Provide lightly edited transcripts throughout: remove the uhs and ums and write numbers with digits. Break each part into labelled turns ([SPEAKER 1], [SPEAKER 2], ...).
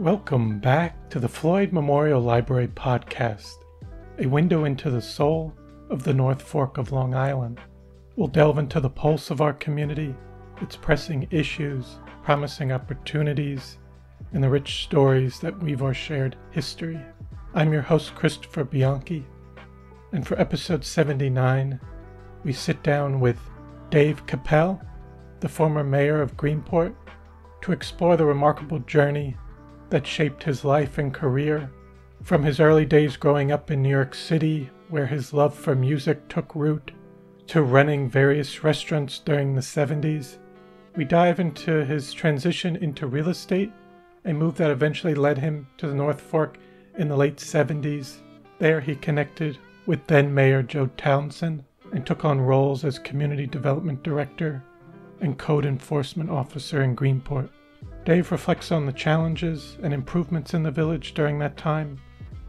[SPEAKER 1] Welcome back to the Floyd Memorial Library podcast, a window into the soul of the North Fork of Long Island. We'll delve into the pulse of our community, its pressing issues, promising opportunities, and the rich stories that weave our shared history. I'm your host, Christopher Bianchi, and for episode 79, we sit down with Dave Kapell, the former mayor of Greenport, to explore the remarkable journey that shaped his life and career. From his early days growing up in New York City, where his love for music took root, to running various restaurants during the 70s, we dive into his transition into real estate, a move that eventually led him to the North Fork in the late 70s. There he connected with then Mayor Joe Townsend and took on roles as Community Development Director and Code Enforcement Officer in Greenport. Dave reflects on the challenges and improvements in the village during that time,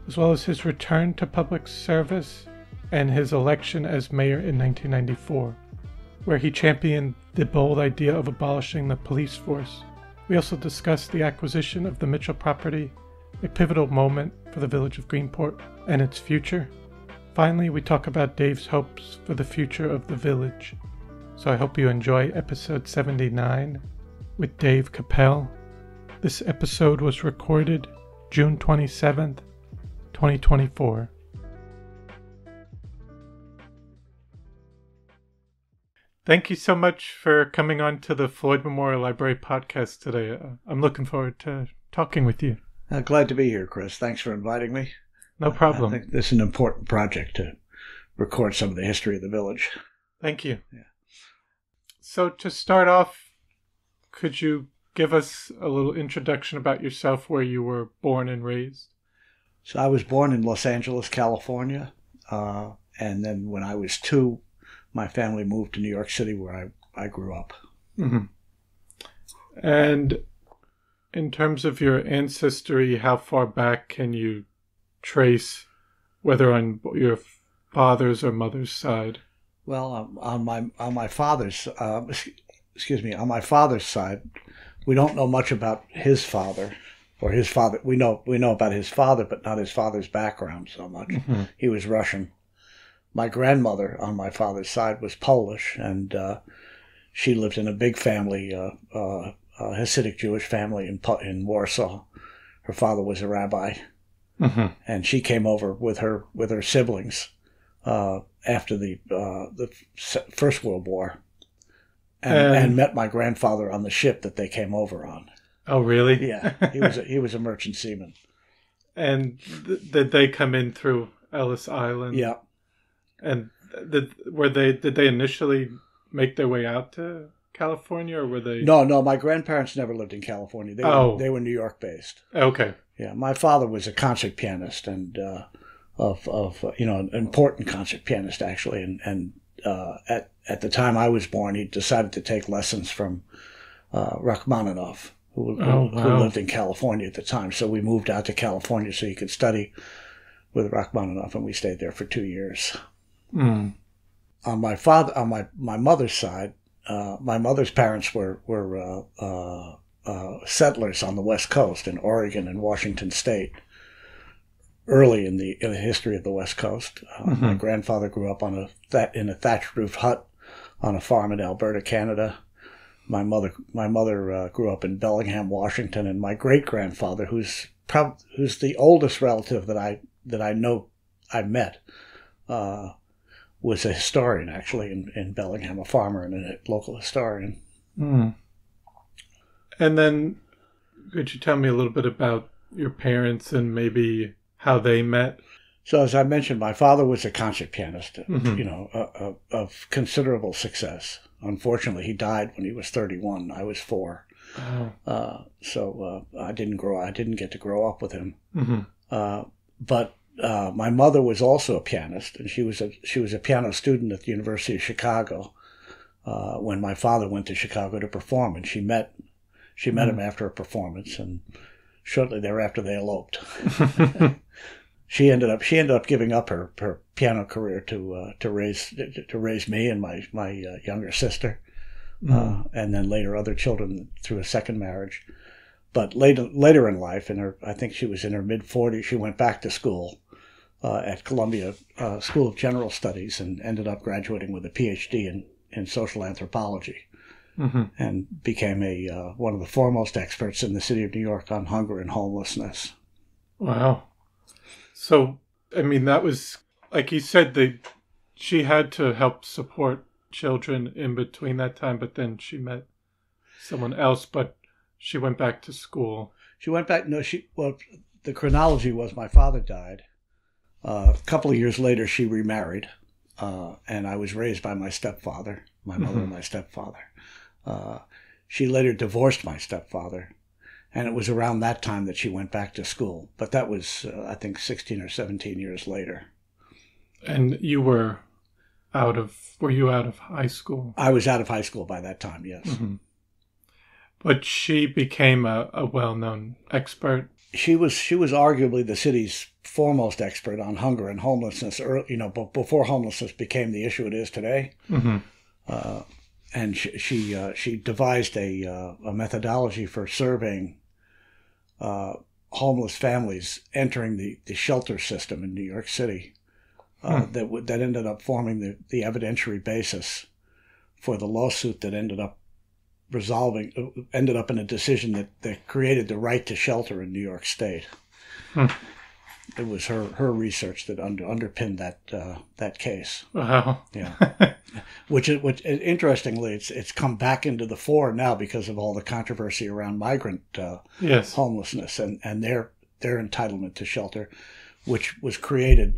[SPEAKER 1] as well as his return to public service and his election as mayor in 1994, where he championed the bold idea of abolishing the police force. We also discuss the acquisition of the Mitchell property, a pivotal moment for the village of Greenport and its future. Finally, we talk about Dave's hopes for the future of the village. So I hope you enjoy episode 79 with Dave Kapell. This episode was recorded June 27th, 2024. Thank you so much for coming on to the Floyd Memorial Library podcast today. I'm looking forward to talking with you.
[SPEAKER 2] Glad to be here, Chris. Thanks for inviting me.
[SPEAKER 1] No problem.
[SPEAKER 2] I think this is an important project to record some of the history of the village.
[SPEAKER 1] Thank you.
[SPEAKER 2] Yeah.
[SPEAKER 1] So to start off, could you give us a little introduction about yourself, where you were born and raised?
[SPEAKER 2] So I was born in Los Angeles, California, and then when I was 2, my family moved to New York City, where I grew up.
[SPEAKER 1] Mm-hmm. And in terms of your ancestry, how far back can you trace, whether on your father's or mother's side?
[SPEAKER 2] Well, on my father's side, we don't know much about his father, or his father. We know about his father, but not his father's background so much.
[SPEAKER 1] Mm-hmm.
[SPEAKER 2] He was Russian. My grandmother on my father's side was Polish, and she lived in a big family, Hasidic Jewish family in Warsaw. Her father was a rabbi,
[SPEAKER 1] mm-hmm.
[SPEAKER 2] and she came over with her siblings after the First World War, and met my grandfather on the ship that they came over on.
[SPEAKER 1] Oh, really?
[SPEAKER 2] Yeah, he was a merchant seaman.
[SPEAKER 1] And did they come in through Ellis Island?
[SPEAKER 2] Yeah.
[SPEAKER 1] And did they initially make their way out to California, or were they?
[SPEAKER 2] No. My grandparents never lived in California. They were New York based.
[SPEAKER 1] Okay.
[SPEAKER 2] Yeah, my father was a concert pianist, and an important concert pianist actually. And at the time I was born, he decided to take lessons from Rachmaninoff, who lived in California at the time. So we moved out to California so he could study with Rachmaninoff, and we stayed there for 2 years.
[SPEAKER 1] Mm.
[SPEAKER 2] On my mother's side, my mother's parents were settlers on the West Coast in Oregon and Washington State. Early in the history of the West Coast,
[SPEAKER 1] mm-hmm.
[SPEAKER 2] my grandfather grew up in a thatched roof hut on a farm in Alberta, Canada. My mother grew up in Bellingham, Washington, and my great grandfather, who's the oldest relative that I know I met, was a historian actually in Bellingham, a farmer and a local historian.
[SPEAKER 1] Mm. And then, could you tell me a little bit about your parents and maybe how they met?
[SPEAKER 2] So, as I mentioned, my father was a concert pianist,
[SPEAKER 1] mm-hmm.
[SPEAKER 2] Of considerable success. Unfortunately, he died when he was 31. I was 4.
[SPEAKER 1] Oh.
[SPEAKER 2] So I didn't get to grow up with him.
[SPEAKER 1] Mm-hmm.
[SPEAKER 2] But my mother was also a pianist, and she was a piano student at the University of Chicago when my father went to Chicago to perform, and she met him after a performance, and shortly thereafter they eloped. She ended up giving up her piano career to raise me and my younger sister, and then later other children through a second marriage. But later in life, I think she was in her mid-40s, she went back to school at Columbia School of General Studies and ended up graduating with a PhD in social anthropology, and became one of the foremost experts in the city of New York on hunger and homelessness.
[SPEAKER 1] Wow. So, I mean, that was, like you said, she had to help support children in between that time, but then she met someone else, but she went back to school.
[SPEAKER 2] She went back, well, the chronology was my father died. A couple of years later, she remarried, and I was raised by my stepfather, my mother and my stepfather. She later divorced my stepfather, and it was around that time that she went back to school. But that was, I think, 16 or 17 years later.
[SPEAKER 1] And you were were you out of high school?
[SPEAKER 2] I was out of high school by that time, yes.
[SPEAKER 1] Mm-hmm. But she became a well-known expert.
[SPEAKER 2] She was arguably the city's foremost expert on hunger and homelessness, before homelessness became the issue it is today. And she devised a methodology for surveying homeless families entering the shelter system in New York City that ended up forming the evidentiary basis for the lawsuit that ended up in a decision that created the right to shelter in New York State. It was her research that underpinned that case.
[SPEAKER 1] Wow.
[SPEAKER 2] Yeah. Which interestingly, it's come back into the fore now because of all the controversy around migrant homelessness and their entitlement to shelter, which was created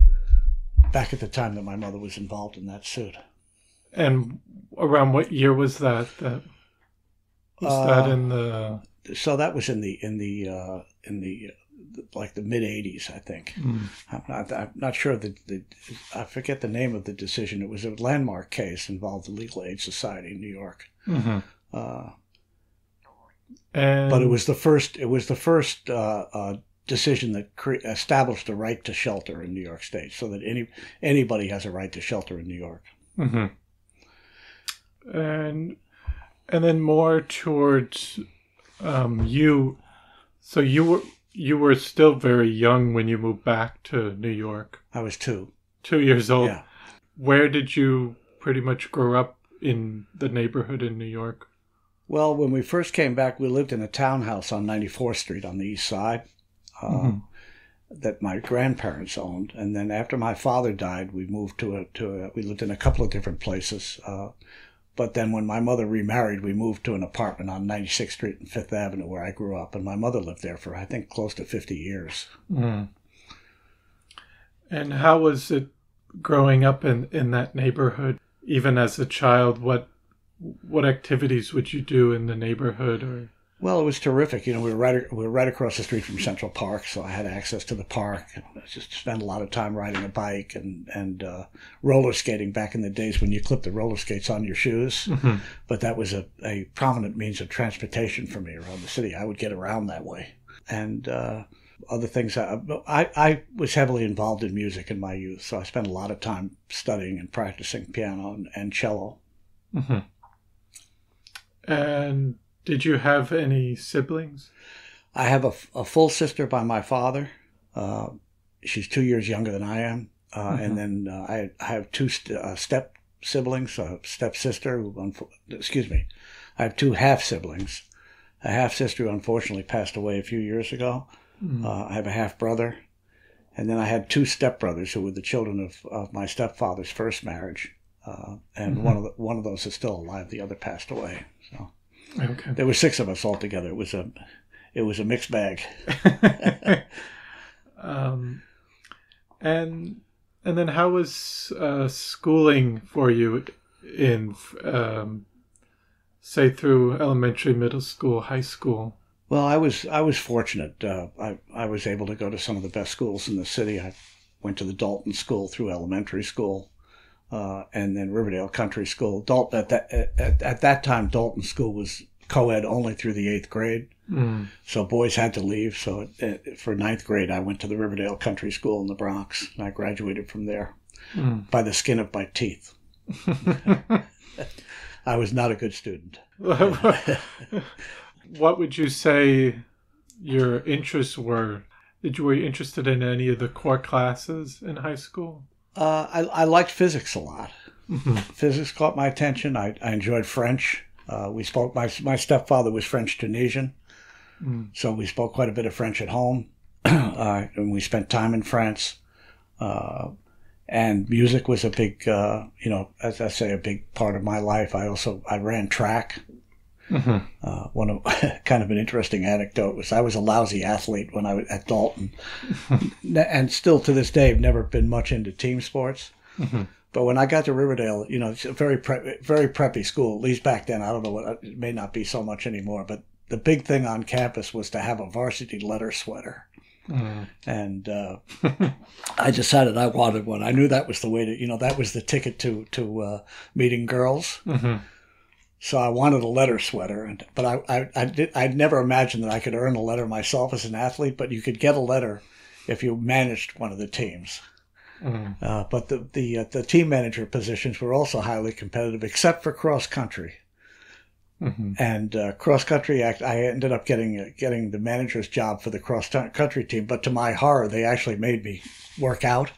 [SPEAKER 2] back at the time that my mother was involved in that suit.
[SPEAKER 1] And around what year was that? Was that in the?
[SPEAKER 2] So that was in the like the mid '80s, I think. I'm not sure I forget the name of the decision. It was a landmark case, involved the Legal Aid Society in New York. But it was the first decision that established a right to shelter in New York State, so that anybody has a right to shelter in New York.
[SPEAKER 1] And then more towards you. So you were still very young when you moved back to New York.
[SPEAKER 2] I was 2
[SPEAKER 1] years old.
[SPEAKER 2] Yeah.
[SPEAKER 1] Where did you pretty much grow up in the neighborhood in New York?
[SPEAKER 2] Well, when we first came back, we lived in a townhouse on 94th Street on the east side that my grandparents owned. And then after my father died, we moved we lived in a couple of different places. But then when my mother remarried, we moved to an apartment on 96th Street and 5th Avenue where I grew up. And my mother lived there for, I think, close to 50 years.
[SPEAKER 1] And how was it growing up in that neighborhood? Even as a child, what activities would you do in the neighborhood? Or
[SPEAKER 2] Well, it was terrific. We were right across the street from Central Park, so I had access to the park. I just spent a lot of time riding a bike and roller skating back in the days when you clipped the roller skates on your shoes. But that was a prominent means of transportation for me around the city. I would get around that way. And other things, I was heavily involved in music in my youth, so I spent a lot of time studying and practicing piano and cello.
[SPEAKER 1] And did you have any siblings?
[SPEAKER 2] I have a full sister by my father. She's 2 years younger than I am. And then I have two step siblings, a step sister. I have two half siblings. A half sister who unfortunately passed away a few years ago. I have a half brother. And then I had two step brothers who were the children of my stepfather's first marriage. And one of those is still alive. The other passed away. So.
[SPEAKER 1] Okay.
[SPEAKER 2] There were 6 of us all together. It was a mixed bag.
[SPEAKER 1] And then how was schooling for you in say through elementary, middle school, high school?
[SPEAKER 2] Well, I was fortunate. I was able to go to some of the best schools in the city. I went to the Dalton School through elementary school. And then Riverdale Country School. At that time, Dalton School was co-ed only through the 8th grade. So boys had to leave. So for 9th grade, I went to the Riverdale Country School in the Bronx. And I graduated from there by the skin of my teeth. I was not a good student.
[SPEAKER 1] What would you say your interests were. Were you interested in any of the core classes in high school?
[SPEAKER 2] I liked physics a lot.
[SPEAKER 1] Mm-hmm.
[SPEAKER 2] Physics caught my attention. I enjoyed French. We spoke. My stepfather was French Tunisian, so we spoke quite a bit of French at home, and we spent time in France. And music was a big, as I say, a big part of my life. I ran track. Mm-hmm. One of kind of an interesting anecdote was I was a lousy athlete when I was at Dalton, and still to this day, I've never been much into team sports. Mm-hmm. But when I got to Riverdale, it's a very preppy school. At least back then, I don't know it may not be so much anymore. But the big thing on campus was to have a varsity letter sweater. Mm. And I decided I wanted one. I knew that was the way to, that was the ticket to meeting girls. Mm-hmm. So I wanted a letter sweater, but I'd never imagined that I could earn a letter myself as an athlete. But you could get a letter if you managed one of the teams. Mm. But the team manager positions were also highly competitive, except for cross country. Mm-hmm. And cross country, I ended up getting the manager's job for the cross country team. But to my horror, they actually made me work out.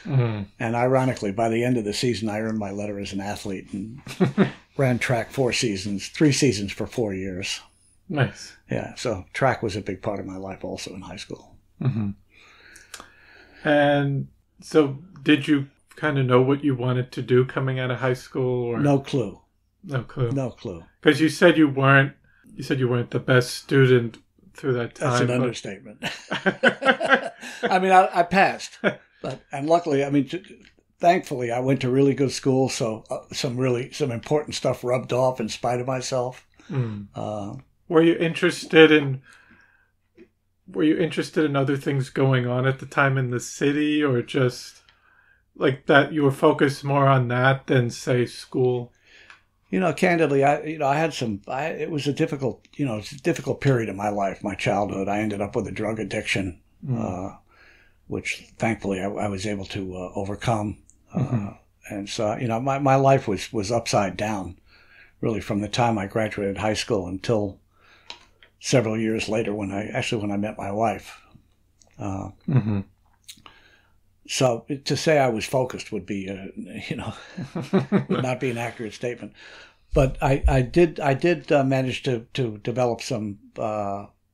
[SPEAKER 2] Mm-hmm. And ironically, by the end of the season, I earned my letter as an athlete and ran track 3 seasons for 4 years.
[SPEAKER 1] Nice.
[SPEAKER 2] Yeah, so track was a big part of my life also in high school.
[SPEAKER 1] Mm-hmm. And so did you kind of know what you wanted to do coming out of high school? Or?
[SPEAKER 2] No clue.
[SPEAKER 1] No clue.
[SPEAKER 2] No clue.
[SPEAKER 1] Because you said you weren't the best student through that time.
[SPEAKER 2] That's an understatement. I mean, I passed, and luckily, thankfully, I went to really good school, so some important stuff rubbed off in spite of myself. Mm.
[SPEAKER 1] Were you interested in other things going on at the time in the city, or just like that you were focused more on that than say school?
[SPEAKER 2] Candidly, it was a difficult period in my life, my childhood. I ended up with a drug addiction, which thankfully I was able to overcome. Mm-hmm. And so, my life was upside down, really, from the time I graduated high school until several years later when I met my wife. Mm-hmm. So to say I was focused would be, would not be an accurate statement. But I did manage to develop some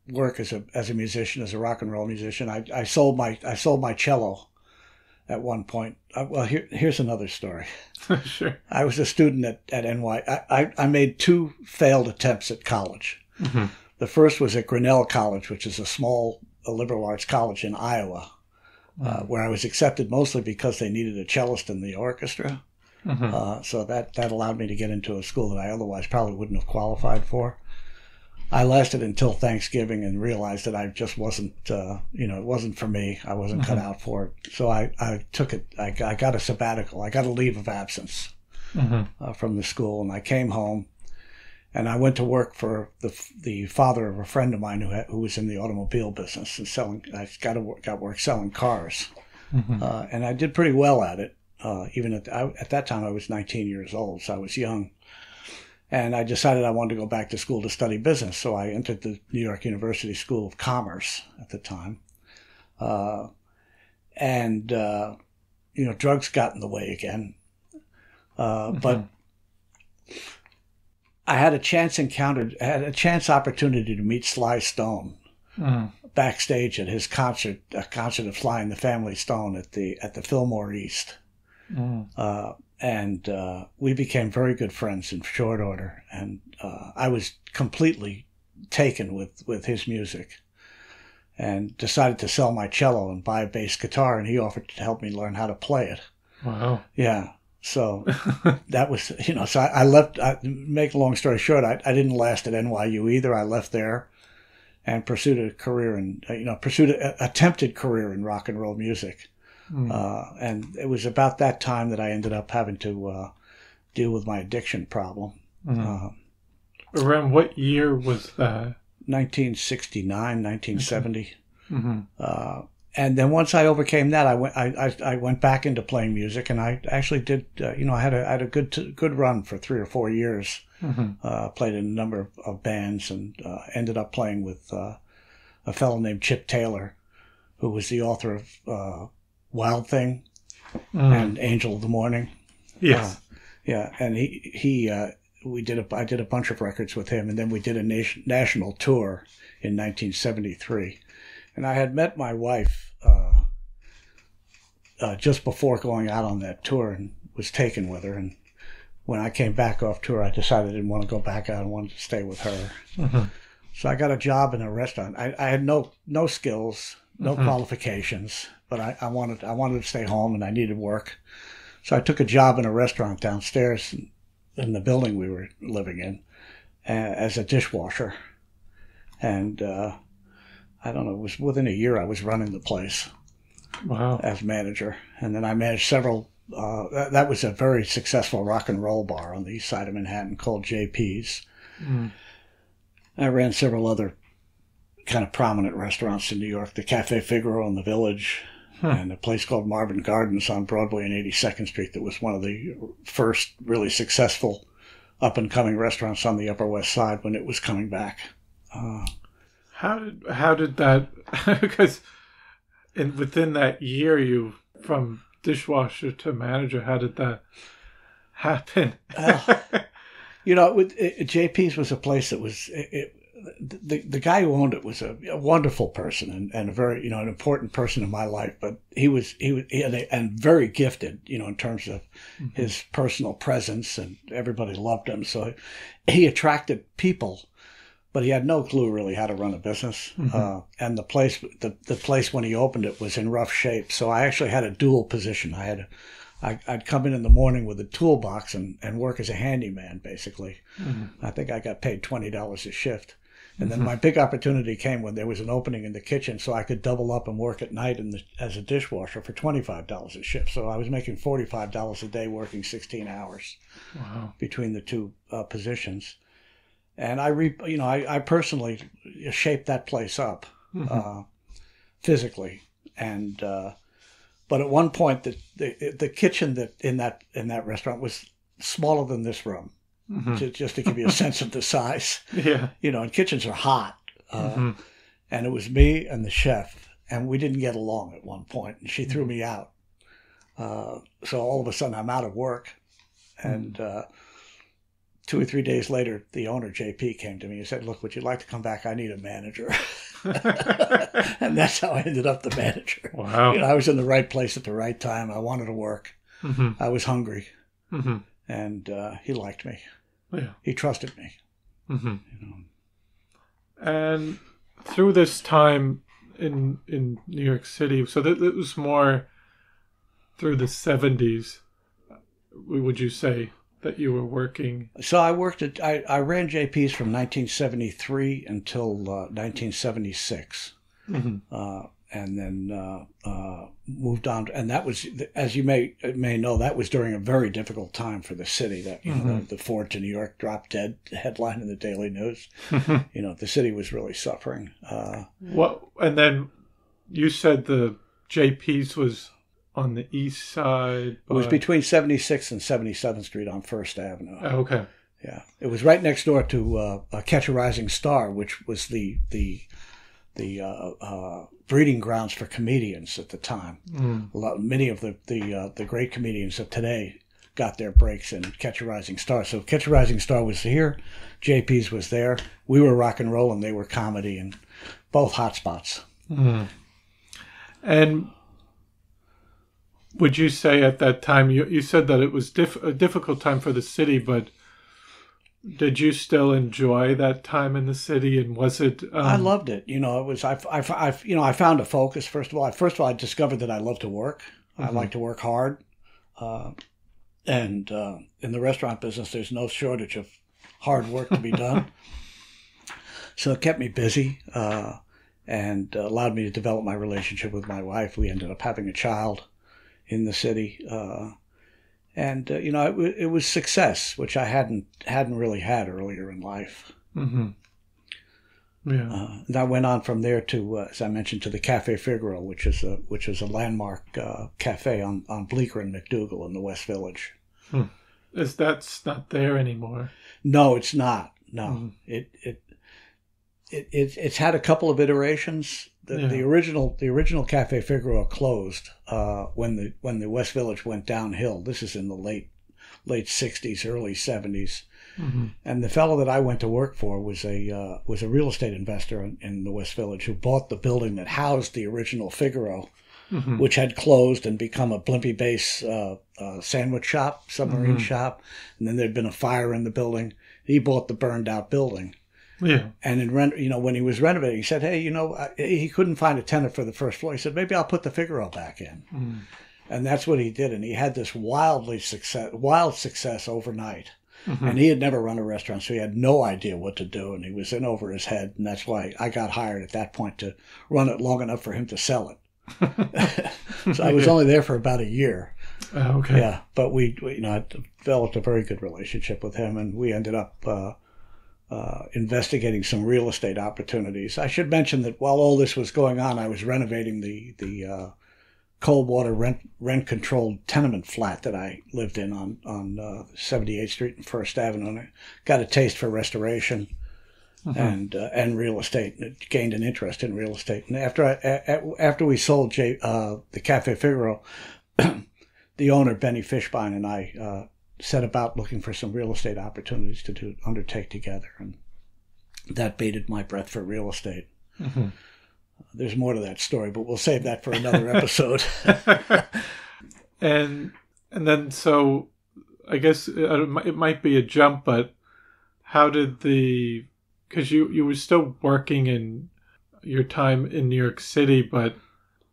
[SPEAKER 2] work as a musician, as a rock and roll musician. I sold my cello at one point. Well, here's another story.
[SPEAKER 1] Sure.
[SPEAKER 2] I was a student at NY. I made 2 failed attempts at college. Mm-hmm. The first was at Grinnell College, which is a small liberal arts college in Iowa. Where I was accepted mostly because they needed a cellist in the orchestra. Mm-hmm. So that allowed me to get into a school that I otherwise probably wouldn't have qualified for. I lasted until Thanksgiving and realized that I just wasn't, it wasn't for me. I wasn't cut out for it. So I took it. I got a sabbatical. I got a leave of absence from the school, and I came home. And I went to work for the father of a friend of mine who was in the automobile business and I got work selling cars, and I did pretty well at it. Even at that time, I was 19 years old, so I was young. And I decided I wanted to go back to school to study business, so I entered the New York University School of Commerce at the time. Drugs got in the way again, but I had a chance opportunity to meet Sly Stone backstage at his concert, a concert of Sly and the Family Stone at the Fillmore East. And we became very good friends in short order. And I was completely taken with his music and decided to sell my cello and buy a bass guitar. And he offered to help me learn how to play it.
[SPEAKER 1] Wow.
[SPEAKER 2] Yeah. So that was, so I left, make a long story short, I didn't last at NYU either. I left there and pursued a career attempted career in rock and roll music. And it was about that time that I ended up having to deal with my addiction problem.
[SPEAKER 1] Around what year was that?
[SPEAKER 2] 1969, 1970. And then once I overcame that, I went back into playing music, and I actually did. I had a good run for 3 or 4 years. Played in a number of bands, and ended up playing with a fellow named Chip Taylor, who was the author of Wild Thing and Angel of the Morning.
[SPEAKER 1] Yes.
[SPEAKER 2] Yeah, and I did a bunch of records with him, and then we did a national tour in 1973. And I had met my wife just before going out on that tour and was taken with her. And when I came back off tour, I decided I didn't want to go back out. I wanted to stay with her. Mm-hmm. So I got a job in a restaurant. I had no skills, no qualifications, but I wanted to stay home and I needed work. So I took a job in a restaurant downstairs in the building we were living in as a dishwasher. And I don't know, it was within a year I was running the place.
[SPEAKER 1] Wow.
[SPEAKER 2] As manager. And then I managed several, that was a very successful rock and roll bar on the east side of Manhattan called JP's. Mm. I ran several other kind of prominent restaurants in New York, the Cafe Figaro in the Village, and a place called Marvin Gardens on Broadway and 82nd Street that was one of the first really successful up-and-coming restaurants on the Upper West Side when it was coming back.
[SPEAKER 1] How did that, because within that year you, from dishwasher to manager, how did that happen?
[SPEAKER 2] JP's was a place that was, the guy who owned it was a wonderful person and a very, an important person in my life, but he was very gifted, in terms of his personal presence, and everybody loved him. So he attracted people, but he had no clue really how to run a business. Mm-hmm. And the place when he opened it was in rough shape. So I actually had a dual position. I'd come in the morning with a toolbox and work as a handyman, basically. Mm-hmm. I think I got paid $20 a shift. And then my big opportunity came when there was an opening in the kitchen, so I could double up and work at night as a dishwasher for $25 a shift. So I was making $45 a day working 16 hours. Wow. Between the two positions. And I personally shaped that place up physically. And but at one point, the kitchen in that restaurant was smaller than this room, just to give you a sense of the size. Yeah, and kitchens are hot. And it was me and the chef, and we didn't get along at one point, and she threw me out. So all of a sudden, I'm out of work, and 2 or 3 days later, the owner, JP, came to me and said, "Look, would you like to come back? I need a manager." And that's how I ended up the manager. Wow. I was in the right place at the right time. I wanted to work. Mm-hmm. I was hungry. Mm-hmm. And he liked me. Yeah. He trusted me. Mm-hmm.
[SPEAKER 1] And through this time in New York City, so that it was more through the 70s, would you say, that you were working?
[SPEAKER 2] So I ran JP's from 1973 until 1976. Mm-hmm. And then moved on. And that was, as you may know, that was during a very difficult time for the city. That the Ford to New York drop dead headline in the Daily News. The city was really suffering.
[SPEAKER 1] And then you said the JP's was on the east side.
[SPEAKER 2] It was between 76th and 77th Street on First Avenue.
[SPEAKER 1] Oh, okay.
[SPEAKER 2] Yeah, it was right next door to Catch a Rising Star, which was the breeding grounds for comedians at the time. Many of the great comedians of today got their breaks in Catch a Rising Star. So Catch a Rising Star was here, JP's was there. We were rock and roll, and they were comedy, and both hot spots.
[SPEAKER 1] And would you say at that time, you said that it was a difficult time for the city, but did you still enjoy that time in the city? And was it?
[SPEAKER 2] I loved it. It was. I found a focus. First of all, I discovered that I love to work. I like to work hard, and in the restaurant business, there's no shortage of hard work to be done. So it kept me busy and allowed me to develop my relationship with my wife. We ended up having a child in the city. It was success, which I hadn't really had earlier in life. Mm-hmm. Yeah. And I went on from there to, as I mentioned, to the Cafe Figaro, which is a landmark cafe on Bleecker and McDougal in the West Village.
[SPEAKER 1] That's not there anymore?
[SPEAKER 2] No, it's not. No, it's had a couple of iterations. The original Cafe Figaro closed when the West Village went downhill. This is in the late 60s, early 70s. Mm-hmm. And the fellow that I went to work for was a real estate investor in the West Village who bought the building that housed the original Figaro, mm-hmm. which had closed and become a blimpie base sandwich shop, submarine mm-hmm. shop. And then there'd been a fire in the building. He bought the burned out building. Yeah. And when he was renovating, he said, "Hey, he couldn't find a tenant for the first floor." He said, "Maybe I'll put the Figaro back in." Mm. And that's what he did. And he had this wild success overnight. Mm-hmm. And he had never run a restaurant, so he had no idea what to do. And he was in over his head. And that's why I got hired at that point to run it long enough for him to sell it. So I was only there for about a year.
[SPEAKER 1] Okay.
[SPEAKER 2] Yeah. But I developed a very good relationship with him. And we ended up investigating some real estate opportunities. I should mention that while all this was going on, I was renovating the cold water rent controlled tenement flat that I lived in on 78th Street and First Avenue. And I got a taste for restoration and real estate. And it gained an interest in real estate. And after we sold the Cafe Figaro, the owner Benny Fishbein and I set about looking for some real estate opportunities to undertake together, and that bated my breath for real estate. Mm-hmm. There's more to that story, but we'll save that for another episode.
[SPEAKER 1] And then, so I guess it might be a jump, but how did because you were still working in your time in New York City, but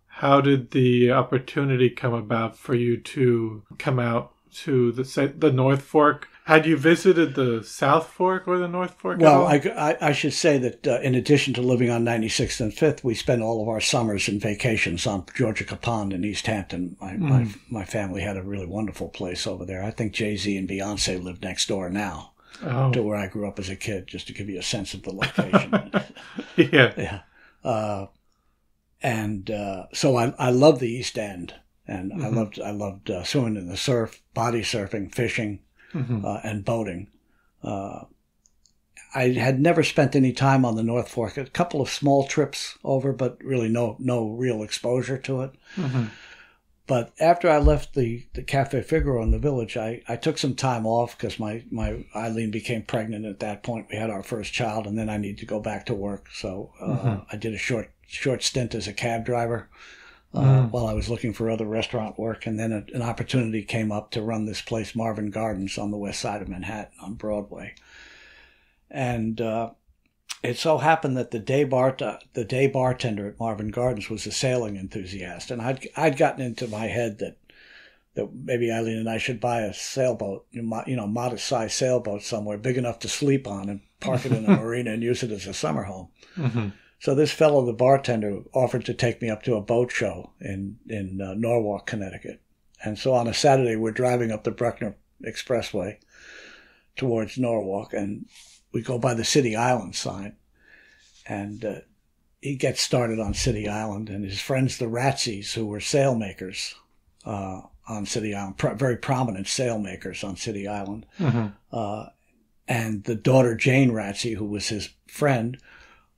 [SPEAKER 1] how did the opportunity come about for you to come out to the North Fork? Had you visited the South Fork or the North Fork?
[SPEAKER 2] Well, I should say that in addition to living on 96th and 5th, we spent all of our summers and vacations on Georgia Capon in East Hampton. My family had a really wonderful place over there. I think Jay-Z and Beyonce live next door now to where I grew up as a kid, just to give you a sense of the location.
[SPEAKER 1] Yeah.
[SPEAKER 2] So I love the East End. And mm-hmm. I loved swimming in the surf, body surfing, fishing, mm-hmm. And boating. I had never spent any time on the North Fork. A couple of small trips over, but really no real exposure to it. Mm-hmm. But after I left the Cafe Figaro in the Village, I took some time off because my Eileen became pregnant at that point. We had our first child, and then I needed to go back to work. So mm-hmm. I did a short stint as a cab driver. While I was looking for other restaurant work. And then an opportunity came up to run this place, Marvin Gardens, on the west side of Manhattan on Broadway. And it so happened that the day bartender at Marvin Gardens was a sailing enthusiast. And I'd gotten into my head that maybe Eileen and I should buy a sailboat, modest-sized sailboat somewhere, big enough to sleep on, and park it in a marina and use it as a summer home. Mm-hmm. So this fellow, the bartender, offered to take me up to a boat show in Norwalk, Connecticut. And so on a Saturday, we're driving up the Bruckner Expressway towards Norwalk, and we go by the City Island sign. And he gets started on City Island, and his friends, the Ratzies, who were sailmakers on City Island, very prominent sailmakers on City Island. Mm-hmm. And the daughter, Jane Ratzie, who was his friend,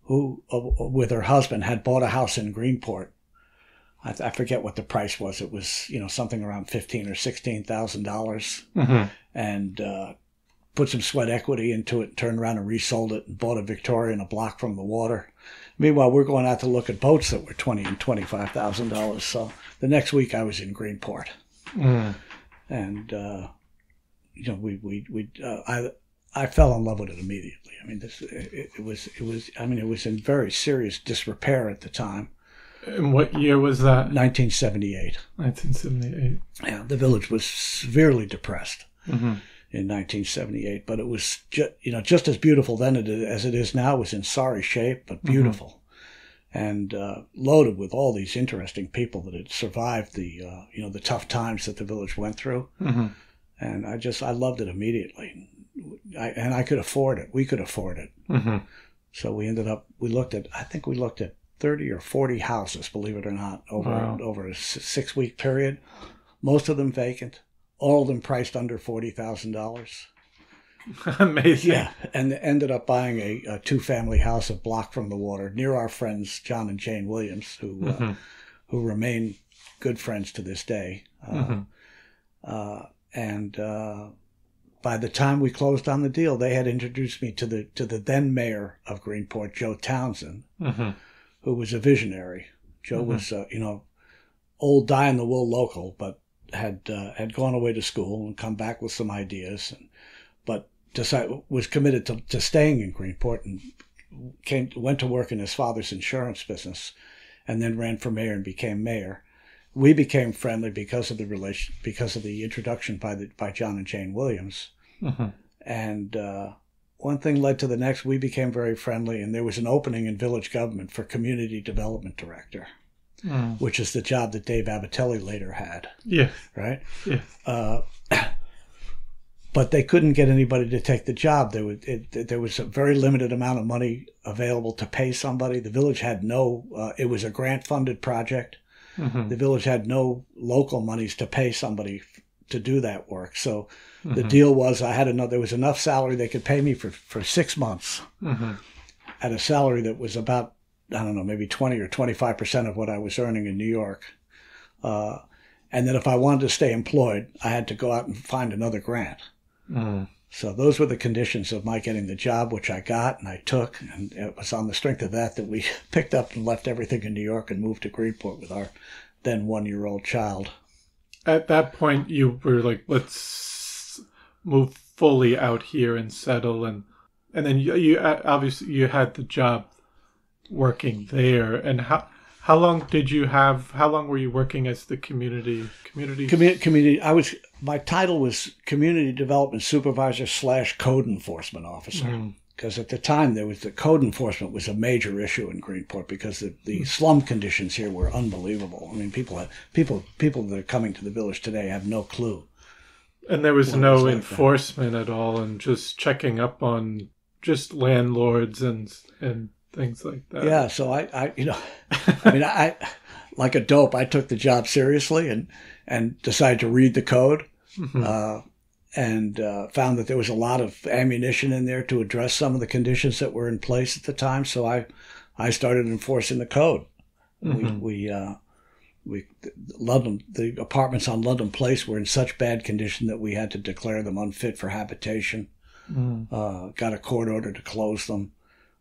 [SPEAKER 2] who, with her husband, had bought a house in Greenport. I forget what the price was. It was, something around $15,000 or $16,000, mm-hmm. and put some sweat equity into it, and turned around and resold it, and bought a Victorian a block from the water. Meanwhile, we're going out to look at boats that were $20,000 and $25,000. So the next week, I was in Greenport, and I fell in love with it immediately. I mean, it was in very serious disrepair at the time.
[SPEAKER 1] And what year was that?
[SPEAKER 2] 1978.
[SPEAKER 1] 1978.
[SPEAKER 2] Yeah, the Village was severely depressed mm-hmm. in 1978, but it was just as beautiful then as it is now. It was in sorry shape, but beautiful, mm-hmm. and loaded with all these interesting people that had survived the tough times that the Village went through, mm-hmm. and I loved it immediately. I could afford it. We could afford it. Mm-hmm. So we looked at 30 or 40 houses, believe it or not, over a 6-week period. Most of them vacant. All of them priced under $40,000.
[SPEAKER 1] Amazing.
[SPEAKER 2] Yeah, and ended up buying a two-family house a block from the water near our friends John and Jane Williams, who remain good friends to this day. And by the time we closed on the deal, they had introduced me to the then mayor of Greenport, Joe Townsend, who was a visionary. Joe was old die-in-the-wool local, but had gone away to school and come back with some ideas, but was committed to staying in Greenport and went to work in his father's insurance business, and then ran for mayor and became mayor. We became friendly because of the introduction by John and Jane Williams, and one thing led to the next. We became very friendly, and there was an opening in village government for community development director, which is the job that Dave Kapell later had.
[SPEAKER 1] Yeah.
[SPEAKER 2] Right.
[SPEAKER 1] Yeah.
[SPEAKER 2] But they couldn't get anybody to take the job. There was a very limited amount of money available to pay somebody. The village had no. It was a grant-funded project. The village had no local monies to pay somebody to do that work. So the deal was there was enough salary they could pay me for 6 months at a salary that was about, I don't know, maybe 20 or 25% of what I was earning in New York. And then if I wanted to stay employed, I had to go out and find another grant. So those were the conditions of my getting the job, which I got and I took. And it was on the strength of that we picked up and left everything in New York and moved to Greenport with our then 1-year-old child.
[SPEAKER 1] At that point, you were like, let's move fully out here and settle. And then you obviously you had the job working there. And how long were you working as the community? My title was Community Development Supervisor / Code Enforcement Officer. Because at the time, the code enforcement was a major issue in Greenport because the slum conditions here were unbelievable. I mean, people that are coming to the village today have no clue. And there was no enforcement at all, and just checking up on just landlords and things like that.
[SPEAKER 2] Yeah, so I like a dope, I took the job seriously and decided to read the code, and found that there was a lot of ammunition in there to address some of the conditions that were in place at the time. So I started enforcing the code. We London, the apartments on London Place were in such bad condition that we had to declare them unfit for habitation. Got a court order to close them.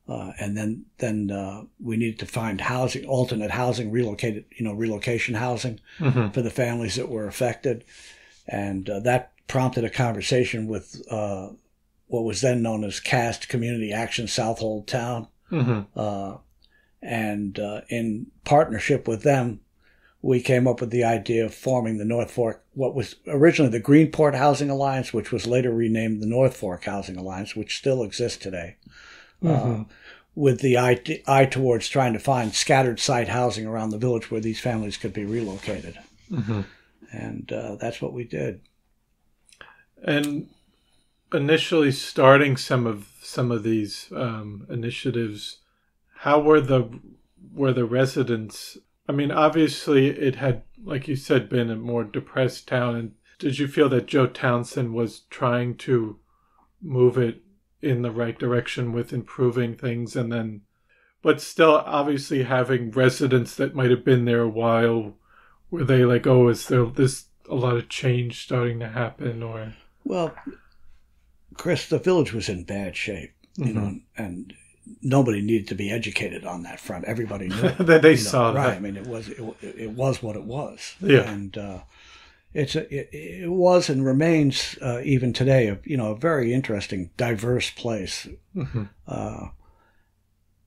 [SPEAKER 2] And then we needed to find housing, alternate housing, relocation housing for the families that were affected. And that prompted a conversation with what was then known as CAST, Community Action Southold Town. And in partnership with them, we came up with the idea of forming the North Fork, what was originally the Greenport Housing Alliance, which was later renamed the North Fork Housing Alliance, which still exists today. With the eye towards trying to find scattered site housing around the village where these families could be relocated. And that's what we did. And
[SPEAKER 1] initially starting some of these initiatives, how were the residents? I mean, obviously it had, like you said, been a more depressed town. And did you feel that Joe Townsend was trying to move it in the right direction with improving things, but still obviously having residents that might have been there a while, were they like, oh, is there a lot of change starting to happen? Or,
[SPEAKER 2] well, Chris, the village was in bad shape, you know, and nobody needed to be educated on that front. Everybody knew
[SPEAKER 1] that they saw
[SPEAKER 2] right.
[SPEAKER 1] That.
[SPEAKER 2] I mean, it was what it was.
[SPEAKER 1] Yeah,
[SPEAKER 2] and it was and remains even today a very interesting, diverse place. And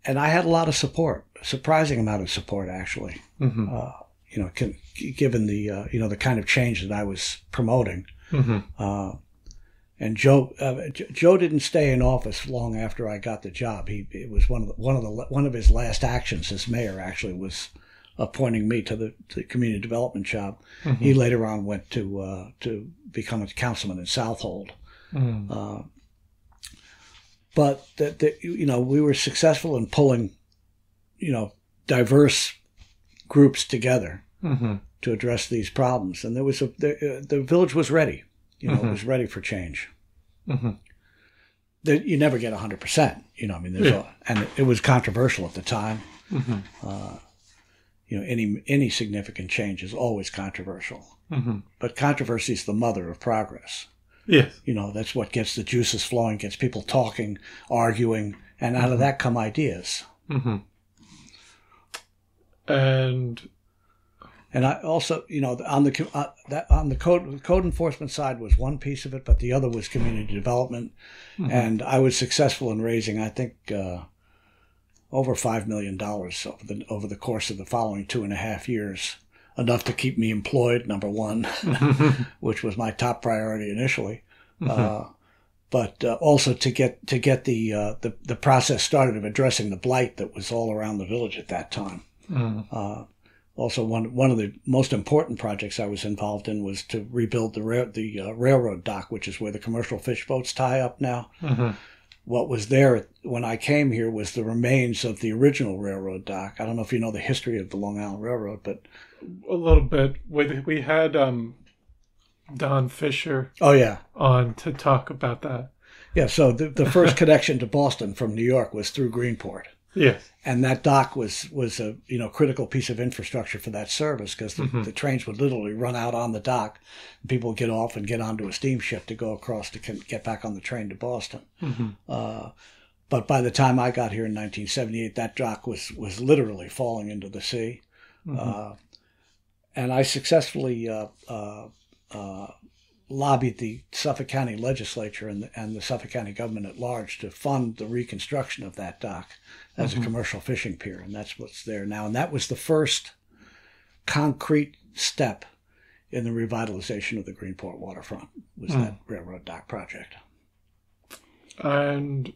[SPEAKER 2] I had a lot of support, a surprising amount of support actually. Given the kind of change that I was promoting. And Joe didn't stay in office long after I got the job. It was one of his last actions as mayor actually was appointing me to the community development job. He later on went to become a councilman in Southold. But we were successful in pulling, diverse groups together to address these problems, and there was the village was ready. It was ready for change. you never get 100%. You know, I mean, and it was controversial at the time. You know, any significant change is always controversial. But controversy is the mother of progress.
[SPEAKER 1] Yes.
[SPEAKER 2] You know, that's what gets the juices flowing, gets people talking, arguing, and out of that come ideas. And I also, you know, on the code enforcement side was one piece of it, but the other was community development. And I was successful in raising, I think, over $5 million over the course of the following 2.5 years, enough to keep me employed, number one, which was my top priority initially, but also to get the process started of addressing the blight that was all around the village at that time. Also, one of the most important projects I was involved in was to rebuild the railroad dock, which is where the commercial fish boats tie up now. What was there when I came here was the remains of the original railroad dock. I don't know if you know the history of the Long Island Railroad, but
[SPEAKER 1] a little bit. We had Don Fisher on to talk about that.
[SPEAKER 2] Yeah, so the first connection to Boston from New York was through Greenport.
[SPEAKER 1] Yes. And
[SPEAKER 2] that dock was a critical piece of infrastructure for that service, because the trains would literally run out on the dock, and people would get off and get onto a steamship to go across to get back on the train to Boston. But by the time I got here in 1978, that dock was literally falling into the sea. And I successfully lobbied the Suffolk County legislature and the Suffolk County government at large to fund the reconstruction of that dock as a commercial fishing pier, and that's what's there now. And that was the first concrete step in the revitalization of the Greenport waterfront, was that railroad dock project.
[SPEAKER 1] And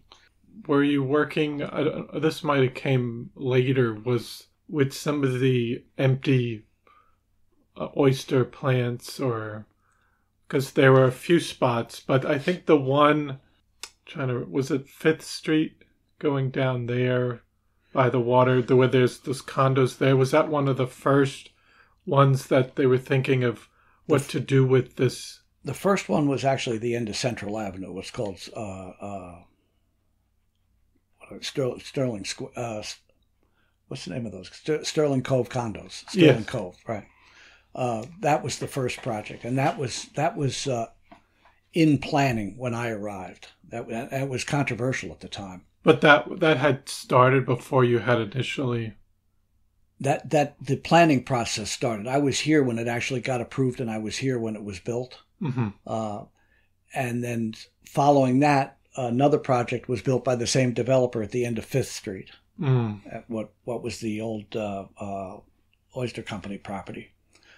[SPEAKER 1] were you working, this might have came later, was with some of the empty oyster plants, or because there were a few spots, but I think the one, was it 5th Street going down there by the water, where there's those condos there? Was that one of the first ones that they were thinking of what to do with this?
[SPEAKER 2] The first one was actually the end of Central Avenue. What's called Sterling Square. What's the name of those? Sterling Cove condos. Sterling Cove, right? That was the first project, and that was in planning when I arrived. That was controversial at the time.
[SPEAKER 1] But that had started before you had initially.
[SPEAKER 2] That the planning process started. I was here when it actually got approved, and I was here when it was built. And then following that, another project was built by the same developer at the end of 5th Street, at what was the old Oyster Company property.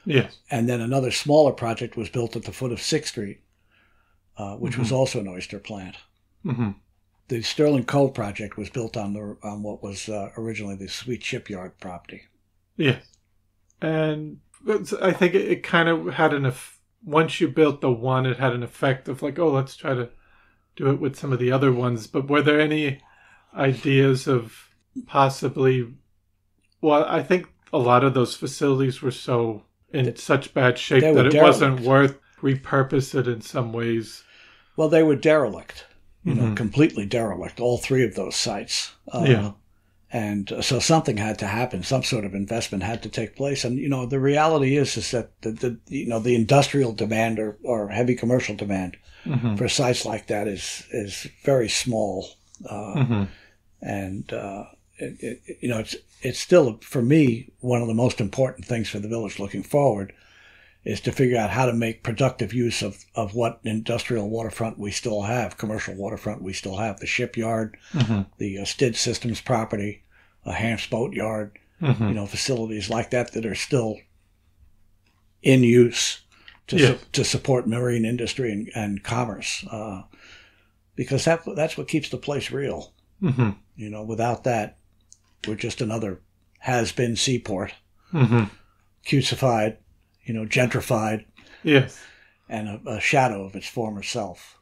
[SPEAKER 1] Yes.
[SPEAKER 2] And then another smaller project was built at the foot of 6th Street, which was also an oyster plant. The Sterling Cove project was built on what was originally the Sweet Shipyard property.
[SPEAKER 1] Yes. And I think it kind of had once you built the one, it had an effect of like, oh, let's try to do it with some of the other ones. But were there any ideas of possibly, well, I think a lot of those facilities were in such bad shape that it wasn't worth repurpose it in some ways.
[SPEAKER 2] Well, they were derelict, completely derelict, all three of those sites. And so something had to happen. Some sort of investment had to take place. And, the reality is that the industrial demand or heavy commercial demand for sites like that is very small. And, it's still, for me, one of the most important things for the village looking forward is to figure out how to make productive use of what industrial waterfront we still have, commercial waterfront we still have, the shipyard, the Stid Systems property, a Hamps Boat Yard, facilities like that are still in use to support marine industry and commerce, because that's what keeps the place real. Without that, we're just another has-been seaport, cutesified, gentrified,
[SPEAKER 1] yes,
[SPEAKER 2] and a shadow of its former self.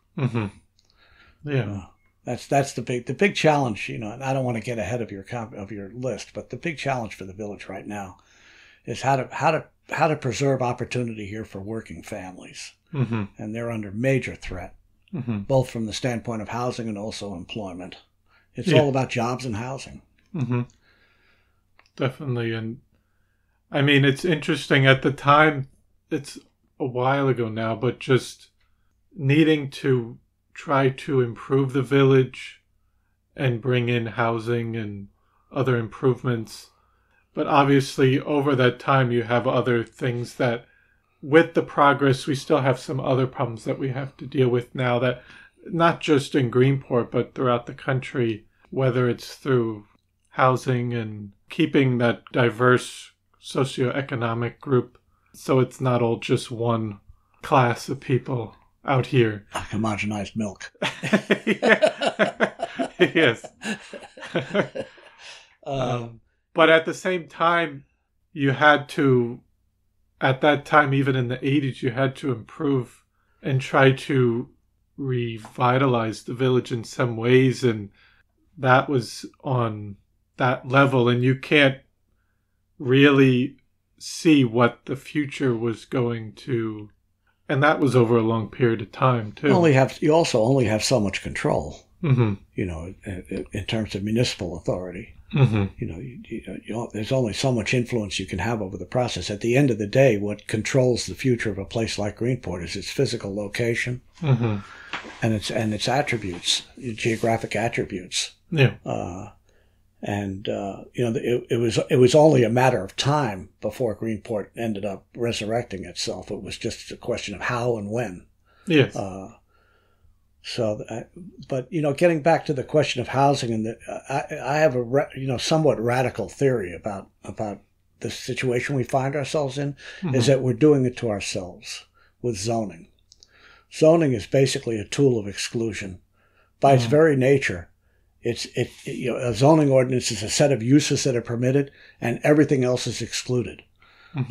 [SPEAKER 2] That's the big challenge. And I don't want to get ahead of your list, but the big challenge for the village right now is how to preserve opportunity here for working families, and they're under major threat. both from the standpoint of housing and also employment. It's
[SPEAKER 1] Yeah.
[SPEAKER 2] all about jobs and housing.
[SPEAKER 1] Definitely. And I mean, it's interesting at the time, it's a while ago now, but just needing to try to improve the village and bring in housing and other improvements. But obviously, over that time, you have other things that, with the progress, we still have some other problems that we have to deal with now, that not just in Greenport, but throughout the country, whether it's through housing and keeping that diverse socioeconomic group, so it's not all just one class of people out here.
[SPEAKER 2] Like homogenized milk.
[SPEAKER 1] Yes. But at the same time, you had to, at that time, even in the 80s, you had to improve and try to revitalize the village in some ways. And that was on that level. And you can't really see what the future was going to. And that was over a long period of time, too.
[SPEAKER 2] You also only have so much control, in terms of municipal authority. There's only so much influence you can have over the process. At the end of the day, what controls the future of a place like Greenport is its physical location and its attributes, geographic attributes.
[SPEAKER 1] Yeah.
[SPEAKER 2] It was only a matter of time before Greenport ended up resurrecting itself. It was just a question of how and when.
[SPEAKER 1] Yes.
[SPEAKER 2] But getting back to the question of housing, and I have a somewhat radical theory about the situation we find ourselves in, is that we're doing it to ourselves with zoning. Zoning is basically a tool of exclusion. By its very nature, a zoning ordinance is a set of uses that are permitted, and everything else is excluded.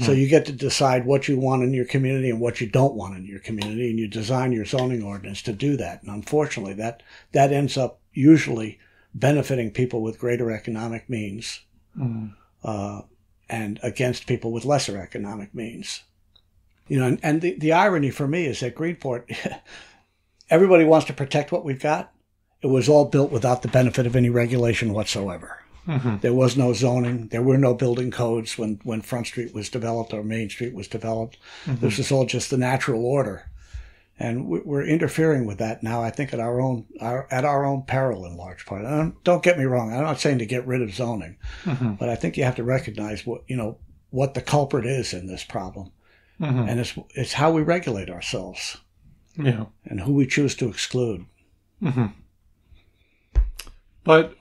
[SPEAKER 2] So you get to decide what you want in your community and what you don't want in your community, and you design your zoning ordinance to do that. And unfortunately, that ends up usually benefiting people with greater economic means and against people with lesser economic means. And the irony for me is that Greenport, everybody wants to protect what we've got. It was all built without the benefit of any regulation whatsoever. There was no zoning. There were no building codes when Front Street was developed or Main Street was developed. This was all just the natural order. And we're interfering with that now, I think, at our own peril in large part. And don't get me wrong. I'm not saying to get rid of zoning, but I think you have to recognize what the culprit is in this problem. And it's how we regulate ourselves and who we choose to exclude.
[SPEAKER 1] But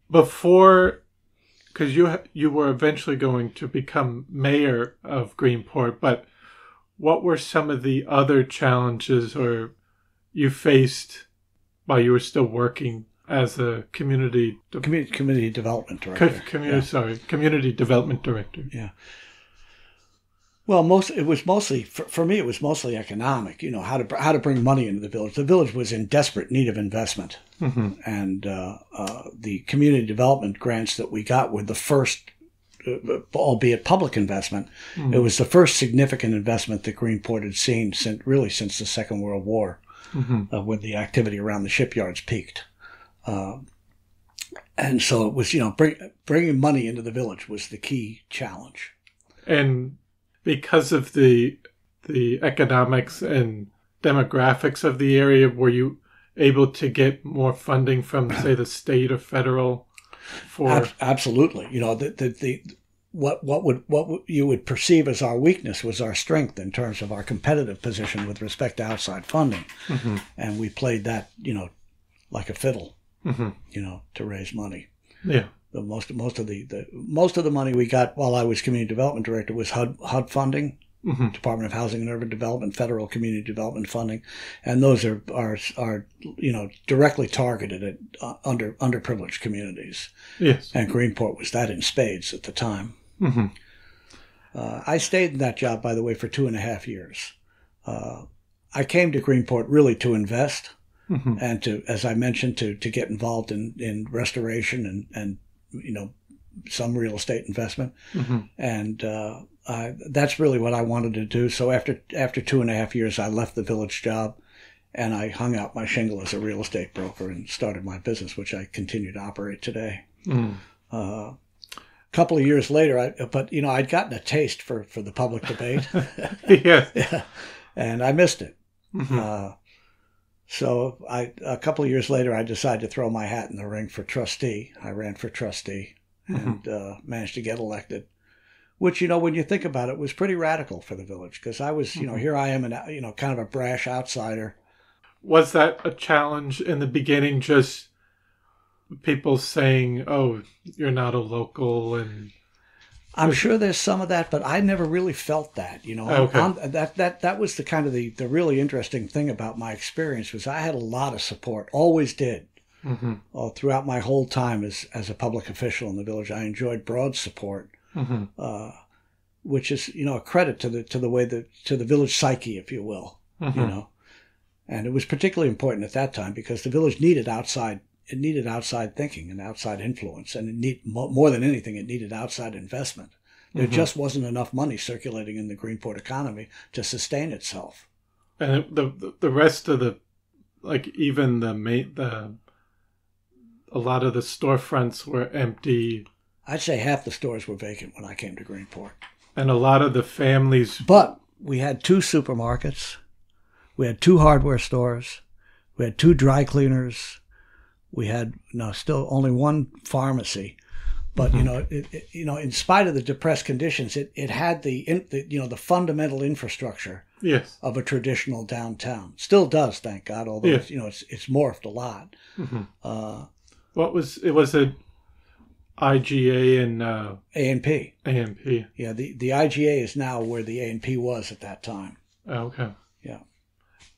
[SPEAKER 1] before, because you were eventually going to become mayor of Greenport, but what were some of the other challenges you faced while you were still working as a community
[SPEAKER 2] development director?
[SPEAKER 1] Community development director.
[SPEAKER 2] Yeah. Well, for me, it was mostly economic. How to bring money into the village. The village was in desperate need of investment, and the community development grants that we got were the first, albeit public investment. It was the first significant investment that Greenport had seen since the Second World War, when the activity around the shipyards peaked. And so it was, bringing money into the village was the key challenge.
[SPEAKER 1] And because of the economics and demographics of the area, were you able to get more funding from, say, the state or federal?
[SPEAKER 2] Absolutely. What you would perceive as our weakness was our strength in terms of our competitive position with respect to outside funding, and we played that like a fiddle, to raise money.
[SPEAKER 1] Yeah.
[SPEAKER 2] Most of the money we got while I was community development director was HUD funding, Department of Housing and Urban Development, federal community development funding, and those are directly targeted at underprivileged communities.
[SPEAKER 1] Yes,
[SPEAKER 2] and Greenport was that in spades at the time. I stayed in that job, by the way, for 2.5 years. I came to Greenport really to invest and to, as I mentioned, to get involved in restoration and some real estate investment. And that's really what I wanted to do. So after 2.5 years, I left the village job and I hung out my shingle as a real estate broker and started my business, which I continue to operate today. A couple of years later, I'd gotten a taste for the public debate.
[SPEAKER 1] Yes.
[SPEAKER 2] Yeah, and I missed it. So a couple of years later, I decided to throw my hat in the ring for trustee. I ran for trustee and managed to get elected, which, when you think about it, was pretty radical for the village, because I was, here I am, kind of a brash outsider.
[SPEAKER 1] Was that a challenge in the beginning, just people saying, oh, you're not a local? And
[SPEAKER 2] I'm sure there's some of that, but I never really felt that,
[SPEAKER 1] Okay.
[SPEAKER 2] That was the kind of the really interesting thing about my experience, was I had a lot of support, always did. Throughout my whole time as a public official in the village. I enjoyed broad support, which is, a credit to the village psyche, if you will, and it was particularly important at that time because the village needed outside thinking and outside influence, and more than anything, it needed outside investment. There just wasn't enough money circulating in the Greenport economy to sustain itself.
[SPEAKER 1] And the rest of a lot of the storefronts were empty.
[SPEAKER 2] I'd say half the stores were vacant when I came to Greenport.
[SPEAKER 1] And a lot of the families.
[SPEAKER 2] But we had 2 supermarkets. We had 2 hardware stores. We had 2 dry cleaners. We had still only 1 pharmacy. But in spite of the depressed conditions, it had the fundamental infrastructure
[SPEAKER 1] Yes.
[SPEAKER 2] of a traditional downtown. Still does, thank God. Although it's morphed a lot.
[SPEAKER 1] What was it? Was it IGA and
[SPEAKER 2] A&P?
[SPEAKER 1] A&P.
[SPEAKER 2] Yeah, the IGA is now where the A&P was at that time.
[SPEAKER 1] Okay.
[SPEAKER 2] Yeah.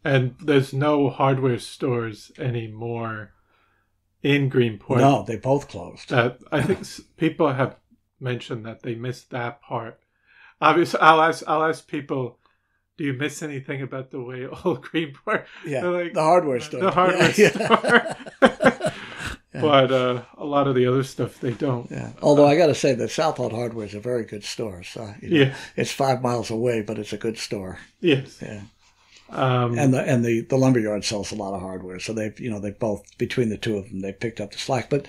[SPEAKER 1] And there's no hardware stores anymore in Greenport.
[SPEAKER 2] No, they both closed.
[SPEAKER 1] I think people have mentioned that they missed that part. Obviously, I'll ask people, do you miss anything about the way old Greenport?
[SPEAKER 2] Yeah,
[SPEAKER 1] like,
[SPEAKER 2] the hardware store.
[SPEAKER 1] The hardware store.
[SPEAKER 2] Yeah.
[SPEAKER 1] But a lot of the other stuff, they don't.
[SPEAKER 2] Yeah. Although I got to say that Southold Hardware is a very good store. So it's 5 miles away, but it's a good store.
[SPEAKER 1] Yes.
[SPEAKER 2] Yeah. And the lumberyard sells a lot of hardware. So they both, between the 2 of them, they picked up the slack. But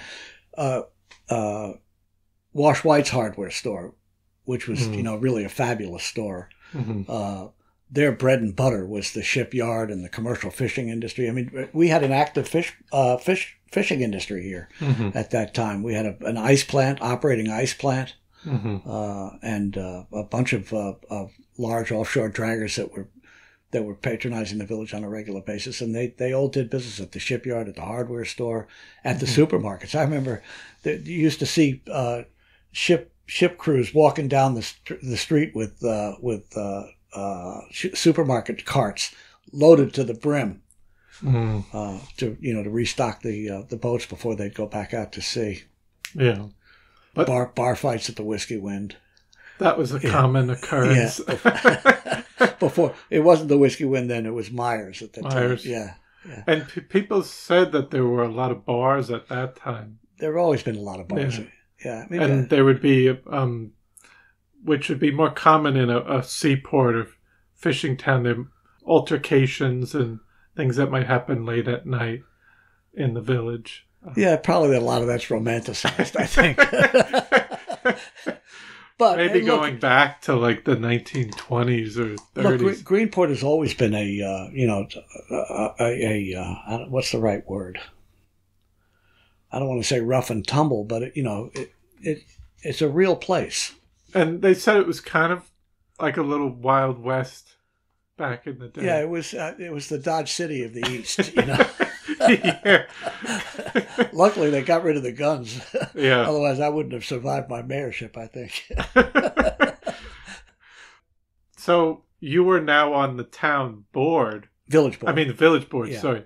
[SPEAKER 2] Wash White's hardware store, which was really a fabulous store. Their bread and butter was the shipyard and the commercial fishing industry. I mean, we had an active fishing industry here at that time. We had an operating ice plant, and a bunch of large offshore draggers that were patronizing the village on a regular basis, and they all did business at the shipyard, at the hardware store, at the supermarkets. I remember that you used to see ship crews walking down the street with supermarket carts loaded to the brim to restock the boats before they'd go back out to sea.
[SPEAKER 1] Yeah, but
[SPEAKER 2] bar fights at the Whiskey Wind.
[SPEAKER 1] That was a common occurrence.
[SPEAKER 2] Yeah. Before it wasn't the Whiskey Wind, then it was Myers at that time. Yeah.
[SPEAKER 1] And people said that there were a lot of bars at that time.
[SPEAKER 2] There have always been a lot of bars. Yeah. I mean,
[SPEAKER 1] and there would be, which would be more common in a seaport or fishing town, there altercations and things that might happen late at night in the village.
[SPEAKER 2] Yeah, probably a lot of that's romanticized, I think. But
[SPEAKER 1] maybe going back to like the 1920s or 30s.
[SPEAKER 2] Look, Greenport has always been what's the right word? I don't want to say rough and tumble, but it's a real place.
[SPEAKER 1] And they said it was kind of like a little Wild West back in the day.
[SPEAKER 2] Yeah, it was the Dodge City of the East,
[SPEAKER 1] Yeah.
[SPEAKER 2] Luckily, they got rid of the guns.
[SPEAKER 1] Yeah.
[SPEAKER 2] Otherwise, I wouldn't have survived my mayorship, I think.
[SPEAKER 1] So you were now on the town board.
[SPEAKER 2] Village board.
[SPEAKER 1] I mean, the village board,
[SPEAKER 2] Yeah.
[SPEAKER 1] sorry.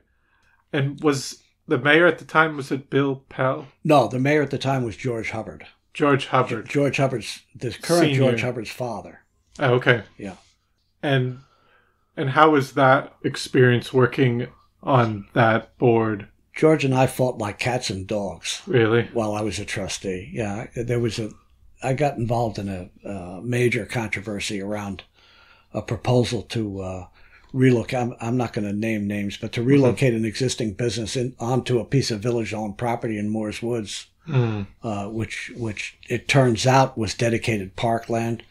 [SPEAKER 1] And was the mayor at the time, was it Bill Pell?
[SPEAKER 2] No, the mayor at the time was George Hubbard.
[SPEAKER 1] George Hubbard.
[SPEAKER 2] George Hubbard's, the current
[SPEAKER 1] Senior.
[SPEAKER 2] George Hubbard's father.
[SPEAKER 1] Oh, okay.
[SPEAKER 2] Yeah.
[SPEAKER 1] And how was that experience working on that board?
[SPEAKER 2] George and I fought like cats and dogs.
[SPEAKER 1] Really?
[SPEAKER 2] While I was a trustee. Yeah, I got involved in a major controversy around a proposal to relocate. I'm not going to name names, but to relocate an existing business onto a piece of village-owned property in Moores Woods, which it turns out was dedicated parkland.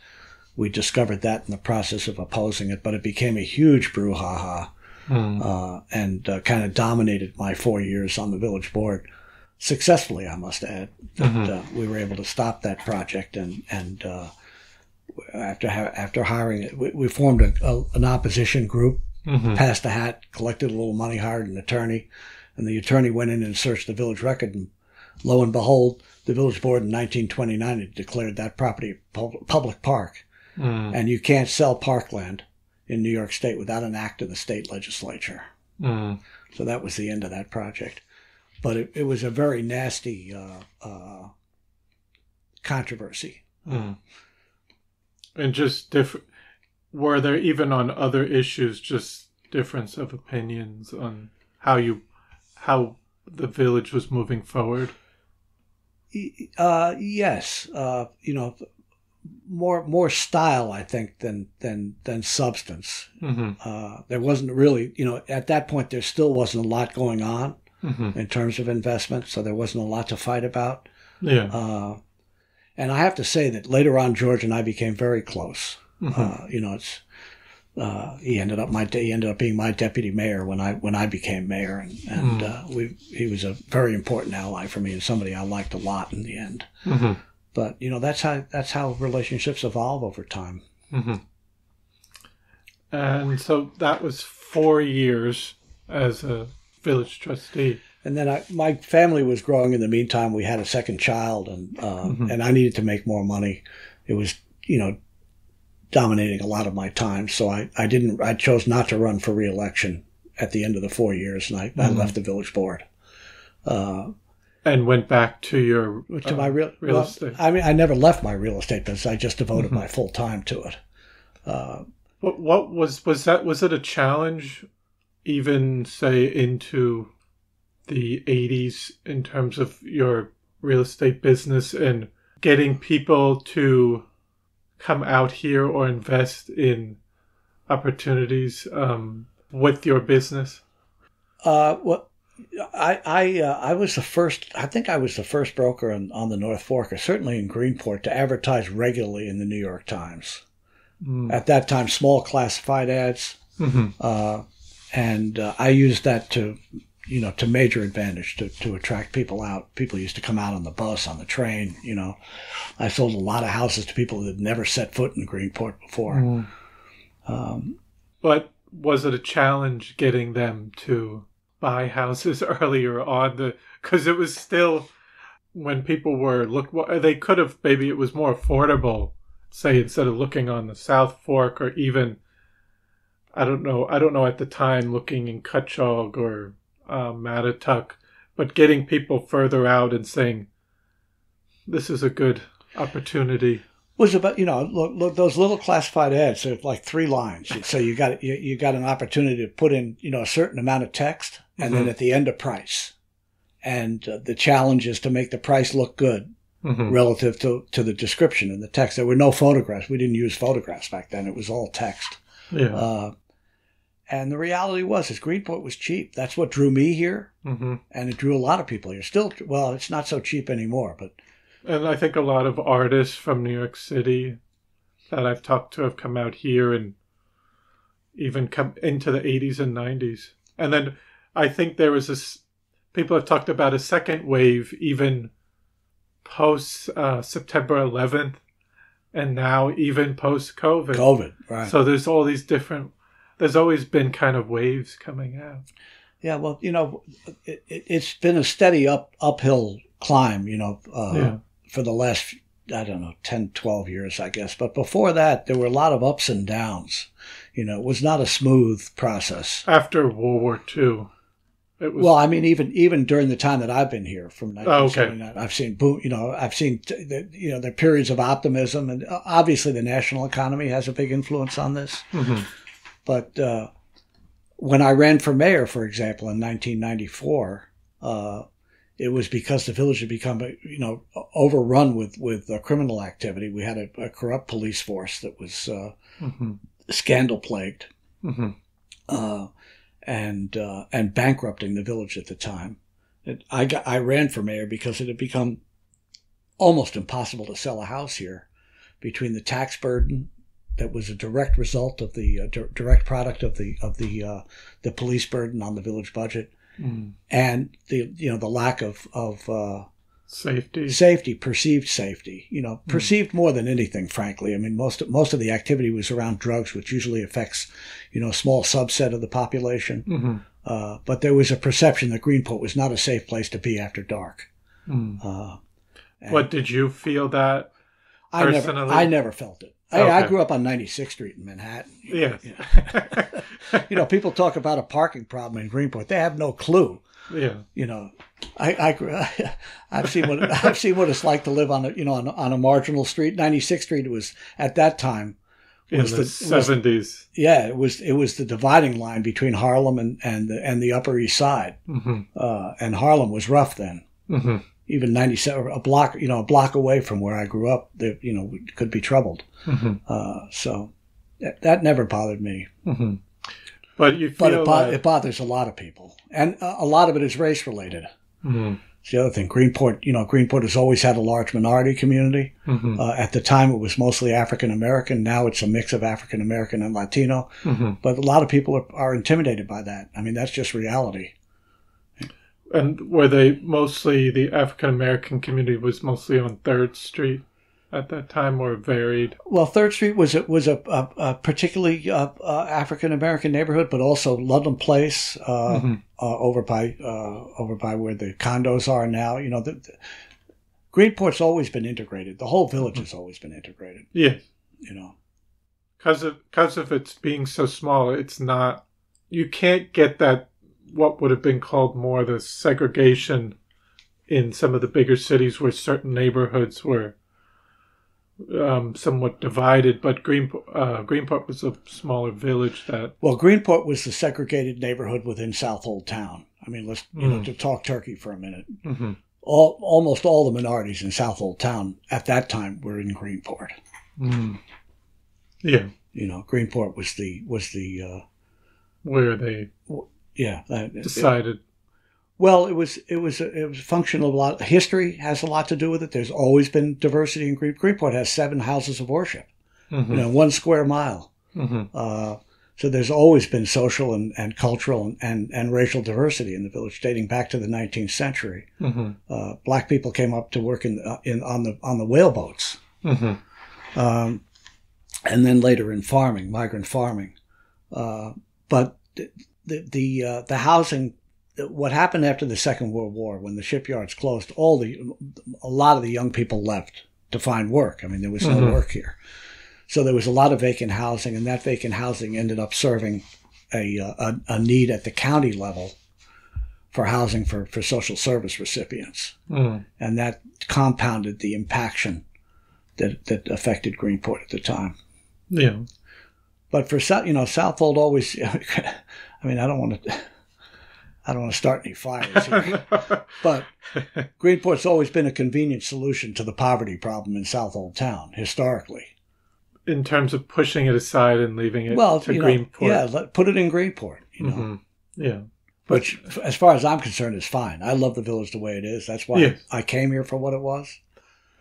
[SPEAKER 2] We discovered that in the process of opposing it, but it became a huge brouhaha and kind of dominated my 4 years on the village board. Successfully, I must add. That we were able to stop that project, and after hiring it, we formed an opposition group, passed a hat, collected a little money, hired an attorney, and the attorney went in and searched the village record, and lo and behold, the village board in 1929 had declared that property a public park. And you can't sell parkland in New York State without an act of the state legislature. So that was the end of that project. But it was a very nasty controversy.
[SPEAKER 1] And just were there even on other issues just difference of opinions on how the village was moving forward?
[SPEAKER 2] Yes. More style, I think, than substance. There wasn't really, at that point, there still wasn't a lot going on in terms of investment, so there wasn't a lot to fight about.
[SPEAKER 1] Yeah.
[SPEAKER 2] And I have to say that later on, George and I became very close. He ended up being my deputy mayor when I became mayor, and he was a very important ally for me and somebody I liked a lot in the end. But that's how relationships evolve over time.
[SPEAKER 1] And so that was 4 years as a village trustee. And
[SPEAKER 2] then my family was growing in the meantime. We had a second child, and I needed to make more money. It was dominating a lot of my time, so I chose not to run for re-election at the end of the 4 years, and I left the village board.
[SPEAKER 1] And went back to
[SPEAKER 2] my real
[SPEAKER 1] estate.
[SPEAKER 2] I mean, I never left my real estate business. I just devoted my full time to it.
[SPEAKER 1] What was that? Was it a challenge, even say into the 80s, in terms of your real estate business and getting people to come out here or invest in opportunities with your business?
[SPEAKER 2] I was the first. I think I was the first broker on the North Fork, or certainly in Greenport, to advertise regularly in the New York Times. At that time, small classified ads, and I used that to major advantage to attract people out. People used to come out on the bus, on the train. I sold a lot of houses to people that had never set foot in Greenport before.
[SPEAKER 1] But was it a challenge getting them to buy houses earlier on? Because it was still, when people were they could have, maybe it was more affordable, say, instead of looking on the South Fork, or even, I don't know at the time, looking in Cutchogue or Mattatuck, but getting people further out and saying, this is a good opportunity.
[SPEAKER 2] Was about, look, those little classified ads, they're like 3 lines. So you got an opportunity to put in, a certain amount of text, and then at the end, a price. And the challenge is to make the price look good relative to the description in the text. There were no photographs. We didn't use photographs back then. It was all text.
[SPEAKER 1] Yeah.
[SPEAKER 2] And the reality was, Greenport was cheap. That's what drew me here. And it drew a lot of people here. Still, well, it's not so cheap anymore, but...
[SPEAKER 1] And I think a lot of artists from New York City that I've talked to have come out here and even come into the 80s and 90s. And then I think there was people have talked about a second wave even post September 11th, and now even post-COVID.
[SPEAKER 2] COVID, right.
[SPEAKER 1] So there's all these different, there's always been kind of waves coming out.
[SPEAKER 2] Yeah, well, it's been a steady uphill climb, for the last, 10, 12 years, I guess. But before that, there were a lot of ups and downs. It was not a smooth process.
[SPEAKER 1] After World War II, it was...
[SPEAKER 2] Well, I mean, even during the time that I've been here, from 1979,
[SPEAKER 1] okay.
[SPEAKER 2] I've seen boom. I've seen the periods of optimism, and obviously the national economy has a big influence on this. But when I ran for mayor, for example, in 1994. It was because the village had become, overrun with criminal activity. We had a corrupt police force that was scandal plagued, and bankrupting the village at the time. I ran for mayor because it had become almost impossible to sell a house here, between the tax burden that was a direct result of the direct product of the police burden on the village budget, and the lack of perceived safety, perceived more than anything, frankly. I mean, most of the activity was around drugs, which usually affects, a small subset of the population. But there was a perception that Greenport was not a safe place to be after dark.
[SPEAKER 1] What did you feel that personally?
[SPEAKER 2] I never felt it.
[SPEAKER 1] Okay.
[SPEAKER 2] I grew up on 96th Street in Manhattan.
[SPEAKER 1] Yeah.
[SPEAKER 2] People talk about a parking problem in Greenport. They have no clue.
[SPEAKER 1] Yeah.
[SPEAKER 2] I've seen what it's like to live on a marginal street. 96th Street was at that time
[SPEAKER 1] was in the 70s.
[SPEAKER 2] It was the dividing line between Harlem and the Upper East Side. And Harlem was rough then. Even 97, a block away from where I grew up, could be troubled. So that never bothered me.
[SPEAKER 1] But you feel
[SPEAKER 2] it bothers a lot of people, and a lot of it is race related. It's the other thing. Greenport has always had a large minority community. At the time, it was mostly African American. Now it's a mix of African American and Latino. But a lot of people are intimidated by that. I mean, that's just reality.
[SPEAKER 1] And were they mostly, the African American community was mostly on 3rd Street at that time, or varied? Well,
[SPEAKER 2] 3rd Street was a particularly African American neighborhood, but also Ludlam Place, over by where the condos are now. Greenport's always been integrated. The whole village has always been integrated.
[SPEAKER 1] Yeah. Because of its being so small, it's not, you can't get that, what would have been called more the segregation in some of the bigger cities where certain neighborhoods were somewhat divided, but Greenport was a smaller village that...
[SPEAKER 2] Well, Greenport was the segregated neighborhood within South Old Town. I mean, let's to talk turkey for a minute. Almost all the minorities in South Old Town at that time were in Greenport.
[SPEAKER 1] Yeah.
[SPEAKER 2] Greenport was the
[SPEAKER 1] where they decided.
[SPEAKER 2] Well, it was a function of a lot. History has a lot to do with it. There's always been diversity in Greenport. Has 7 houses of worship, 1 square mile. So there's always been social and cultural and racial diversity in the village, dating back to the 19th century. Black people came up to work on the whaleboats, and then later in farming, migrant farming. But the housing. What happened after the Second World War, when the shipyards closed, a lot of the young people left to find work. I mean, there was no work here. So there was a lot of vacant housing, and that vacant housing ended up serving a need at the county level for housing for social service recipients. And that compounded the impaction that affected Greenport at the time.
[SPEAKER 1] Yeah.
[SPEAKER 2] But for Southold always, I mean, I don't want to start any fires here, but Greenport's always been a convenient solution to the poverty problem in South Old Town, historically.
[SPEAKER 1] In terms of pushing it aside and leaving it to Greenport.
[SPEAKER 2] Yeah, put it in Greenport,
[SPEAKER 1] Yeah.
[SPEAKER 2] Which, as far as I'm concerned, is fine. I love the village the way it is. That's why I came here for what it was.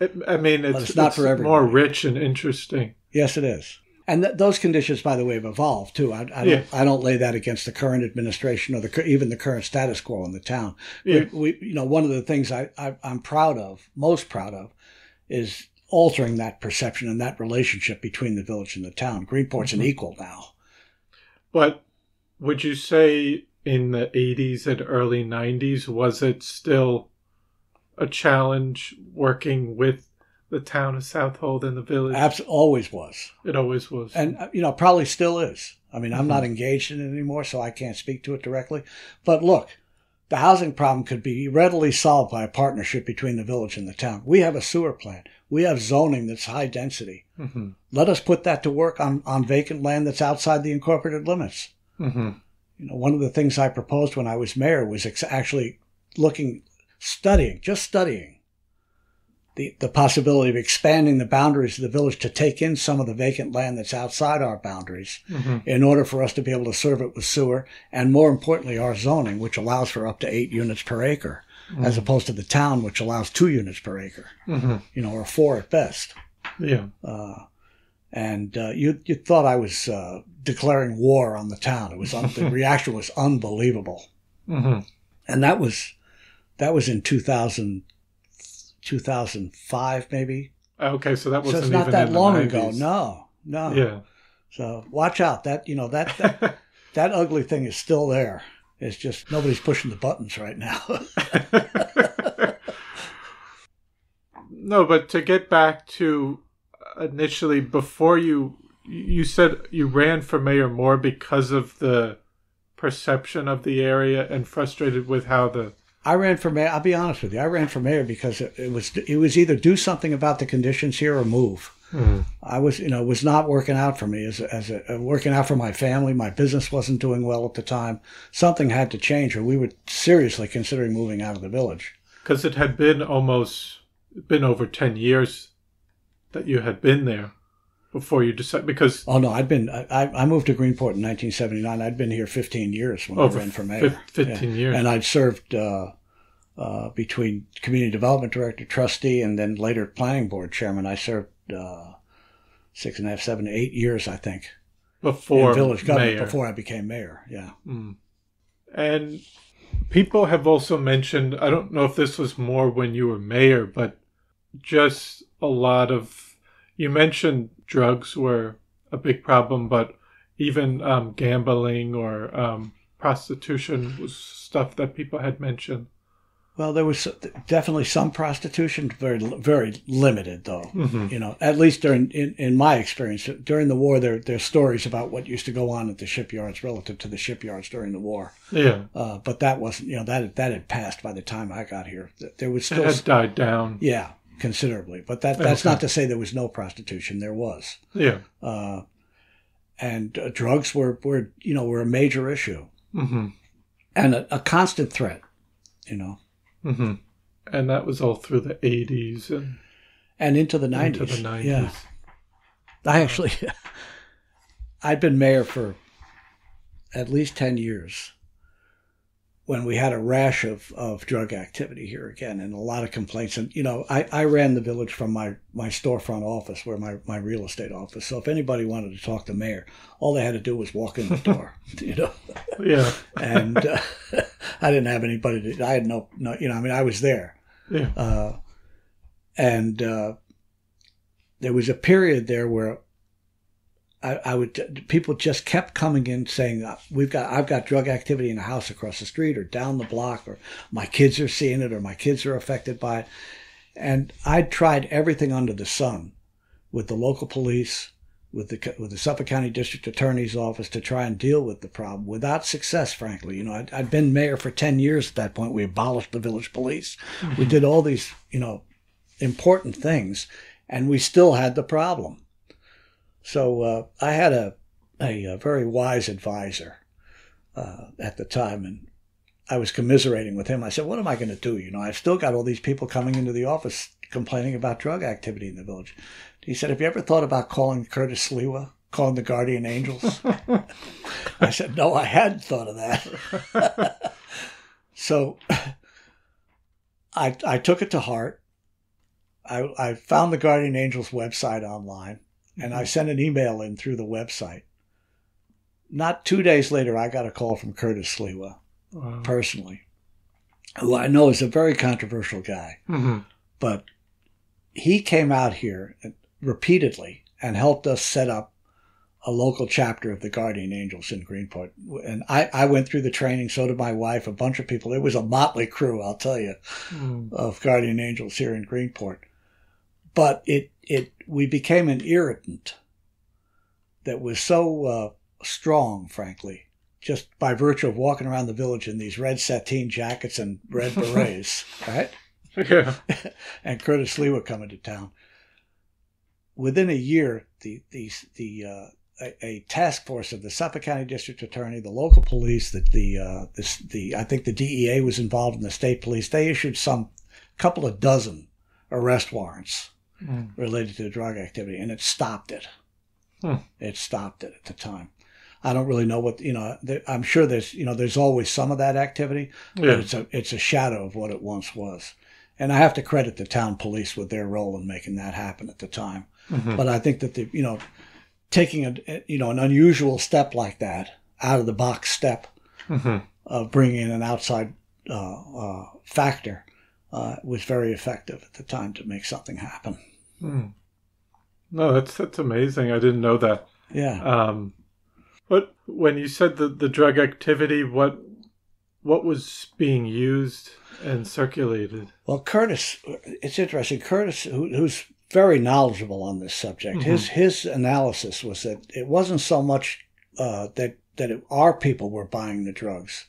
[SPEAKER 1] It's
[SPEAKER 2] not for everybody.
[SPEAKER 1] More rich and interesting.
[SPEAKER 2] Yes, it is. And those conditions, by the way, have evolved too. I don't lay that against the current administration or even the current status quo in the town.
[SPEAKER 1] Yeah.
[SPEAKER 2] We one of the things I'm most proud of, is altering that perception and that relationship between the village and the town. Greenport's an equal now.
[SPEAKER 1] But would you say in the 80s and early 90s, was it still a challenge working with the town of Southold and the village?
[SPEAKER 2] Always was.
[SPEAKER 1] It always was.
[SPEAKER 2] And, probably still is. I mean, I'm not engaged in it anymore, so I can't speak to it directly. But look, the housing problem could be readily solved by a partnership between the village and the town. We have a sewer plant. We have zoning that's high density. Let us put that to work on vacant land that's outside the incorporated limits. One of the things I proposed when I was mayor was actually studying the possibility of expanding the boundaries of the village to take in some of the vacant land that's outside our boundaries in order for us to be able to serve it with sewer, and more importantly, our zoning, which allows for up to 8 units per acre, as opposed to the town, which allows 2 units per acre, or 4 at best.
[SPEAKER 1] Yeah.
[SPEAKER 2] And you thought I was declaring war on the town. It was the reaction was unbelievable. And that was in 2005 maybe.
[SPEAKER 1] Okay, so that wasn't
[SPEAKER 2] it's not
[SPEAKER 1] even
[SPEAKER 2] that
[SPEAKER 1] in
[SPEAKER 2] long
[SPEAKER 1] the
[SPEAKER 2] ago.
[SPEAKER 1] 90s.
[SPEAKER 2] No.
[SPEAKER 1] Yeah.
[SPEAKER 2] So watch out. That that ugly thing is still there. It's just nobody's pushing the buttons right now.
[SPEAKER 1] No, but to get back to initially, before you said you ran for mayor more because of the perception of the area and frustrated with how the...
[SPEAKER 2] I ran for mayor. I'll be honest with you. I ran for mayor because it was either do something about the conditions here or move. I was not working out for me as working out for my family. My business wasn't doing well at the time. Something had to change, or we were seriously considering moving out of the village.
[SPEAKER 1] Because it had been over 10 years that you had been there before you decided. Because
[SPEAKER 2] I moved to Greenport in 1979. I'd been here 15 years when I ran for mayor.
[SPEAKER 1] 15 years,
[SPEAKER 2] and I'd served between community development director, trustee, and then later planning board chairman. I served 6.5, 7, 8 years, I think,
[SPEAKER 1] before
[SPEAKER 2] in village government
[SPEAKER 1] mayor.
[SPEAKER 2] before I became mayor. Yeah.
[SPEAKER 1] And people have also mentioned, I don't know if this was more when you were mayor, but just a lot of, you mentioned drugs were a big problem, but even gambling or prostitution was stuff that people had mentioned.
[SPEAKER 2] Well, there was definitely some prostitution, very, very limited, though. At least in my experience, during the war, there's stories about what used to go on at the shipyards relative to the shipyards during the war.
[SPEAKER 1] Yeah.
[SPEAKER 2] But that wasn't, that had passed by the time I got here. There was still...
[SPEAKER 1] It had died down.
[SPEAKER 2] Yeah, considerably. But that's not to say there was no prostitution. There was.
[SPEAKER 1] Yeah.
[SPEAKER 2] And drugs were a major issue. And a constant threat,
[SPEAKER 1] And that was all through the 80s
[SPEAKER 2] and into the 90s.
[SPEAKER 1] Into the 90s.
[SPEAKER 2] Yeah. I'd been mayor for at least 10 years when we had a rash of drug activity here again, and a lot of complaints. And, I ran the village from my storefront office, where my real estate office. So if anybody wanted to talk to the mayor, all they had to do was walk in the door,
[SPEAKER 1] Yeah.
[SPEAKER 2] And I didn't have anybody I had no, I was there.
[SPEAKER 1] Yeah.
[SPEAKER 2] And there was a period there where people just kept coming in saying, I've got drug activity in the house across the street or down the block, or my kids are seeing it, or my kids are affected by it. And I'd tried everything under the sun with the local police, with the Suffolk County District Attorney's Office to try and deal with the problem without success, frankly. I'd been mayor for 10 years at that point. We abolished the village police. We did all these, important things, and we still had the problem. So I had a very wise advisor at the time, and I was commiserating with him. I said, what am I going to do? I've still got all these people coming into the office complaining about drug activity in the village. He said, have you ever thought about calling Curtis Sliwa, calling the Guardian Angels? I said, no, I hadn't thought of that. So I took it to heart. I found the Guardian Angels website online, and I sent an email in through the website. Not 2 days later, I got a call from Curtis Sliwa, personally, who I know is a very controversial guy. But he came out here repeatedly and helped us set up a local chapter of the Guardian Angels in Greenport. And I went through the training, so did my wife, a bunch of people. It was a motley crew, I'll tell you, of Guardian Angels here in Greenport. But we became an irritant that was so strong, frankly, just by virtue of walking around the village in these red sateen jackets and red berets, right?
[SPEAKER 1] Yeah.
[SPEAKER 2] And Curtis Sliwa coming to town. Within a year, a task force of the Suffolk County District Attorney, the local police, I think the DEA was involved in the state police. They issued some couple of dozen arrest warrants related to the drug activity, and it stopped it. It stopped it at the time. I don't really know what, I'm sure there's always some of that activity, but it's a shadow of what it once was. And I have to credit the town police with their role in making that happen at the time. But I think that taking an unusual step like that, out of the box step of bringing in an outside factor, was very effective at the time to make something happen.
[SPEAKER 1] No, that's amazing. I didn't know that.
[SPEAKER 2] Yeah.
[SPEAKER 1] But when you said the drug activity, what was being used and circulated?
[SPEAKER 2] Well, Curtis, it's interesting. Curtis, who's very knowledgeable on this subject, his analysis was that it wasn't so much that our people were buying the drugs.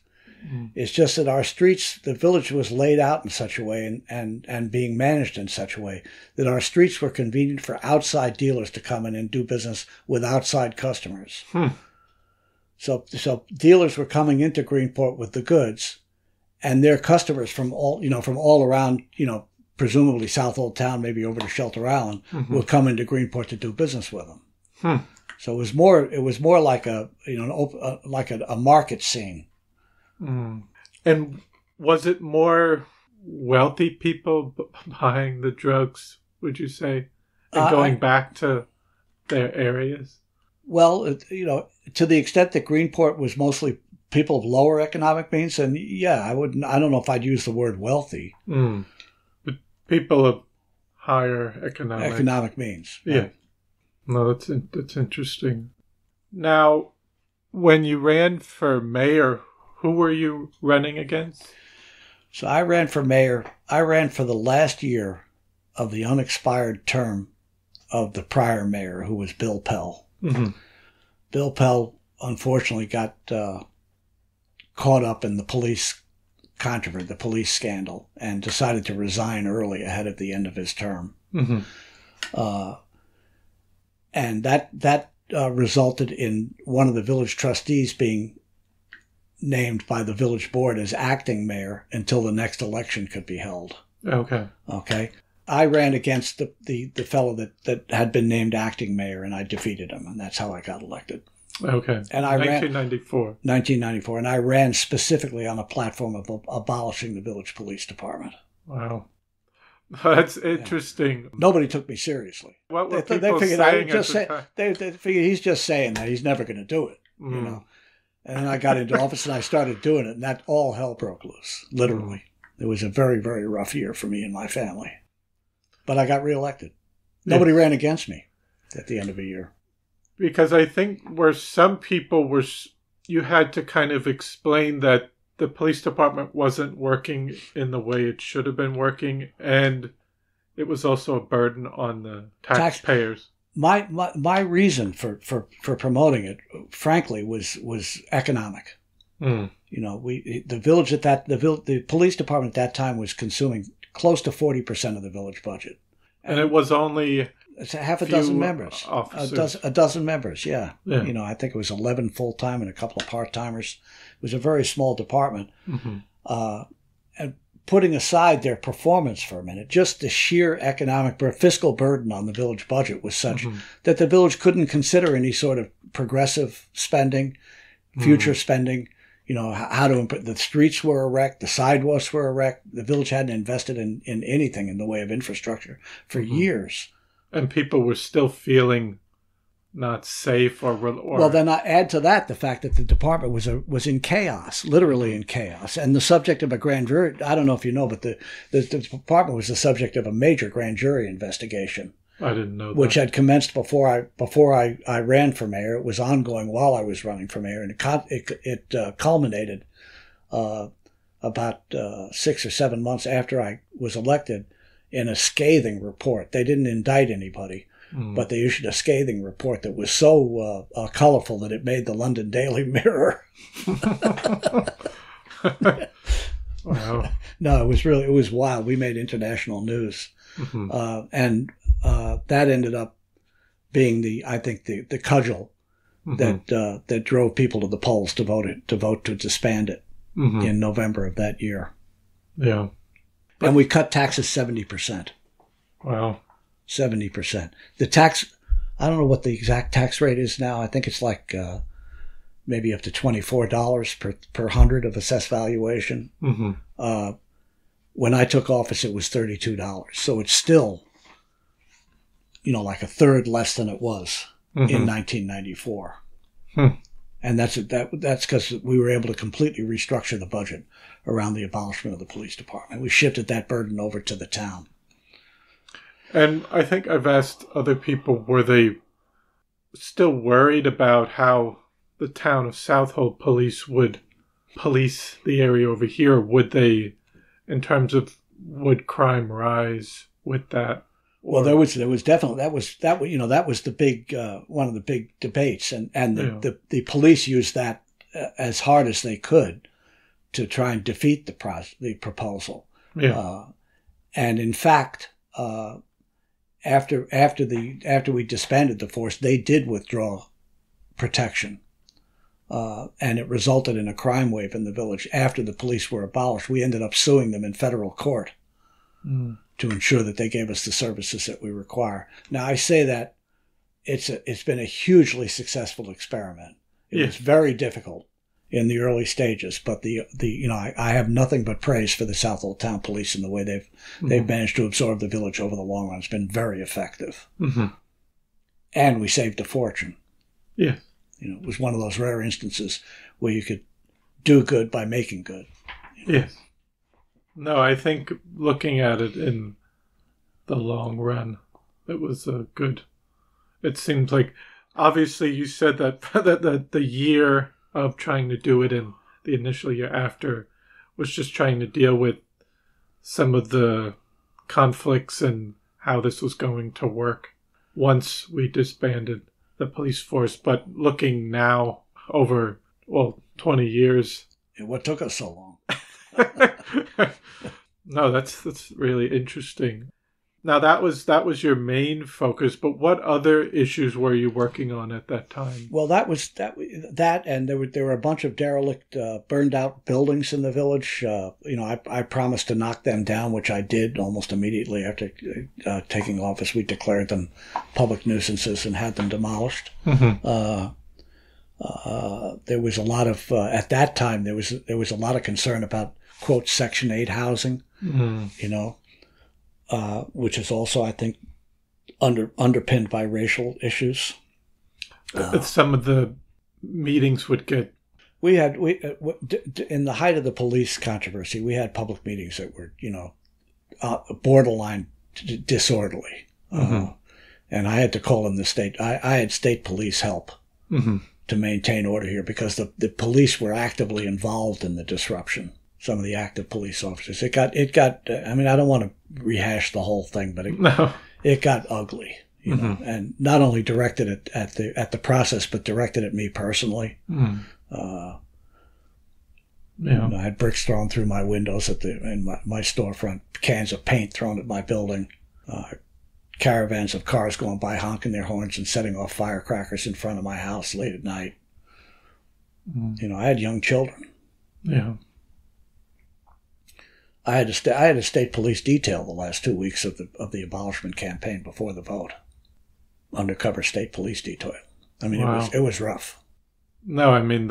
[SPEAKER 2] It's just that our streets, the village was laid out in such a way and being managed in such a way that our streets were convenient for outside dealers to come in and do business with outside customers. So dealers were coming into Greenport with the goods, and their customers from all around, presumably South Old Town, maybe over to Shelter Island, would come into Greenport to do business with them. So it was more like a market scene.
[SPEAKER 1] And was it more wealthy people buying the drugs, would you say, and going back to their areas?
[SPEAKER 2] Well, to the extent that Greenport was mostly people of lower economic means, and I don't know if I'd use the word wealthy.
[SPEAKER 1] But people of higher economic
[SPEAKER 2] means.
[SPEAKER 1] Yeah.
[SPEAKER 2] Right?
[SPEAKER 1] No, that's interesting. Now, when you ran for mayor, who were you running against?
[SPEAKER 2] So I ran for mayor. I ran for the last year of the unexpired term of the prior mayor, who was Bill Pell. Bill Pell, unfortunately, got caught up in the police controversy, the police scandal, and decided to resign early ahead of the end of his term. And that resulted in one of the village trustees being named by the village board as acting mayor until the next election could be held. Okay. I ran against the fellow that had been named acting mayor, and I defeated him, and that's how I got elected.
[SPEAKER 1] Okay.
[SPEAKER 2] And I
[SPEAKER 1] 1994.
[SPEAKER 2] 1994, and I ran specifically on a platform of abolishing the village police department.
[SPEAKER 1] Wow. That's interesting.
[SPEAKER 2] Yeah. Nobody took me seriously.
[SPEAKER 1] What were people saying at the time?
[SPEAKER 2] They figured he's just saying that. He's never going to do it, And then I got into office and I started doing it, and that all hell broke loose, literally. It was a very, very rough year for me and my family. But I got reelected. Nobody ran against me at the end of a year.
[SPEAKER 1] Because I think where some people you had to kind of explain that the police department wasn't working in the way it should have been working, and it was also a burden on the taxpayers. My reason for promoting it, frankly, was economic. The village the police department at that time was consuming close to 40% of the village budget, and it was only
[SPEAKER 2] it's half a dozen members, a dozen members. Yeah. I think it was 11 full time and a couple of part timers. It was a very small department. And putting aside their performance for a minute, just the sheer economic fiscal burden on the village budget was such that the village couldn't consider any sort of progressive spending, future spending. How to improve. The streets were a wreck. The sidewalks were a wreck. The village hadn't invested in anything in the way of infrastructure for years.
[SPEAKER 1] And people were still feeling not safe or
[SPEAKER 2] well, then I add to that the fact that the department was in chaos, literally in chaos. And the subject of a grand jury, I don't know if you know, but the department was the subject of a major grand jury investigation.
[SPEAKER 1] I didn't know that.
[SPEAKER 2] Which had commenced before I ran for mayor. It was ongoing while I was running for mayor, and it culminated about 6 or 7 months after I was elected in a scathing report. They didn't indict anybody, but they issued a scathing report that was so colorful that it made the London Daily Mirror.
[SPEAKER 1] Wow.
[SPEAKER 2] No, it was wild. We made international news. And that ended up being the cudgel that drove people to the polls to vote to disband it in November of that year.
[SPEAKER 1] Yeah.
[SPEAKER 2] And we cut taxes 70%. Wow. 70%. The tax, I don't know what the exact tax rate is now. I think it's like maybe up to $24 per 100 of assessed valuation. Mm-hmm. When I took office, it was $32. So it's still, like a third less than it was in 1994. And that's because we were able to completely restructure the budget around the abolishment of the police department. We shifted that burden over to the town.
[SPEAKER 1] And I think I've asked other people, were they still worried about how the town of Southold police would police the area over here? Would they, in terms of would crime rise with that?
[SPEAKER 2] Well, there was definitely that was the big one of the big debates, and the police used that as hard as they could to try and defeat the proposal. Yeah. And in fact, after we disbanded the force, they did withdraw protection, and it resulted in a crime wave in the village. After the police were abolished, we ended up suing them in federal court. To ensure that they gave us the services that we require. Now, I say that it's been a hugely successful experiment. It was very difficult in the early stages, but I have nothing but praise for the Southold Town Police and the way they've managed to absorb the village over the long run. It's been very effective, and we saved a fortune. Yeah, it was one of those rare instances where you could do good by making good.
[SPEAKER 1] Yes. No, I think looking at it in the long run, it was good. It seemed like, obviously you said that the year of trying to do it and the initial year after was just trying to deal with some of the conflicts and how this was going to work once we disbanded the police force. But looking now over, 20 years.
[SPEAKER 2] What took us so long?
[SPEAKER 1] No, that's really interesting. Now that was your main focus, but what other issues were you working on at that time?
[SPEAKER 2] Well, that and there were a bunch of derelict, burned out buildings in the village. I promised to knock them down, which I did almost immediately after taking office. We declared them public nuisances and had them demolished. Mm-hmm. There was a lot of at that time there was a lot of concern about, quote, Section 8 housing, which is also, I think, underpinned by racial issues.
[SPEAKER 1] Some of the meetings would get...
[SPEAKER 2] in the height of the police controversy, we had public meetings that were, borderline disorderly. Mm-hmm. And I had to call in the state. I had state police help to maintain order here because the police were actively involved in the disruption. Some of the active police officers. It got. I mean, I don't want to rehash the whole thing, but it got ugly, and not only directed at the process, but directed at me personally. Mm. I had bricks thrown through my windows in my storefront, cans of paint thrown at my building, caravans of cars going by honking their horns and setting off firecrackers in front of my house late at night. Mm. I had young children. Yeah. I had a state police detail the last 2 weeks of the abolishment campaign before the vote. Undercover state police detail. I mean, wow. It was rough.
[SPEAKER 1] No, I mean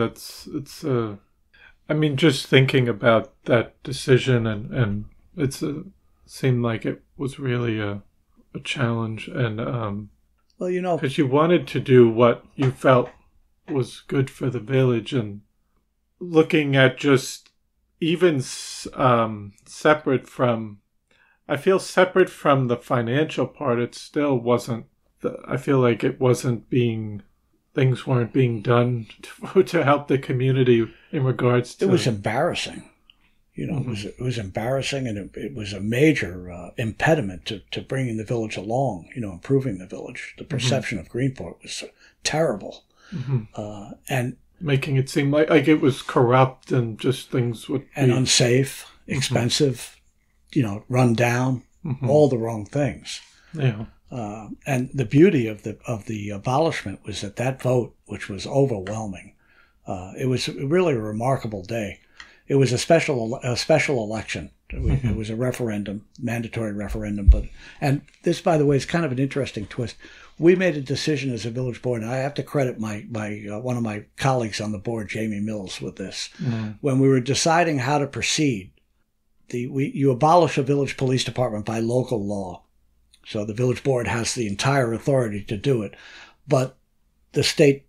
[SPEAKER 1] just thinking about that decision and seemed like it was really a challenge, and because you wanted to do what you felt was good for the village, and looking at just even separate from the financial part, it still wasn't. I feel like it wasn't things weren't being done to help the community in regards to.
[SPEAKER 2] It was embarrassing, It was embarrassing, and it was a major impediment to bringing the village along. Improving the village. The perception of Greenport was terrible, and
[SPEAKER 1] making it seem like it was corrupt and just things would
[SPEAKER 2] and unsafe, expensive, run down, all the wrong things. Yeah. And the beauty of the abolishment was that vote, which was overwhelming, it was really a remarkable day. It was a special election It was a referendum, mandatory referendum. And this, by the way, is kind of an interesting twist. We made a decision as a village board, and I have to credit my one of my colleagues on the board, Jamie Mills, with this. When we were deciding how to proceed, you abolish a village police department by local law. So the village board has the entire authority to do it. But the state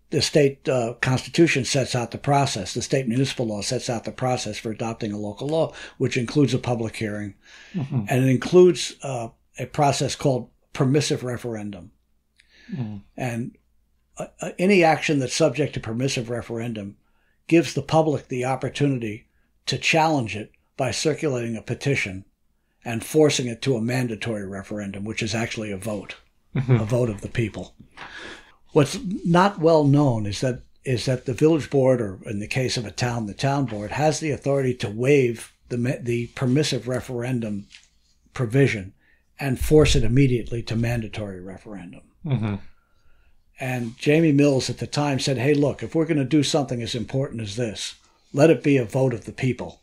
[SPEAKER 2] constitution sets out the process. The state municipal law sets out the process for adopting a local law, which includes a public hearing. And it includes a process called permissive referendum. And any action that's subject to permissive referendum gives the public the opportunity to challenge it by circulating a petition and forcing it to a mandatory referendum, which is actually a vote of the people. What's not well known is that the village board, or in the case of a town, the town board, has the authority to waive the permissive referendum provision and force it immediately to mandatory referendum. And Jamie Mills at the time said, hey, look, if we're going to do something as important as this, let it be a vote of the people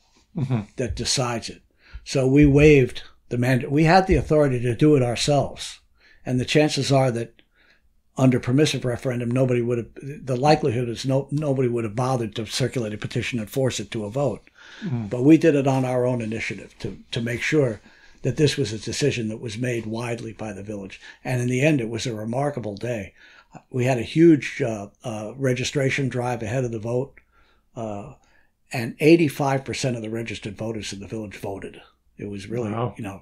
[SPEAKER 2] that decides it. So we waived the mandate. We had the authority to do it ourselves. And the chances are that under permissive referendum, the likelihood is nobody would have bothered to circulate a petition and force it to a vote. But we did it on our own initiative to make sure that this was a decision that was made widely by the village. And in the end, it was a remarkable day. We had a huge registration drive ahead of the vote, and 85% of the registered voters in the village voted. It was really,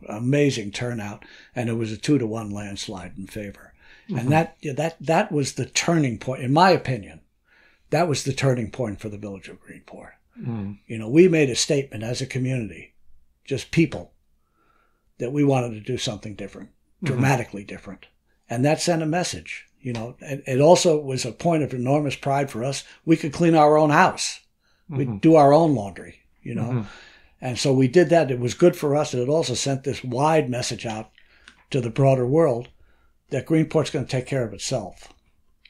[SPEAKER 2] amazing turnout, and it was a 2-1 landslide in favor. And that was the turning point, in my opinion. That was the turning point for the village of Greenport. We made a statement as a community, just people, that we wanted to do something different, dramatically different. And that sent a message. It also was a point of enormous pride for us. We could clean our own house. We'd do our own laundry, And so we did that. It was good for us. And it also sent this wide message out to the broader world that Greenport's going to take care of itself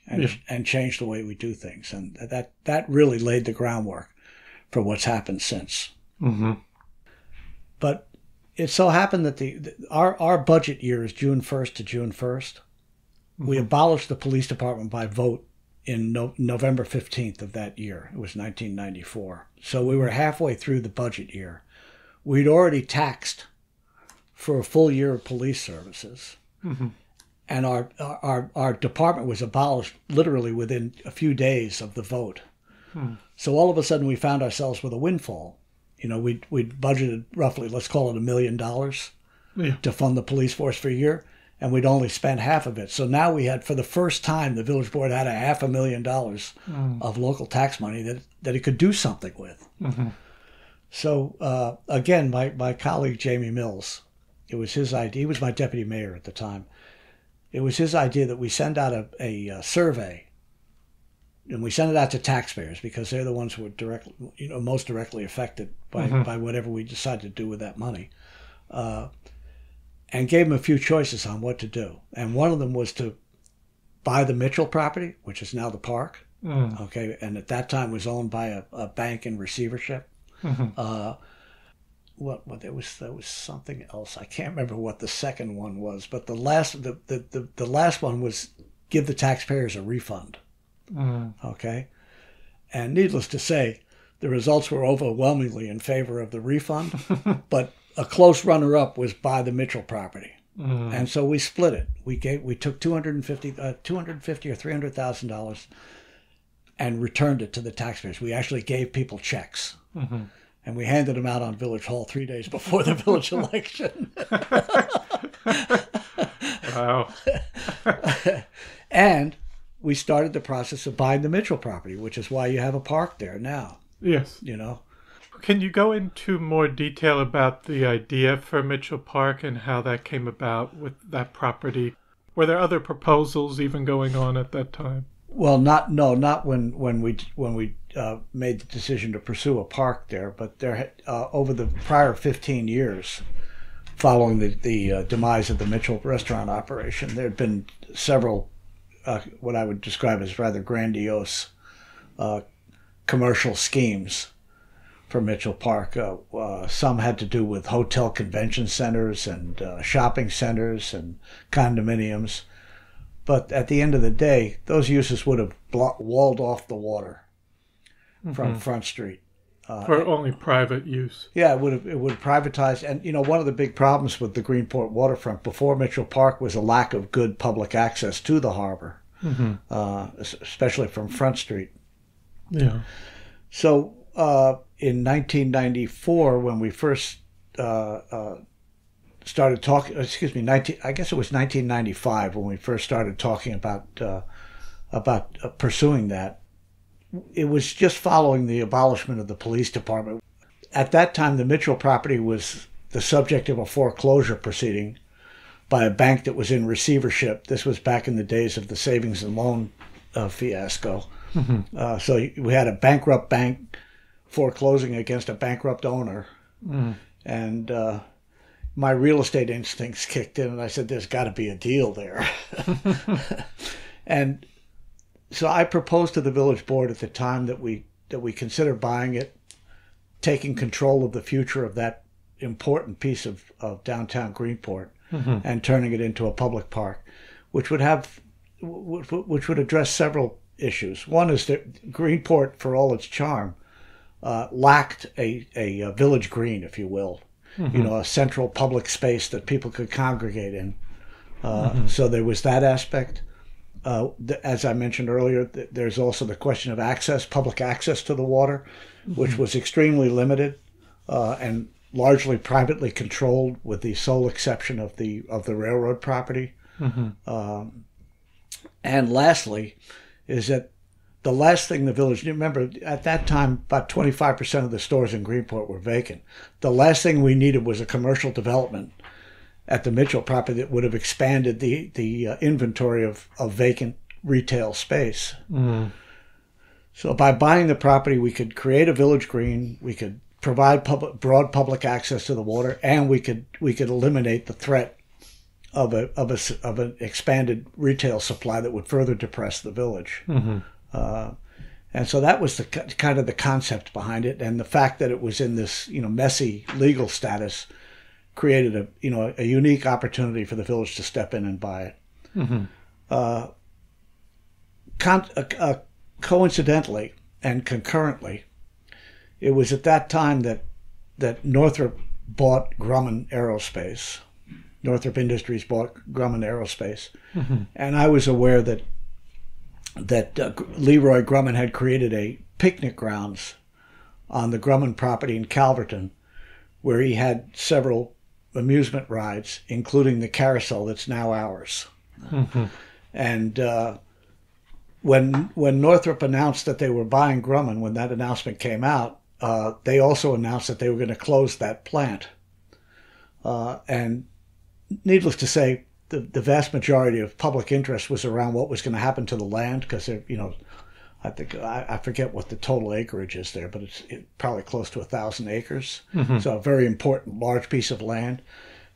[SPEAKER 2] and change the way we do things. And that really laid the groundwork for what's happened since. But it so happened that our budget year is June 1st to June 1st. We abolished the police department by vote in November 15th of that year. It was 1994. So we were halfway through the budget year. We'd already taxed for a full year of police services. And our department was abolished literally within a few days of the vote. So all of a sudden we found ourselves with a windfall. We'd budgeted roughly, let's call it $1 million to fund the police force for a year. And we'd only spent half of it. So now we had, for the first time, the village board had $500,000 of local tax money that it could do something with. So again, my colleague Jamie Mills, it was his idea. He was my deputy mayor at the time. It was his idea that we send out a survey, and we send it out to taxpayers because they're the ones who are most directly affected by whatever we decide to do with that money. And gave them a few choices on what to do. And one of them was to buy the Mitchell property, which is now the park. Okay, and at that time was owned by a bank in receivership. There was something else. I can't remember what the second one was, but the last one was give the taxpayers a refund. Okay, and needless to say, the results were overwhelmingly in favor of the refund, but a close runner-up was buy the Mitchell property. And so we split it. We took $250,000 or $300,000 and returned it to the taxpayers. We actually gave people checks. And we handed them out on Village Hall 3 days before the village election.
[SPEAKER 1] Wow.
[SPEAKER 2] And we started the process of buying the Mitchell property, which is why you have a park there now.
[SPEAKER 1] Yes.
[SPEAKER 2] Can
[SPEAKER 1] you go into more detail about the idea for Mitchell Park and how that came about with that property? Were there other proposals even going on at that time?
[SPEAKER 2] Well, not when we made the decision to pursue a park there, but there over the prior 15 years, following the demise of the Mitchell restaurant operation, there had been several what I would describe as rather grandiose commercial schemes for Mitchell Park. Some had to do with hotel convention centers and shopping centers and condominiums. But at the end of the day, those uses would have walled off the water from Front Street.
[SPEAKER 1] For only private use.
[SPEAKER 2] Yeah, it would have privatized. And, one of the big problems with the Greenport waterfront before Mitchell Park was a lack of good public access to the harbor, especially from Front Street.
[SPEAKER 1] Yeah.
[SPEAKER 2] So in 1994, when we first started talking, I guess it was 1995 when we first started talking about pursuing that. It was just following the abolishment of the police department. At that time, the Mitchell property was the subject of a foreclosure proceeding by a bank that was in receivership. This was back in the days of the savings and loan fiasco. So we had a bankrupt bank foreclosing against a bankrupt owner. And my real estate instincts kicked in, and I said, there's got to be a deal there. And so I proposed to the village board at the time that we consider buying it, taking control of the future of that important piece of downtown Greenport, and turning it into a public park, which would address several issues. One is that Greenport, for all its charm, lacked a village green, if you will, a central public space that people could congregate in. So there was that aspect. As I mentioned earlier, there's also the question of access, public access to the water, which was extremely limited and largely privately controlled, with the sole exception of the railroad property. And lastly, is that the last thing the village, remember at that time about 25% of the stores in Greenport were vacant. The last thing we needed was a commercial development at the Mitchell property that would have expanded the inventory of vacant retail space. So by buying the property, we could create a village green, we could provide broad public access to the water, and we could eliminate the threat of an expanded retail supply that would further depress the village. And so that was the kind of the concept behind it, and the fact that it was in this messy legal status created a unique opportunity for the village to step in and buy it. Coincidentally and concurrently, it was at that time that Northrop bought Grumman Aerospace. Northrop Industries bought Grumman Aerospace, and I was aware that Leroy Grumman had created a picnic grounds on the Grumman property in Calverton, where he had several amusement rides, including the carousel that's now ours. And when Northrop announced that they were buying Grumman, when that announcement came out, they also announced that they were going to close that plant. And needless to say, the vast majority of public interest was around what was going to happen to the land, because I forget what the total acreage is there, but it's probably close to 1,000 acres. So a very important, large piece of land.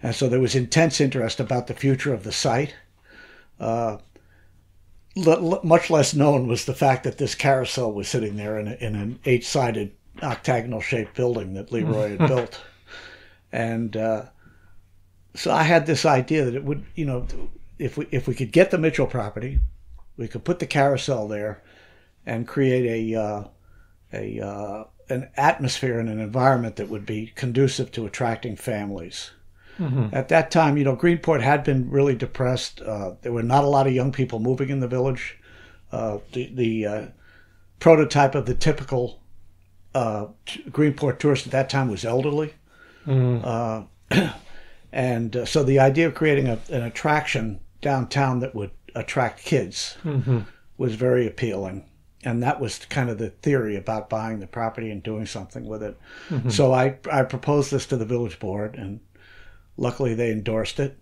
[SPEAKER 2] And so there was intense interest about the future of the site. Much less known was the fact that this carousel was sitting there in an 8-sided octagonal-shaped building that Leroy had built. And so I had this idea that it would, if we could get the Mitchell property, we could put the carousel there and create an atmosphere and an environment that would be conducive to attracting families. At that time, Greenport had been really depressed. There were not a lot of young people moving in the village. The prototype of the typical Greenport tourist at that time was elderly. And so the idea of creating an attraction downtown that would attract kids was very appealing. And that was kind of the theory about buying the property and doing something with it. So I proposed this to the village board, and luckily they endorsed it.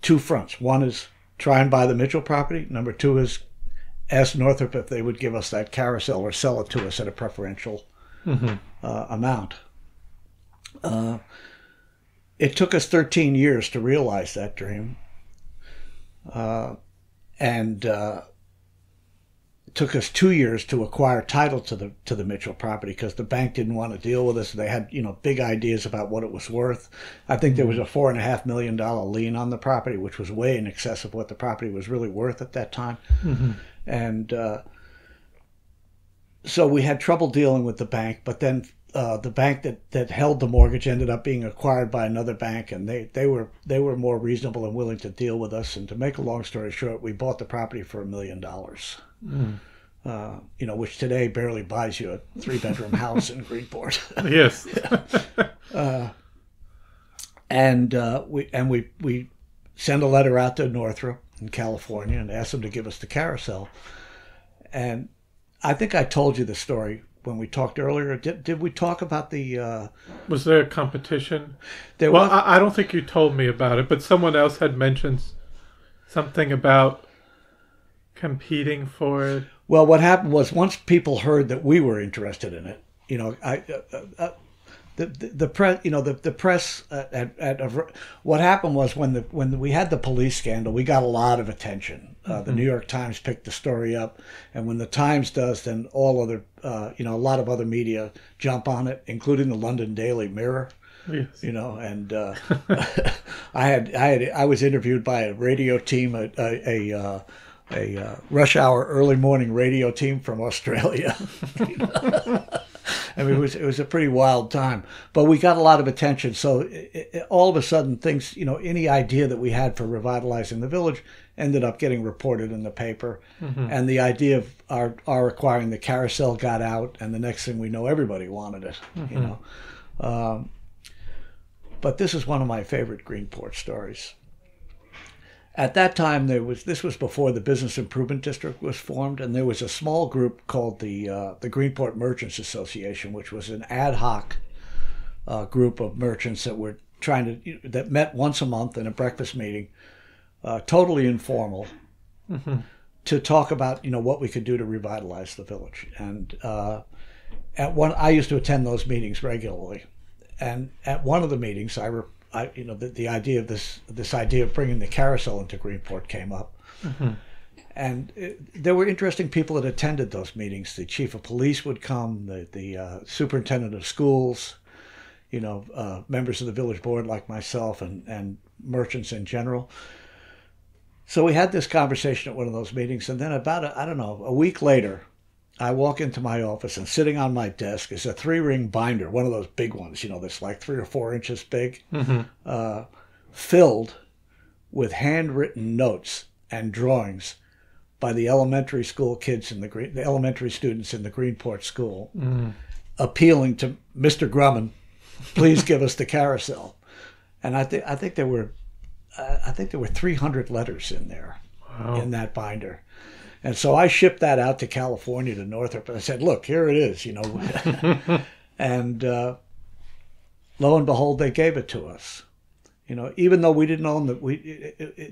[SPEAKER 2] 2 fronts. One is try and buy the Mitchell property. Number 2 is ask Northrop if they would give us that carousel or sell it to us at a preferential amount. It took us 13 years to realize that dream. And took us 2 years to acquire title to the Mitchell property because the bank didn't want to deal with us. They had big ideas about what it was worth. I think there was a $4.5 million lien on the property, which was way in excess of what the property was really worth at that time. Mm-hmm. And so we had trouble dealing with the bank, but then the bank that held the mortgage ended up being acquired by another bank, and they were more reasonable and willing to deal with us. And to make a long story short, we bought the property for $1 million. Mm. Which today barely buys you a 3-bedroom house in Greenport.
[SPEAKER 1] Yes.
[SPEAKER 2] We send a letter out to Northrop in California and ask them to give us the carousel. And I think I told you the story when we talked earlier. Did we talk about the...
[SPEAKER 1] Was there a competition? I don't think you told me about it, but someone else had mentioned something about competing for it.
[SPEAKER 2] Well, what happened was once people heard that we were interested in it, the press, the press what happened was when we had the police scandal, we got a lot of attention. The New York Times picked the story up, and when the Times does, then all other, a lot of other media jump on it, including the London Daily Mirror. Yes. And I was interviewed by a radio team, a rush hour early morning radio team from Australia. I mean, it was a pretty wild time, but we got a lot of attention. So all of a sudden, things, any idea that we had for revitalizing the village ended up getting reported in the paper, and the idea of our acquiring the carousel got out, and the next thing we know, everybody wanted it. But this is one of my favorite Greenport stories. At that time, this was before the Business Improvement District was formed, and there was a small group called the Greenport Merchants Association, which was an ad hoc group of merchants that were that met once a month in a breakfast meeting, totally informal, to talk about what we could do to revitalize the village. And I used to attend those meetings regularly, and at one of the meetings, the idea of this idea of bringing the carousel into Greenport came up, and there were interesting people that attended those meetings. The chief of police would come, the superintendent of schools, members of the village board like myself, and merchants in general. So we had this conversation at one of those meetings, and then about a week later, I walk into my office, and sitting on my desk is a 3-ring binder, one of those big ones, that's like 3 or 4 inches big, filled with handwritten notes and drawings by the elementary school kids the elementary students in the Greenport school, appealing to Mr. Grumman, please give us the carousel. And I think there were 300 letters in there, in that binder. And so I shipped that out to California, to Northrop, and I said, look, here it is, And lo and behold, they gave it to us. Even though we didn't own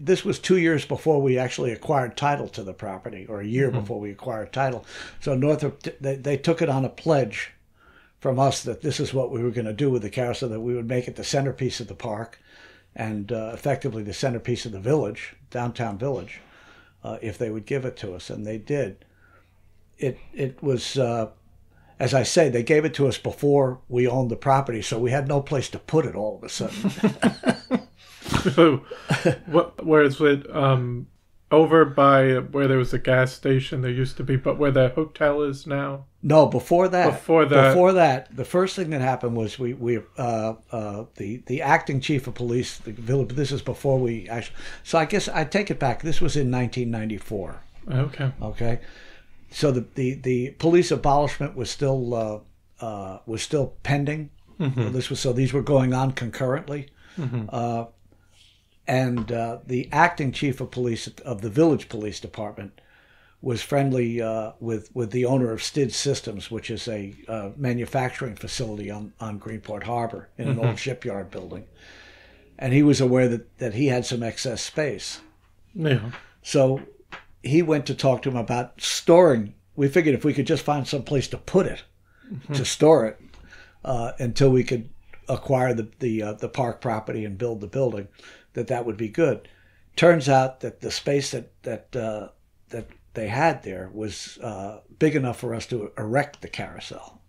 [SPEAKER 2] this was 2 years before we actually acquired title to the property, or a year before we acquired title. So Northrop, they took it on a pledge from us that this is what we were going to do with the carousel, that we would make it the centerpiece of the park and effectively the centerpiece of the village, downtown village. If they would give it to us, and they did. It was, as I say, they gave it to us before we owned the property, so we had no place to put it all of a sudden.
[SPEAKER 1] So, where is it? Over by where there was a gas station there used to be, but where the hotel is now?
[SPEAKER 2] No, before that, the first thing that happened was the acting chief of police, the village. This is before we actually. So I guess I take it back. This was in 1994. Okay. So the police abolishment was still pending. These were going on concurrently. And the acting chief of police of the village police department was friendly with the owner of Stid Systems, which is a manufacturing facility on Greenport Harbor in an old shipyard building. And he was aware that he had some excess space.
[SPEAKER 1] Yeah.
[SPEAKER 2] So he went to talk to him about storing. We figured if we could just find some place to put it, to store it, until we could acquire the park property and build the building, that would be good. Turns out that the space that they had there was big enough for us to erect the carousel.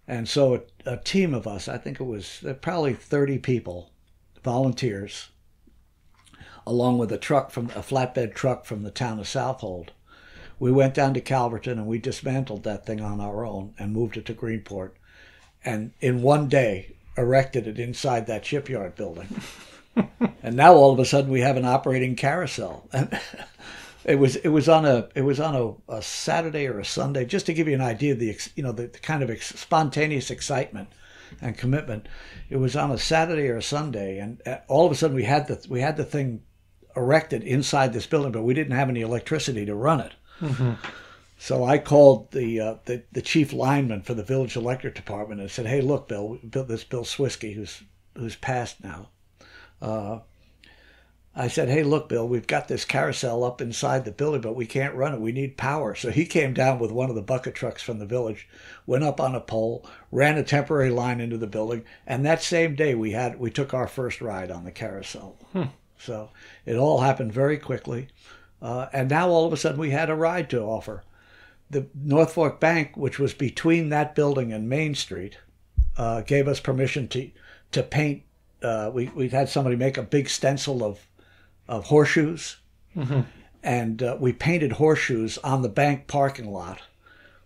[SPEAKER 2] And so a team of us, I think it was probably 30 people, volunteers, along with a flatbed truck from the town of Southold. We went down to Calverton and we dismantled that thing on our own and moved it to Greenport. And in one day, erected it inside that shipyard building. And now all of a sudden we have an operating carousel. And it was on a Saturday or a Sunday, just to give you an idea of the kind of spontaneous excitement and commitment. It was on a Saturday or a Sunday, and all of a sudden we had the thing erected inside this building, but we didn't have any electricity to run it. Mm-hmm. So I called the chief lineman for the village electric department and said, "Hey, look, Bill, this Bill Swisky, who's passed now." I said, "Hey, look, Bill, we've got this carousel up inside the building, but we can't run it. We need power." So he came down with one of the bucket trucks from the village, went up on a pole, ran a temporary line into the building, and that same day we took our first ride on the carousel. So it all happened very quickly, and now all of a sudden we had a ride to offer. The North Fork Bank, which was between that building and Main Street, gave us permission to paint. We had somebody make a big stencil of horseshoes, mm-hmm. and we painted horseshoes on the bank parking lot,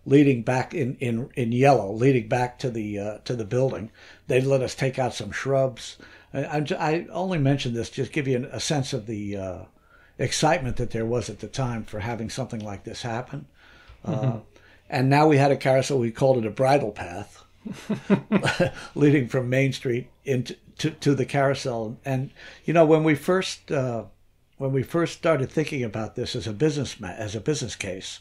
[SPEAKER 2] leading back in yellow, leading back to the building. They let us take out some shrubs. I only mention this just to give you a sense of the excitement that there was at the time for having something like this happen. Mm-hmm. And now we had a carousel. We called it a bridle path, leading from Main Street into to the carousel. And when we first started thinking about this as a business case,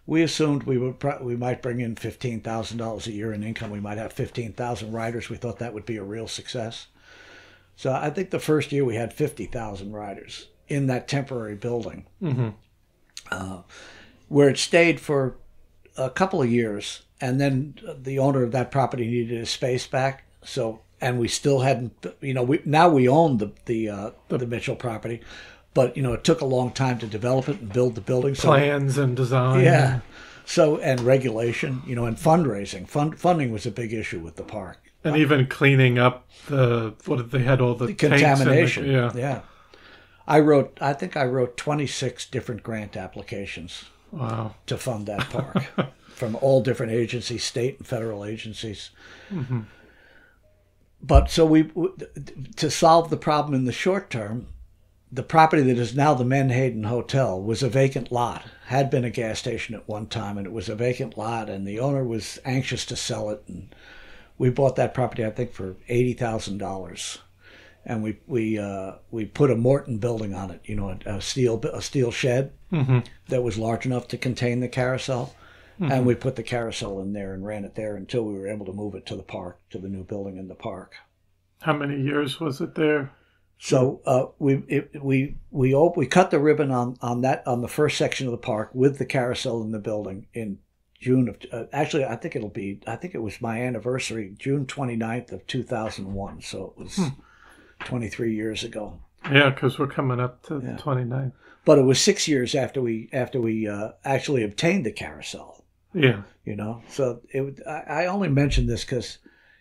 [SPEAKER 2] we assumed we might bring in $15,000 a year in income. We might have 15,000 riders. We thought that would be a real success. So I think the first year we had 50,000 riders in that temporary building, mm-hmm. Where it stayed for a couple of years, and then the owner of that property needed his space back. So, and we still hadn't, now we own the Mitchell property, but it took a long time to develop it and build the building.
[SPEAKER 1] Plans and design.
[SPEAKER 2] Yeah. So, and regulation, and fundraising. Funding was a big issue with the park.
[SPEAKER 1] And even cleaning up they had all the
[SPEAKER 2] contamination.
[SPEAKER 1] Yeah.
[SPEAKER 2] I think I wrote 26 different grant applications.
[SPEAKER 1] Wow.
[SPEAKER 2] To fund that park from all different agencies, state and federal agencies. Mm-hmm. But so to solve the problem in the short term, the property that is now the Menhaden Hotel was a vacant lot, had been a gas station at one time, and it was a vacant lot, and the owner was anxious to sell it. And we bought that property, I think, for $80,000. And we put a Morton building on it, a steel shed, mm-hmm. that was large enough to contain the carousel, mm-hmm. and we put the carousel in there and ran it there until we were able to move it to the park, to the new building in the park.
[SPEAKER 1] How many years was it there?
[SPEAKER 2] So we cut the ribbon on the first section of the park with the carousel in the building in June of actually I think it was my anniversary, June 29th of 2001. So it was. 23 years ago.
[SPEAKER 1] Yeah, because we're coming up to the 29th.
[SPEAKER 2] But it was 6 years after we actually obtained the carousel.
[SPEAKER 1] Yeah.
[SPEAKER 2] So I only mention this because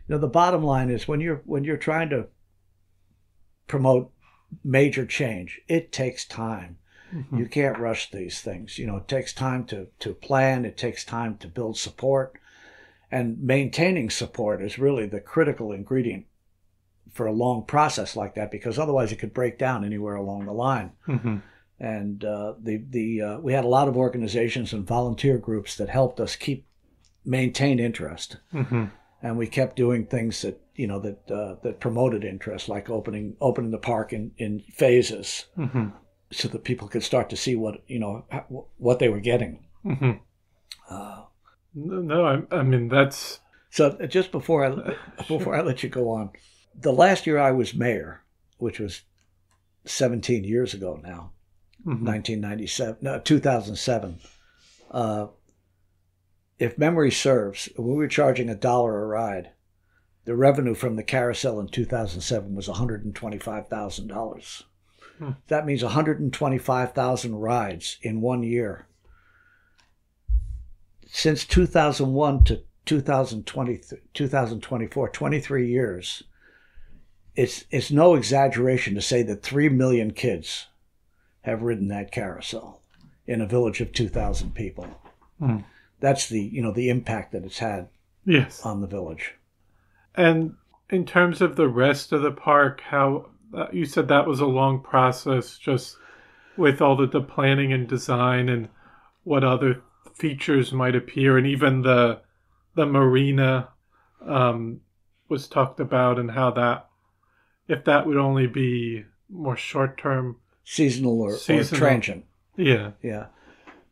[SPEAKER 2] the bottom line is when you're trying to promote major change, it takes time. Mm-hmm. You can't rush these things. It takes time to plan. It takes time to build support, and maintaining support is really the critical ingredient for a long process like that, because otherwise it could break down anywhere along the line. Mm-hmm. And we had a lot of organizations and volunteer groups that helped us maintain interest. Mm-hmm. And we kept doing things that that promoted interest, like opening the park in phases, mm-hmm. so that people could start to see what they were getting. Mm-hmm.
[SPEAKER 1] I mean that's.
[SPEAKER 2] So just before I let you go on. The last year I was mayor, which was 17 years ago now, mm-hmm. 2007. If memory serves, when we were charging $1 a ride, the revenue from the carousel in 2007 was $125,000. That means 125,000 rides in 1 year. Since 2001 to 2024, 23 years, it's no exaggeration to say that 3 million kids have ridden that carousel in a village of 2,000 people. That's the impact that it's had on the village.
[SPEAKER 1] And in terms of the rest of the park, how you said that was a long process, just with all the planning and design and what other features might appear, and even the marina was talked about, and how that, if that would only be more short-term,
[SPEAKER 2] seasonal or transient.
[SPEAKER 1] Yeah.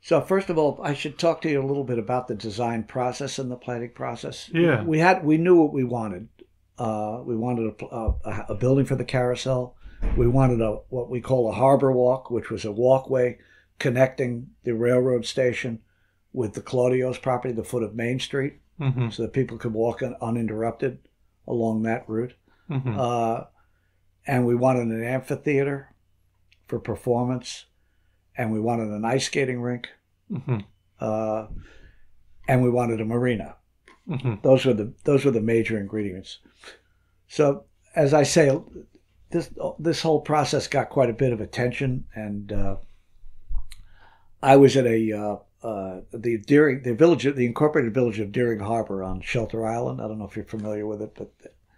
[SPEAKER 2] So first of all, I should talk to you a little bit about the design process and the planning process.
[SPEAKER 1] Yeah.
[SPEAKER 2] We knew what we wanted. We wanted a building for the carousel. We wanted what we call a harbor walk, which was a walkway connecting the railroad station with the Claudio's property, the foot of Main Street, so that people could walk uninterrupted along that route. And we wanted an amphitheater for performance, and we wanted an ice skating rink, and we wanted a marina. Those were the major ingredients. So, as I say, this whole process got quite a bit of attention, and I was at the incorporated village of Deering Harbor on Shelter Island. I don't know if you're familiar with it, but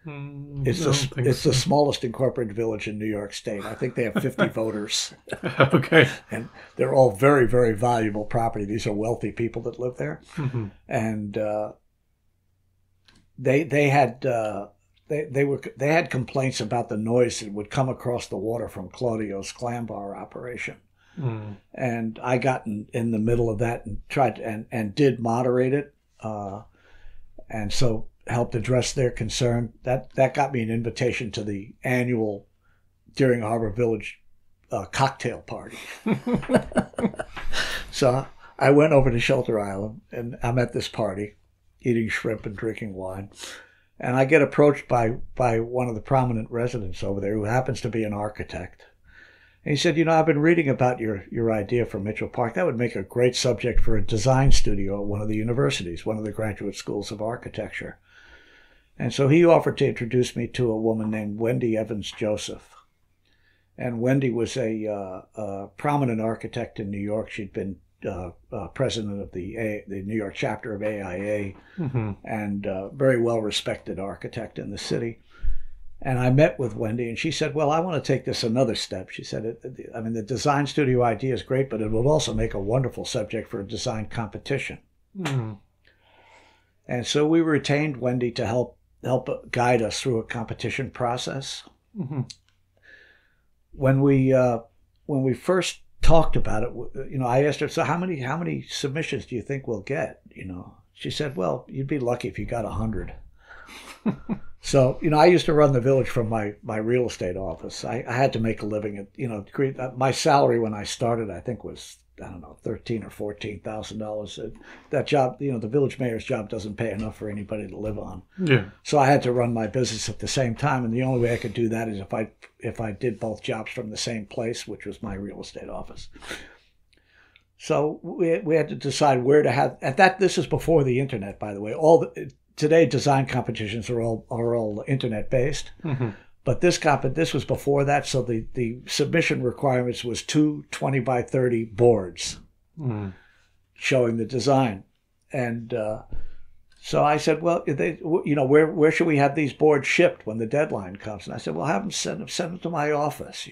[SPEAKER 2] it's the smallest incorporated village in New York State. I think they have 50 voters.
[SPEAKER 1] Okay.
[SPEAKER 2] And they're all very, very valuable property. These are wealthy people that live there. And they had complaints about the noise that would come across the water from Claudio's clam bar operation. And I got in the middle of that and tried and did moderate it. And so helped address their concern. That got me an invitation to the annual Deering Harbor Village cocktail party. So I went over to Shelter Island, and I'm at this party, eating shrimp and drinking wine. And I get approached by one of the prominent residents over there, who happens to be an architect. And he said, I've been reading about your idea for Mitchell Park. That would make a great subject for a design studio at one of the universities, one of the graduate schools of architecture. And so he offered to introduce me to a woman named Wendy Evans Joseph. And Wendy was a prominent architect in New York. She'd been president of the New York chapter of AIA, and very well-respected architect in the city. And I met with Wendy, and she said, well, I want to take this another step. She said, the design studio idea is great, but it will also make a wonderful subject for a design competition. And so we retained Wendy to help guide us through a competition process. When we first talked about it, I asked her, so how many submissions do you think we'll get? She said, well, you'd be lucky if you got 100. So, I used to run the village from my real estate office. I had to make a living at, my salary when I started, I think was, I don't know, $13,000 or $14,000. That job, the village mayor's job doesn't pay enough for anybody to live on. Yeah. So I had to run my business at the same time, and the only way I could do that is if I did both jobs from the same place, which was my real estate office. So we had to decide where to have. This is before the internet, by the way. Today design competitions are all internet based. But this was before that, so the submission requirements was 2 20 by 30 boards showing the design. And so I said, well, where should we have these boards shipped when the deadline comes? And I said, well, have them send them to my office.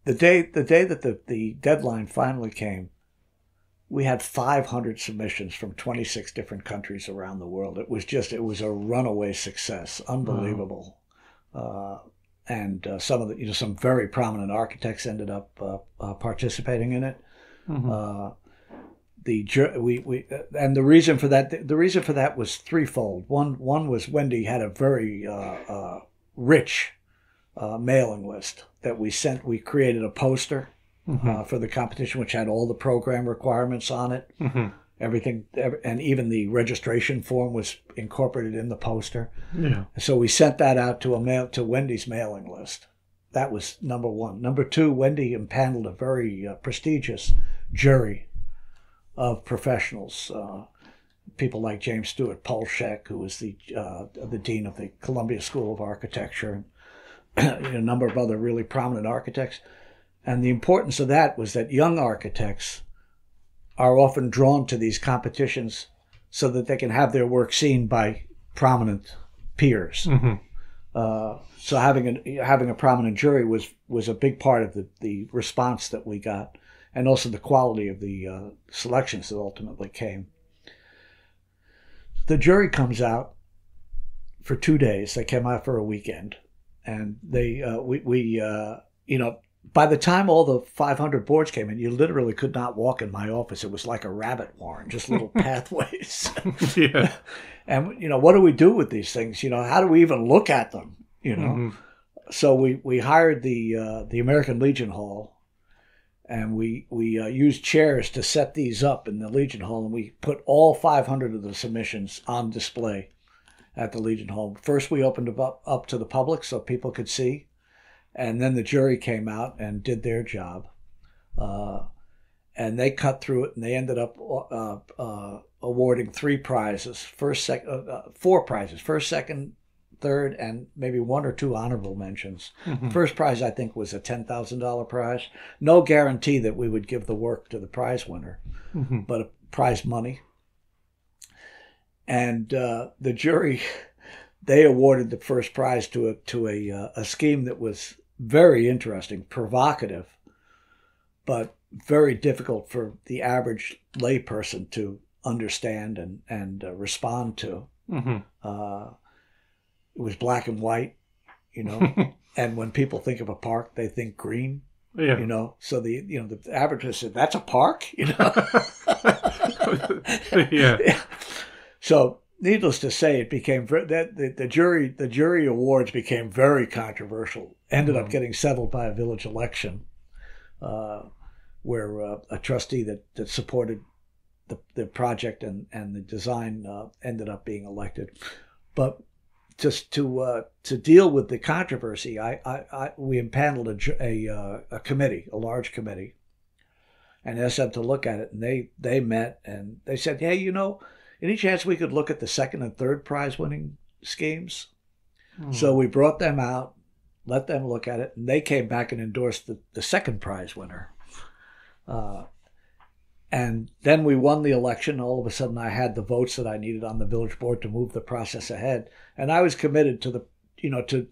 [SPEAKER 2] The day that the deadline finally came, we had 500 submissions from 26 different countries around the world. It was a runaway success, unbelievable. And some very prominent architects ended up participating in it. And the reason for that was threefold. One was Wendy had a very rich mailing list that we sent. We created a poster for the competition, which had all the program requirements on it. Everything, and even the registration form was incorporated in the poster. Yeah. So we sent that out to Wendy's mailing list, that was number one. Number two, Wendy impaneled a very prestigious jury of professionals. People like James Stewart Polshek, who was the dean of the Columbia School of Architecture, and a number of other really prominent architects. And the importance of that was that young architects are often drawn to these competitions so that they can have their work seen by prominent peers. Mm-hmm. So having a prominent jury was a big part of the response that we got, and also the quality of the selections that ultimately came. The jury comes out for 2 days. They came out for a weekend, and by the time all the 500 boards came in, you literally could not walk in my office. It was like a rabbit warren, just little pathways. Yeah. And, what do we do with these things? How do we even look at them? Mm-hmm. So we hired the American Legion Hall, and we used chairs to set these up in the Legion Hall, and we put all 500 of the submissions on display at the Legion Hall. First, we opened it up to the public so people could see. And then the jury came out and did their job. And they cut through it, and they ended up awarding 3 prizes, four prizes, first, second, third, and maybe 1 or 2 honorable mentions. Mm-hmm. First prize, I think, was a $10,000 prize. No guarantee that we would give the work to the prize winner, mm-hmm. but a prize money. And the jury, they awarded the first prize to a scheme that was very interesting, provocative, but very difficult for the average layperson to understand and respond to. Mm-hmm. It was black and white, and when people think of a park, they think green. Yeah. So the average person said, "That's a park," Yeah. So, needless to say, it became the jury awards became very controversial. Ended up getting settled by a village election, where a trustee that supported the project and the design ended up being elected. But just to deal with the controversy, we impaneled a committee, a large committee, and asked them to look at it. And they met and they said, "Hey, any chance we could look at the second and third prize winning schemes?" So we brought them out, let them look at it, and they came back and endorsed the second prize winner. And then we won the election. All of a sudden, I had the votes that I needed on the village board to move the process ahead, and I was committed to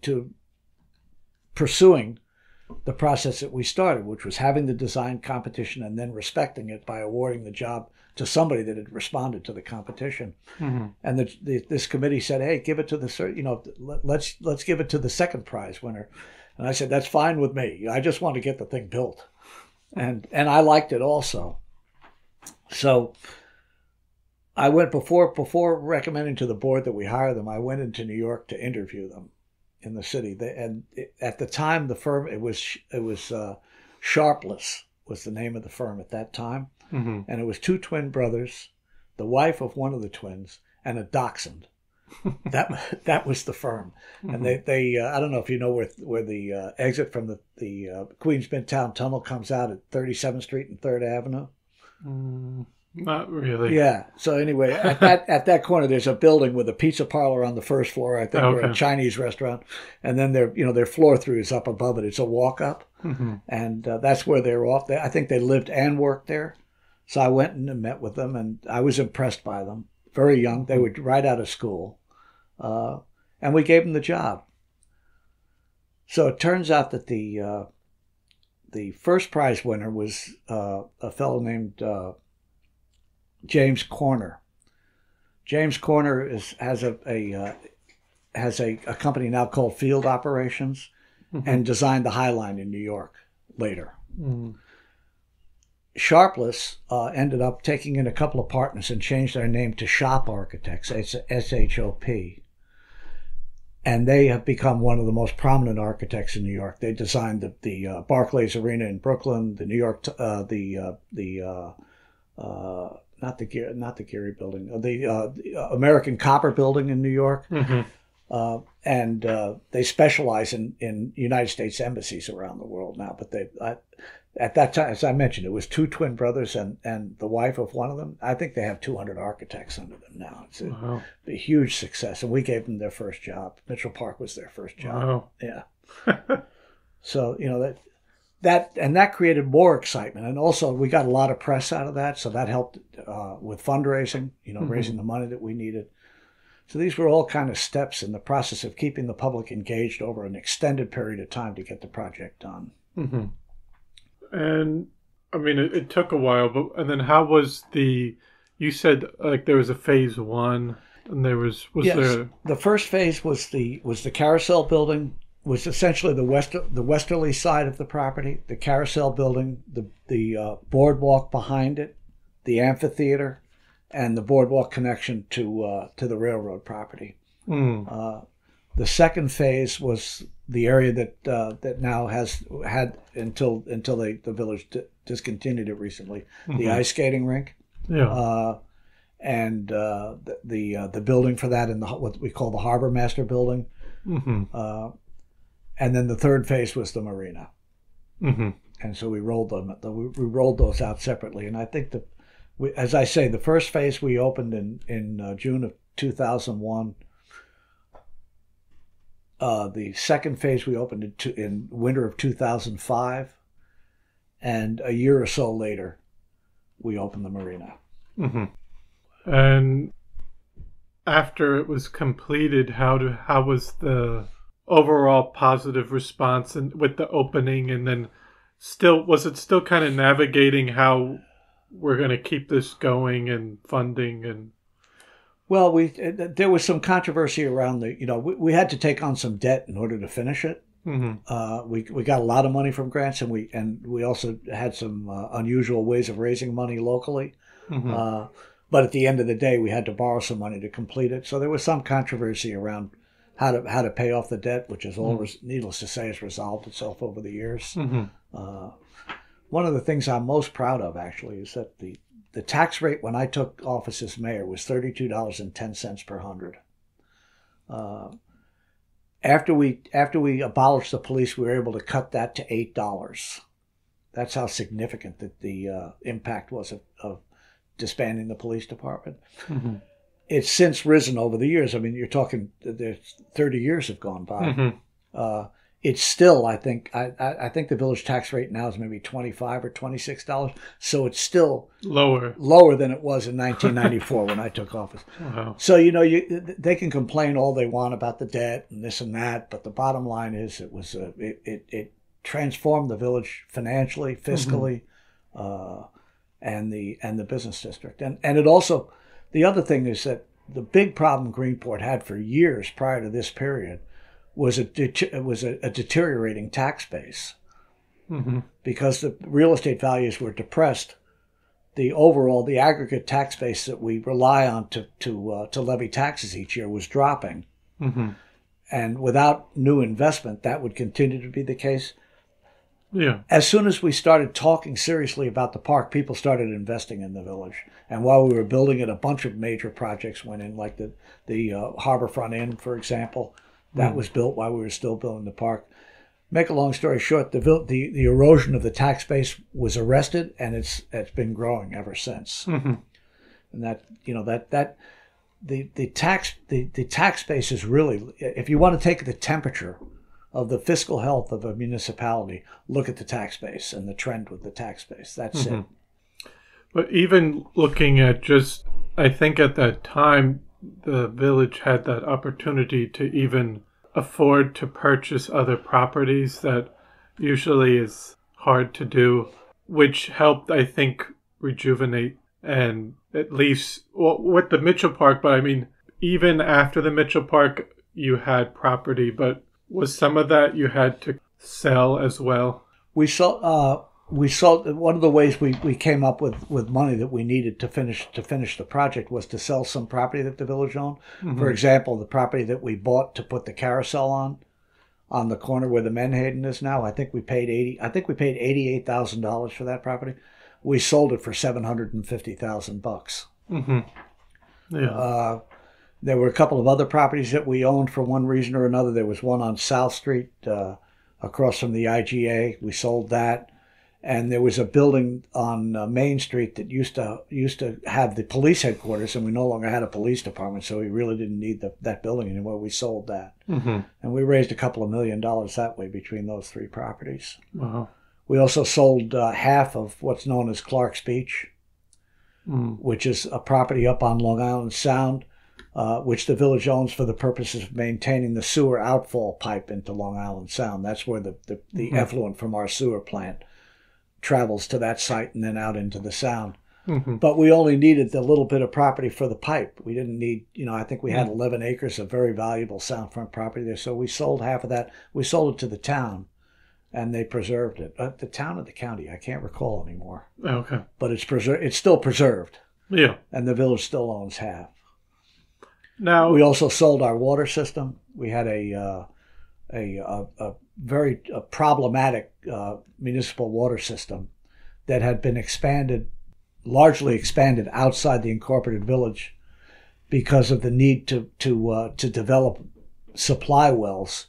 [SPEAKER 2] to pursuing the process that we started, which was having the design competition and then respecting it by awarding the job to somebody that had responded to the competition. Mm-hmm. And this committee said, "Hey, give it to let's give it to the second prize winner." And I said, "That's fine with me. I just want to get the thing built," and I liked it also. So I went before recommending to the board that we hire them. I went into New York to interview them in the city. At the time, the firm it was Sharpless was the name of the firm at that time, mm-hmm. and it was 2 twin brothers, the wife of one of the twins, and a dachshund. That was the firm, mm-hmm. and they I don't know if you know where the exit from the Queens Midtown Tunnel comes out at 37th Street and 3rd Avenue.
[SPEAKER 3] Not really.
[SPEAKER 2] Yeah. So anyway, at that corner, there's a building with a pizza parlor on the first floor, I think, or a Chinese restaurant, and then their floor through is up above it. It's a walk up, mm-hmm. and that's where they're off. I think they lived and worked there. So I went and met with them, and I was impressed by them. Very young, they were right out of school, and we gave them the job. So it turns out that the first prize winner was a fellow named James Corner. James Corner has a company now called Field Operations, mm-hmm. and designed the High Line in New York later. Mm-hmm. Sharpless ended up taking in a couple of partners and changed their name to Shop Architects, SHOP. And they have become one of the most prominent architects in New York. They designed the Barclays Arena in Brooklyn, the New York, not the Geary Building, the American Copper Building in New York. Mm-hmm. And they specialize in United States embassies around the world now. But at that time, as I mentioned, it was two twin brothers and the wife of one of them. I think they have 200 architects under them now. It's a huge success. And we gave them their first job. Mitchell Park was their first job.
[SPEAKER 3] Wow.
[SPEAKER 2] Yeah. So, that created more excitement. And also we got a lot of press out of that. So that helped with fundraising, raising the money that we needed. So these were all kind of steps in the process of keeping the public engaged over an extended period of time to get the project done.
[SPEAKER 3] Mm-hmm. And I mean, it took a while, and then how was you said like there was a phase one and there was there?
[SPEAKER 2] The first phase was the carousel building, was essentially the westerly side of the property, the carousel building, the boardwalk behind it, the amphitheater, and the boardwalk connection to the railroad property. The second phase was the area that now has had until the village discontinued it recently, the ice skating rink, and the building for that in what we call the Harbor Master Building, and then the third phase was the marina, and so we rolled those out separately. And I think as I say, the first phase we opened in June of 2001. The second phase we opened in winter of 2005, and a year or so later, we opened the marina.
[SPEAKER 3] Mm-hmm. And after it was completed, how was the overall positive response and with the opening, and then was it still kind of navigating how we're going to keep this going and funding and?
[SPEAKER 2] Well, there was some controversy around we had to take on some debt in order to finish it. Mm-hmm. We got a lot of money from grants, and we also had some unusual ways of raising money locally. Mm-hmm. But at the end of the day, we had to borrow some money to complete it. So there was some controversy around how to pay off the debt, which is all needless to say has resolved itself over the years. Mm-hmm. One of the things I'm most proud of actually is that the tax rate when I took office as mayor was $32.10 per hundred. After we abolished the police, we were able to cut that to $8. That's how significant the impact was of disbanding the police department. Mm-hmm. It's since risen over the years. I mean, you're talking, there's 30 years have gone by. Mm-hmm. It's still, I think the village tax rate now is maybe $25 or $26. So it's still lower than it was in 1994 when I took office. Wow. So, they can complain all they want about the debt and this and that, but the bottom line is it transformed the village financially, fiscally, and the business district. And it also, the other thing is that the big problem Greenport had for years prior to this period was a deteriorating tax base. Mm-hmm. Because the real estate values were depressed. The aggregate tax base that we rely on to levy taxes each year was dropping. Mm-hmm. And without new investment, that would continue to be the case. Yeah. As soon as we started talking seriously about the park, people started investing in the village. And while we were building it, a bunch of major projects went in, like the Harborfront Inn, for example. That was built while we were still building the park. Make a long story short, the erosion of the tax base was arrested, and it's been growing ever since. Mm-hmm. And the tax base is really, if you want to take the temperature of the fiscal health of a municipality, look at the tax base and the trend with the tax base. That's it.
[SPEAKER 3] But even looking at I think at that time, the village had that opportunity to even afford to purchase other properties that usually is hard to do, which helped, I think, rejuvenate and at least with the Mitchell Park. But I mean, even after the Mitchell Park, you had property, but was some of that you had to sell as well? We saw
[SPEAKER 2] one of the ways we came up with money that we needed to finish the project was to sell some property that the village owned. Mm-hmm. For example, the property that we bought to put the carousel on the corner where the Menhaden is now. I think we paid $88,000 for that property. We sold it for $750,000. Mm-hmm. Yeah. There were a couple of other properties that we owned for one reason or another. There was one on South Street across from the IGA. We sold that. And there was a building on Main Street that used to have the police headquarters, and we no longer had a police department, so we really didn't need that building anymore. We sold that. And we raised a couple of $1 million that way between those three properties.
[SPEAKER 3] Wow.
[SPEAKER 2] We also sold half of what's known as Clark's Beach, which is a property up on Long Island Sound, which the village owns for the purposes of maintaining the sewer outfall pipe into Long Island Sound. That's where the effluent from our sewer plant travels to that site and then out into the Sound. But we only needed the little bit of property for the pipe. We didn't need, I think we had 11 acres of very valuable Soundfront property there. So we sold half of that. We sold it to the town, and they preserved it. The town or the county, I can't recall anymore.
[SPEAKER 3] Okay.
[SPEAKER 2] But it's preserved. It's still preserved.
[SPEAKER 3] Yeah.
[SPEAKER 2] And the village still owns half.
[SPEAKER 3] Now
[SPEAKER 2] we also sold our water system. We had a very problematic municipal water system that had been largely expanded outside the incorporated village because of the need to develop supply wells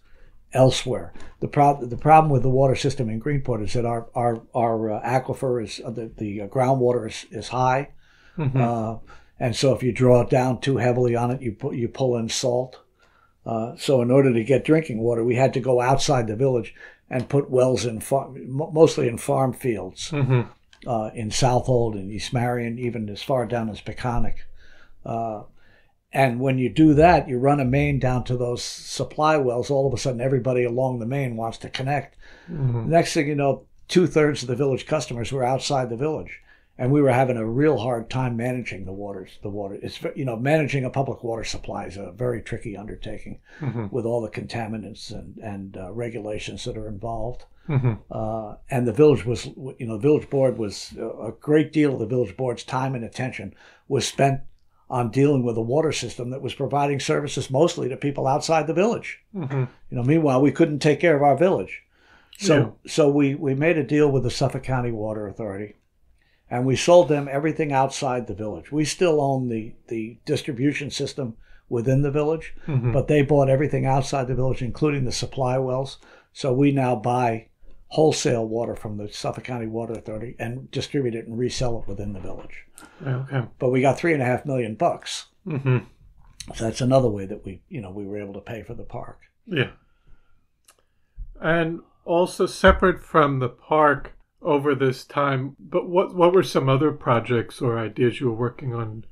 [SPEAKER 2] elsewhere. The problem with the water system in Greenport is that our aquifer is the groundwater is high, and so if you draw it down too heavily on it, you pull in salt. So in order to get drinking water, we had to go outside the village and put wells mostly in farm fields, in Southold and East Marion, even as far down as Peconic. And when you do that, you run a main down to those supply wells. All of a sudden, everybody along the main wants to connect. Next thing you know, 2/3 of the village customers were outside the village. And we were having a real hard time managing the water. It's managing a public water supply is a very tricky undertaking with all the contaminants and regulations that are involved. And the village was, the village board was a great deal of the village board's time and attention was spent on dealing with a water system that was providing services mostly to people outside the village. Meanwhile, we couldn't take care of our village, so we made a deal with the Suffolk County Water Authority. And we sold them everything outside the village. We still own the distribution system within the village, but they bought everything outside the village, including the supply wells. So we now buy wholesale water from the Suffolk County Water Authority and distribute it and resell it within the village.
[SPEAKER 3] Okay.
[SPEAKER 2] But we got $3.5 million. So that's another way that we were able to pay for the park.
[SPEAKER 3] Yeah. And also separate from the park, over this time, but what were some other projects or ideas you were working on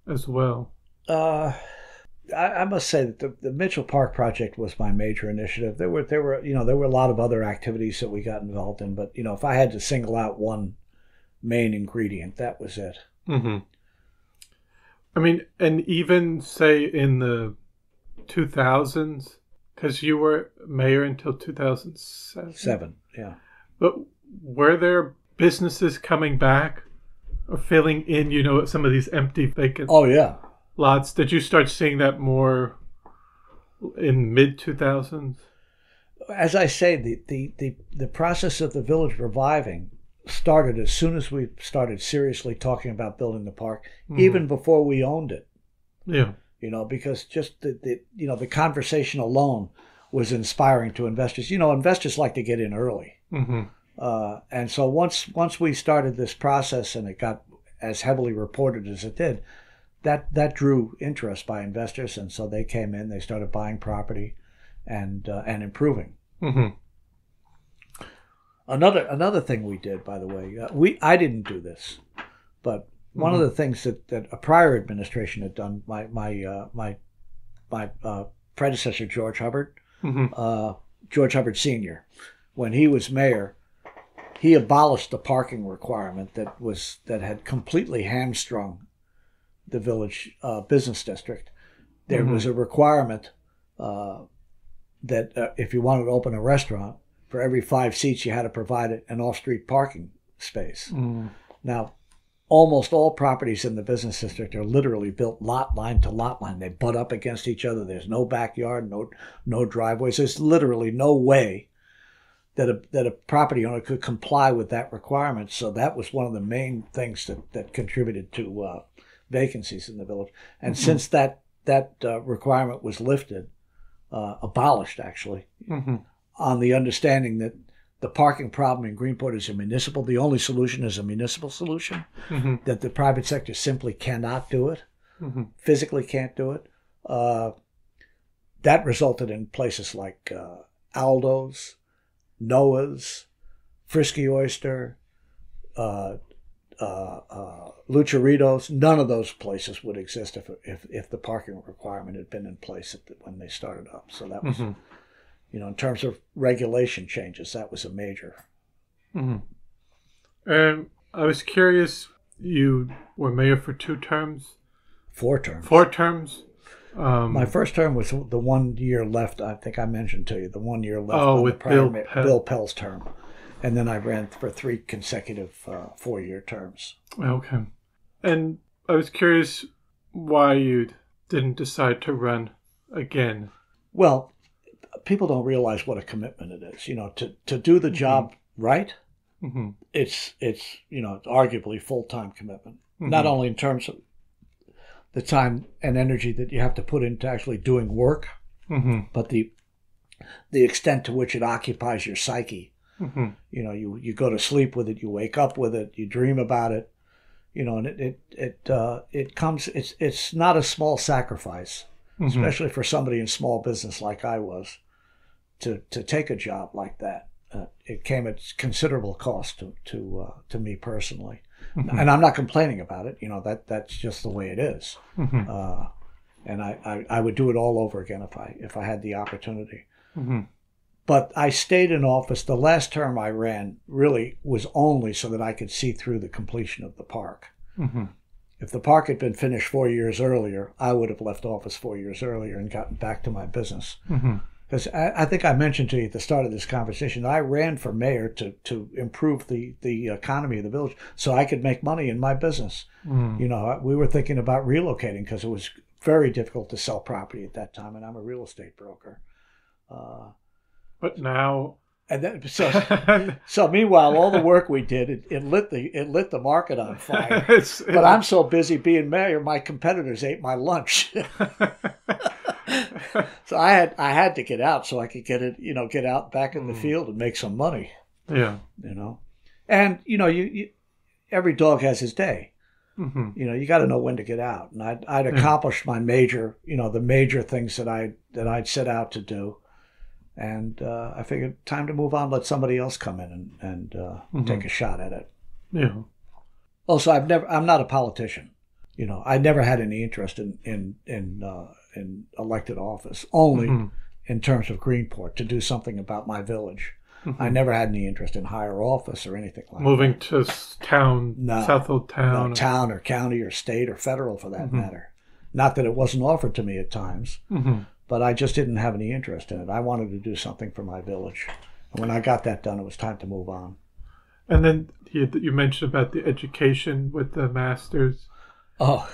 [SPEAKER 3] as well?
[SPEAKER 2] I must say that the Mitchell Park project was my major initiative. There were a lot of other activities that we got involved in, but if I had to single out one main ingredient, that was it.
[SPEAKER 3] I mean, and even say in the 2000s, because you were mayor until 2007.
[SPEAKER 2] Yeah.
[SPEAKER 3] But were there businesses coming back or filling in, some of these empty vacant lots? Did you start seeing that more in mid-2000s?
[SPEAKER 2] As I say, the process of the village reviving started as soon as we started seriously talking about building the park, even before we owned it.
[SPEAKER 3] Yeah.
[SPEAKER 2] Because just the conversation alone was inspiring to investors. Investors like to get in early. And so once we started this process and it got as heavily reported as it did, that drew interest by investors, and so they came in, they started buying property and improving. Another thing we did, by the way, I didn't do this, but one of the things that a prior administration had done, my predecessor George Hubbard, George Hubbard Sr., when he was mayor, he abolished the parking requirement that had completely hamstrung the village business district. There was a requirement that if you wanted to open a restaurant, for every 5 seats you had to provide an off-street parking space. Now, almost all properties in the business district are literally built lot line to lot line. They butt up against each other. There's no backyard, no driveways. There's literally no way that a property owner could comply with that requirement. So that was one of the main things that contributed to vacancies in the village. And since that requirement was lifted, abolished actually, on the understanding that the parking problem in Greenport is the only solution is a municipal solution, that the private sector simply cannot do it, physically can't do it. That resulted in places like Aldo's, Noah's, Frisky Oyster, Lucharitos. None of those places would exist if the parking requirement had been in place when they started up. So that was, in terms of regulation changes, that was a major.
[SPEAKER 3] I was curious, you were mayor for 2 terms?
[SPEAKER 2] 4 terms.
[SPEAKER 3] 4 terms?
[SPEAKER 2] My first term was the 1 year left. I think I mentioned to you the 1 year left.
[SPEAKER 3] With
[SPEAKER 2] Bill Pell's term, and then I ran for 3 consecutive 4-year terms.
[SPEAKER 3] Okay, and I was curious why you didn't decide to run again.
[SPEAKER 2] Well, people don't realize what a commitment it is. To do the job right, it's arguably full-time commitment. Not only in terms of the time and energy that you have to put into actually doing work, but the extent to which it occupies your psyche. You go to sleep with it, you wake up with it, you dream about it, and it comes. It's not a small sacrifice, especially for somebody in small business like I was, to take a job like that. It came at considerable cost to me personally. And I'm not complaining about it. That's just the way it is. And I would do it all over again if I had the opportunity. But I stayed in office. The last term I ran really was only so that I could see through the completion of the park. If the park had been finished 4 years earlier, I would have left office 4 years earlier and gotten back to my business. Because I think I mentioned to you at the start of this conversation that I ran for mayor to improve the economy of the village so I could make money in my business. We were thinking about relocating because it was very difficult to sell property at that time, and I'm a real estate broker.
[SPEAKER 3] But now,
[SPEAKER 2] and then, so meanwhile, all the work we did, it lit the market on fire. But I'm so busy being mayor, my competitors ate my lunch. So I had to get out so I could get out back in the field and make some money.
[SPEAKER 3] Yeah.
[SPEAKER 2] And every dog has his day. You got to know when to get out. And I'd accomplished my major, the major things that I'd set out to do. And I figured time to move on, let somebody else come in and take a shot at it.
[SPEAKER 3] Yeah.
[SPEAKER 2] Also, I'm not a politician. I never had any interest in elected office, only in terms of Greenport, to do something about my village. I never had any interest in higher office or anything like
[SPEAKER 3] Moving
[SPEAKER 2] that.
[SPEAKER 3] to town, Southold town.
[SPEAKER 2] No, town or county or state or federal for that matter. Not that it wasn't offered to me at times, but I just didn't have any interest in it. I wanted to do something for my village. And when I got that done, it was time to move on.
[SPEAKER 3] And then you mentioned about the education with the master's.
[SPEAKER 2] Oh.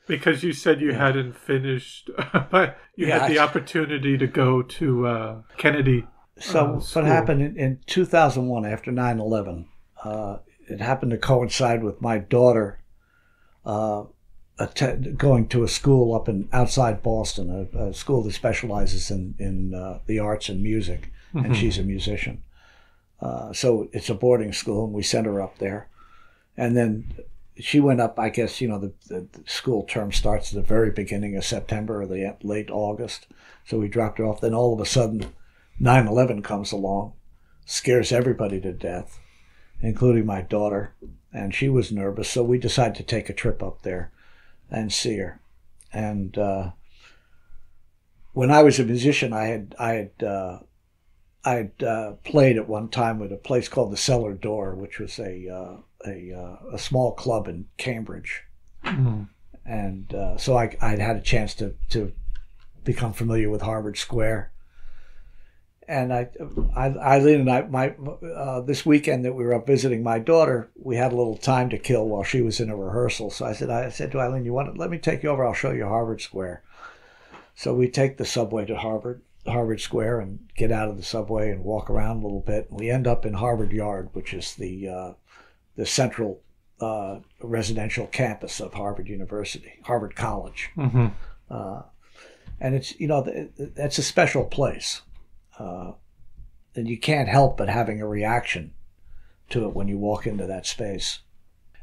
[SPEAKER 3] Because you said you hadn't finished, but you had the opportunity to go to Kennedy.
[SPEAKER 2] So what happened in 2001 after 9/11, it happened to coincide with my daughter going to a school up outside Boston, a school that specializes in the arts and music, and she's a musician. So it's a boarding school, and we sent her up there. And then she went up, I guess, the school term starts at the very beginning of September or the late August. So we dropped her off. Then all of a sudden, 9/11 comes along, scares everybody to death, including my daughter. And she was nervous, so we decided to take a trip up there and see her. And when I was a musician, I had played at one time with a place called the Cellar Door, which was a small club in Cambridge. And so I'd had a chance to become familiar with Harvard Square. And Eileen and I, this weekend that we were up visiting my daughter, we had a little time to kill while she was in a rehearsal. So I said to Eileen, let me take you over, I'll show you Harvard Square. So we take the subway to Harvard Square and get out of the subway and walk around a little bit. We end up in Harvard Yard, which is the central residential campus of Harvard University, Harvard College. And it's, that's a special place. And you can't help but having a reaction to it when you walk into that space.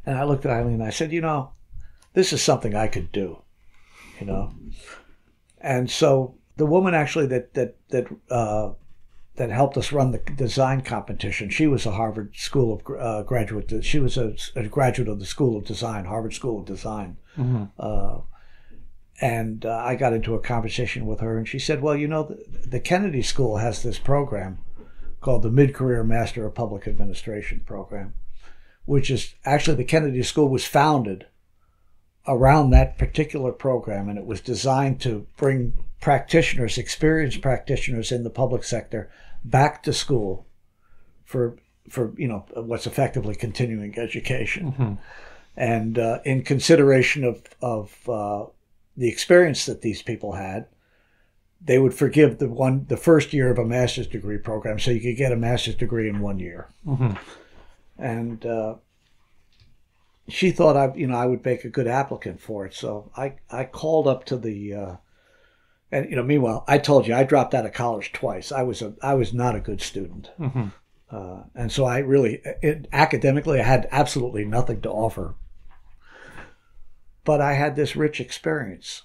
[SPEAKER 2] And I looked at Eileen and I said, this is something I could do, And so the woman actually that helped us run the design competition, she was a Harvard School of graduate. She was a graduate of the School of Design, Harvard School of Design. Mm-hmm. And I got into a conversation with her, and she said, well, the Kennedy School has this program called the Mid-Career Master of Public Administration program, which is actually, the Kennedy School was founded around that particular program, and it was designed to bring practitioners, experienced practitioners in the public sector, back to school for what's effectively continuing education. Mm-hmm. And in consideration of the experience that these people had, they would forgive the first year of a master's degree program, so you could get a master's degree in 1 year. Mm-hmm. And she thought I would make a good applicant for it, so I called up to the and meanwhile, I told you I dropped out of college twice. I was not a good student. Mm-hmm. And so I really academically I had absolutely nothing to offer. But I had this rich experience,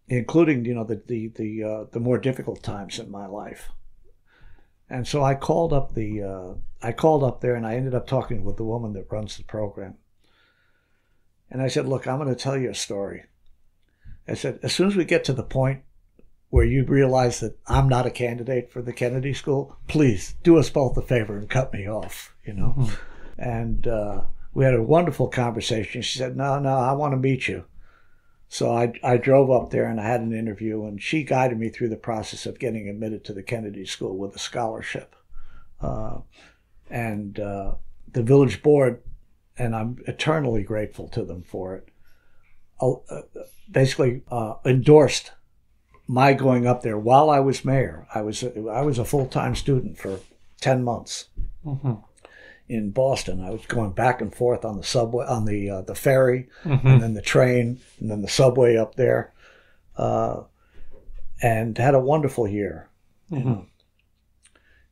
[SPEAKER 2] including the more difficult times in my life. And so I called up there, and I ended up talking with the woman that runs the program. And I said, look, I'm going to tell you a story. I said, as soon as we get to the point where you realize that I'm not a candidate for the Kennedy School, please do us both a favor and cut me off, Mm-hmm. And we had a wonderful conversation. She said, no, I want to meet you. So I drove up there and I had an interview, and she guided me through the process of getting admitted to the Kennedy School with a scholarship. And the village board, and I'm eternally grateful to them for it, basically endorsed my going up there while I was mayor. I was a full-time student for 10 months. Mm-hmm. In Boston. I was going back and forth on the subway, on the ferry, mm-hmm. and then the train, and then the subway up there, and had a wonderful year. Mm-hmm.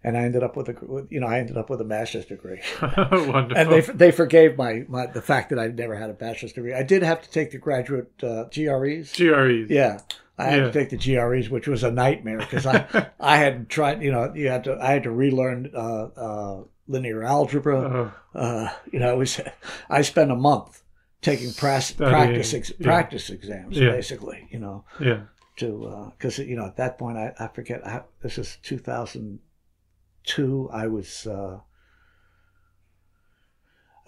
[SPEAKER 2] And I ended up with a master's degree.
[SPEAKER 3] Wonderful.
[SPEAKER 2] And they forgave the fact that I never had a bachelor's degree. I did have to take the graduate GREs.
[SPEAKER 3] GREs.
[SPEAKER 2] Yeah. I had to take the GREs, which was a nightmare because I hadn't tried. I had to relearn linear algebra. I spent a month taking practice exams, basically. Because at that point I forget. This is 2002. I was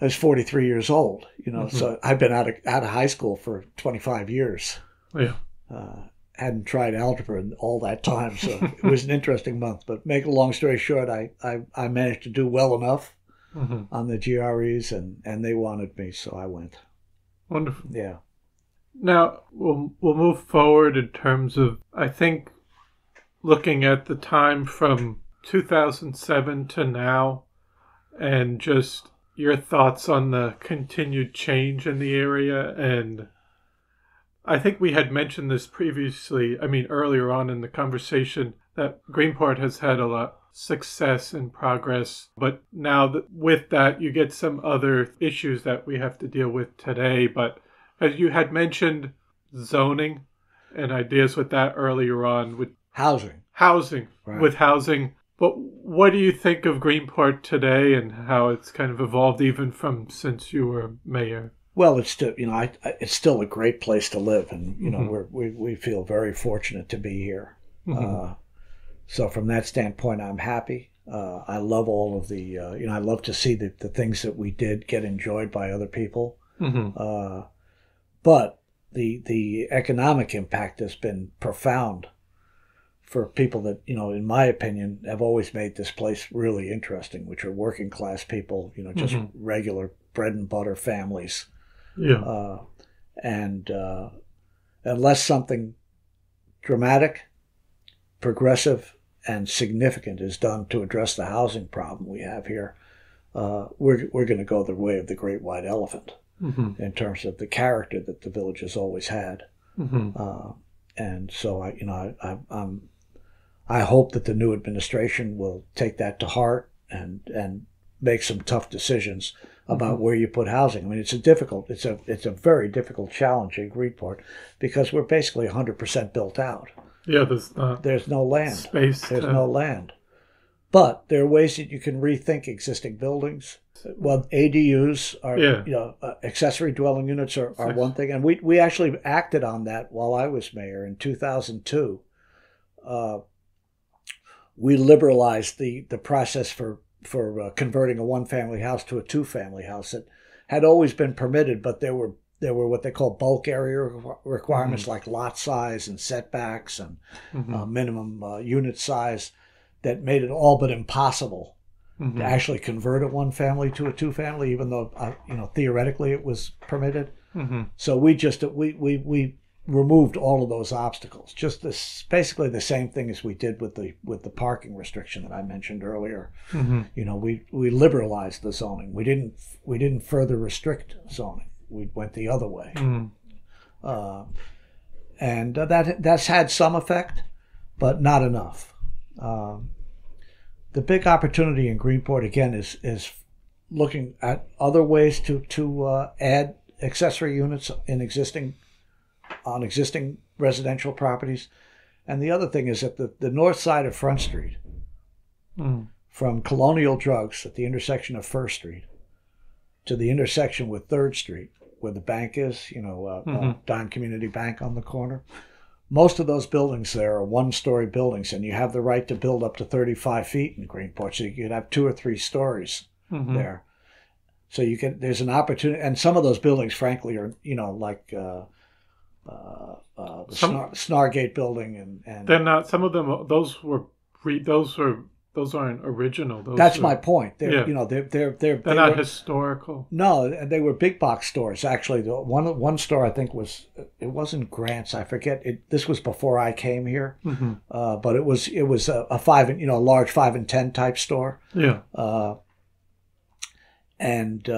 [SPEAKER 2] 43 years old. Mm-hmm. So I've been out of high school for 25 years.
[SPEAKER 3] Yeah.
[SPEAKER 2] Hadn't tried algebra in all that time, so it was an interesting month. But make a long story short, I managed to do well enough mm-hmm. on the GREs, and they wanted me, so I went.
[SPEAKER 3] Wonderful.
[SPEAKER 2] Yeah.
[SPEAKER 3] Now, we'll move forward in terms of, I think, looking at the time from 2007 to now, and just your thoughts on the continued change in the area. And I think we had mentioned this previously, earlier on in the conversation, that Greenport has had a lot of success and progress. But now with that, you get some other issues that we have to deal with today. But as you had mentioned, zoning and ideas with that earlier on. With
[SPEAKER 2] Housing.
[SPEAKER 3] Right. With housing. But what do you think of Greenport today and how it's kind of evolved even from since you were mayor?
[SPEAKER 2] Well, it's still, it's still a great place to live, and mm-hmm. we feel very fortunate to be here. Mm-hmm. So from that standpoint, I'm happy. I love all of the, I love to see the things that we did get enjoyed by other people. Mm-hmm. But the economic impact has been profound for people that, in my opinion, have always made this place really interesting, which are working class people, just mm-hmm. regular bread and butter families. Yeah. And unless something dramatic, progressive, and significant is done to address the housing problem we have here, we're going to go the way of the great white elephant mm-hmm. in terms of the character that the village has always had. And so I hope that the new administration will take that to heart and make some tough decisions about where you put housing. I mean, it's a very difficult challenge in Greenport because we're basically 100% built out.
[SPEAKER 3] Yeah,
[SPEAKER 2] there's no land.
[SPEAKER 3] Space.
[SPEAKER 2] There's no land. But there are ways that you can rethink existing buildings. Well, ADUs are, accessory dwelling units are one thing. And we actually acted on that while I was mayor in 2002. We liberalized the process for converting a one-family house to a two-family house. It had always been permitted, but there were what they call bulk area requirements like lot size and setbacks and minimum unit size that made it all but impossible to actually convert a one-family to a two-family, even though theoretically it was permitted. So we removed all of those obstacles. Basically the same thing as we did with the parking restriction that I mentioned earlier. We liberalized the zoning. We didn't further restrict zoning. We went the other way, and that's had some effect, but not enough. The big opportunity in Greenport again is looking at other ways to add accessory units on existing residential properties. And the other thing is that the north side of Front Street, from Colonial Drugs at the intersection of First Street to the intersection with Third Street, where the bank is, Dime Community Bank on the corner, most of those buildings there are one-story buildings, and you have the right to build up to 35 feet in Greenport, so you could have 2 or 3 stories there. So there's an opportunity, and some of those buildings, frankly, are like the Snargate building, and
[SPEAKER 3] they're not. Some of them, those aren't original.
[SPEAKER 2] That's my point. They're
[SPEAKER 3] not historical.
[SPEAKER 2] No, they were big box stores. Actually, the one store I think it wasn't Grant's. I forget. This was before I came here, but it was a large 5 and 10 type store.
[SPEAKER 3] Yeah.
[SPEAKER 2] And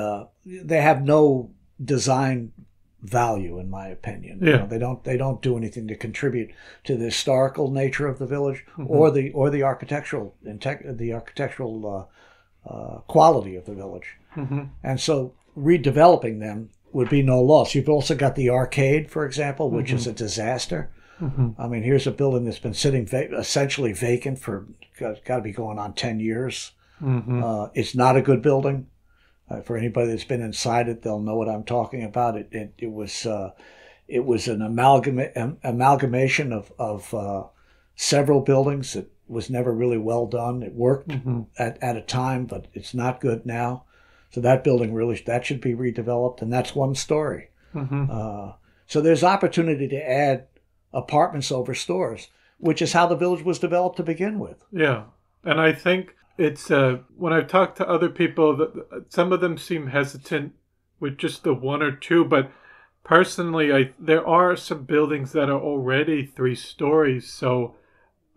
[SPEAKER 2] they have no design value, in my opinion.
[SPEAKER 3] Yeah.
[SPEAKER 2] They don't do anything to contribute to the historical nature of the village or the architectural quality of the village. And so redeveloping them would be no loss. You've also got the arcade, for example, which is a disaster. I mean, here's a building that's been sitting essentially vacant for got to be going on 10 years. It's not a good building. For anybody that's been inside it, they'll know what I'm talking about. It was an amalgamation of several buildings. It was never really well done. It worked at a time, but it's not good now. So that building that should be redeveloped, and that's one story. So there's opportunity to add apartments over stores, which is how the village was developed to begin with.
[SPEAKER 3] Yeah, and I think it's when I've talked to other people, some of them seem hesitant with just the 1 or 2, but personally, there are some buildings that are already 3 stories, so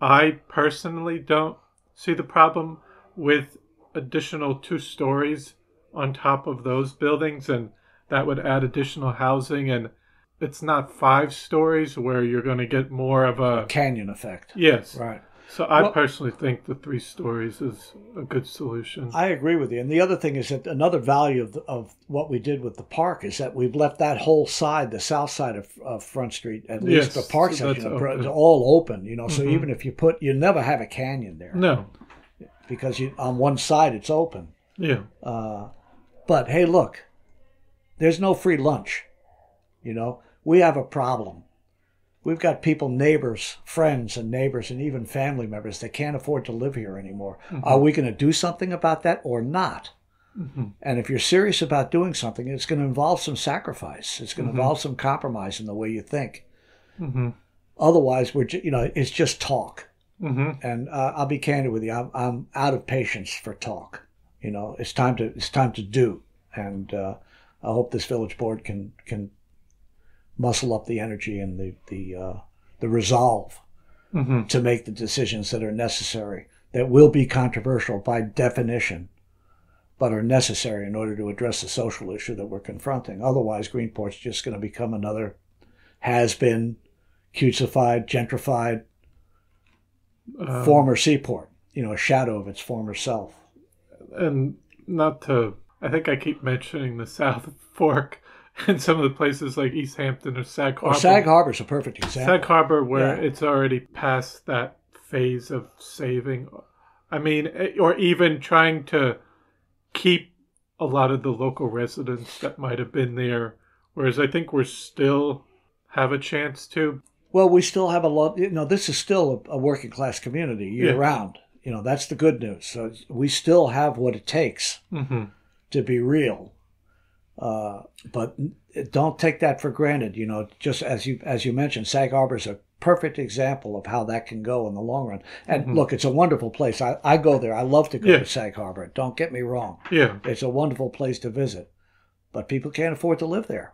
[SPEAKER 3] I personally don't see the problem with additional 2 stories on top of those buildings, and that would add additional housing, and it's not 5 stories where you're going to get more of a
[SPEAKER 2] canyon effect.
[SPEAKER 3] Yes.
[SPEAKER 2] Right.
[SPEAKER 3] So I personally think the 3 stories is a good solution.
[SPEAKER 2] I agree with you. And the other thing is that another value of what we did with the park is that we've left that whole side, the south side of Front Street, at least the park section, is all open. So even if you'll never have a canyon there.
[SPEAKER 3] No.
[SPEAKER 2] Because on one side it's open.
[SPEAKER 3] Yeah.
[SPEAKER 2] But hey, look, there's no free lunch. We have a problem. We've got people, neighbors, friends and neighbors, and even family members that can't afford to live here anymore. Are we going to do something about that or not? And if you're serious about doing something, it's going to involve some sacrifice. It's going to involve some compromise in the way you think. Otherwise, it's just talk. And I'll be candid with you. I'm out of patience for talk. It's time to do. And I hope this village board can muscle up the energy and the resolve to make the decisions that are necessary, that will be controversial by definition, but are necessary in order to address the social issue that we're confronting. Otherwise, Greenport's just going to become another has been cutesified, gentrified, former seaport, a shadow of its former self.
[SPEAKER 3] And I think I keep mentioning the South Fork and some of the places like East Hampton or Sag Harbor.
[SPEAKER 2] Sag Harbor's a perfect example.
[SPEAKER 3] Sag Harbor, where it's already past that phase of saving. I mean, or even trying to keep a lot of the local residents that might have been there, whereas I think we're still have a chance to.
[SPEAKER 2] Well, we still have a lot. This is still a working class community year round. That's the good news. So we still have what it takes to be real. But don't take that for granted. Just as you mentioned, Sag Harbor is a perfect example of how that can go in the long run. And look, it's a wonderful place. I go there. I love to go to Sag Harbor. Don't get me wrong.
[SPEAKER 3] Yeah,
[SPEAKER 2] it's a wonderful place to visit, but people can't afford to live there.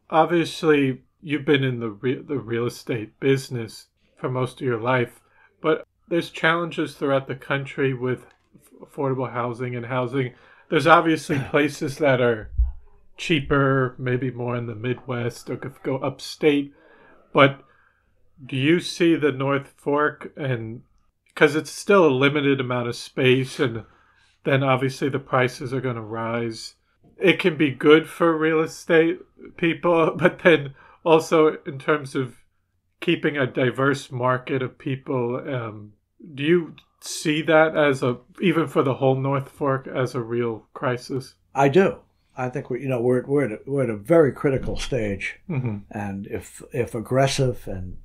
[SPEAKER 3] Obviously, you've been in the real estate business for most of your life, but there's challenges throughout the country with affordable housing and housing. There's obviously places that are cheaper, maybe more in the Midwest or could go upstate. But do you see the North Fork, and because it's still a limited amount of space, and then obviously the prices are going to rise. It can be good for real estate people, but then also in terms of keeping a diverse market of people, do you see that as even for the whole North Fork as a real crisis?
[SPEAKER 2] I do. I think we're at a very critical stage, and if aggressive and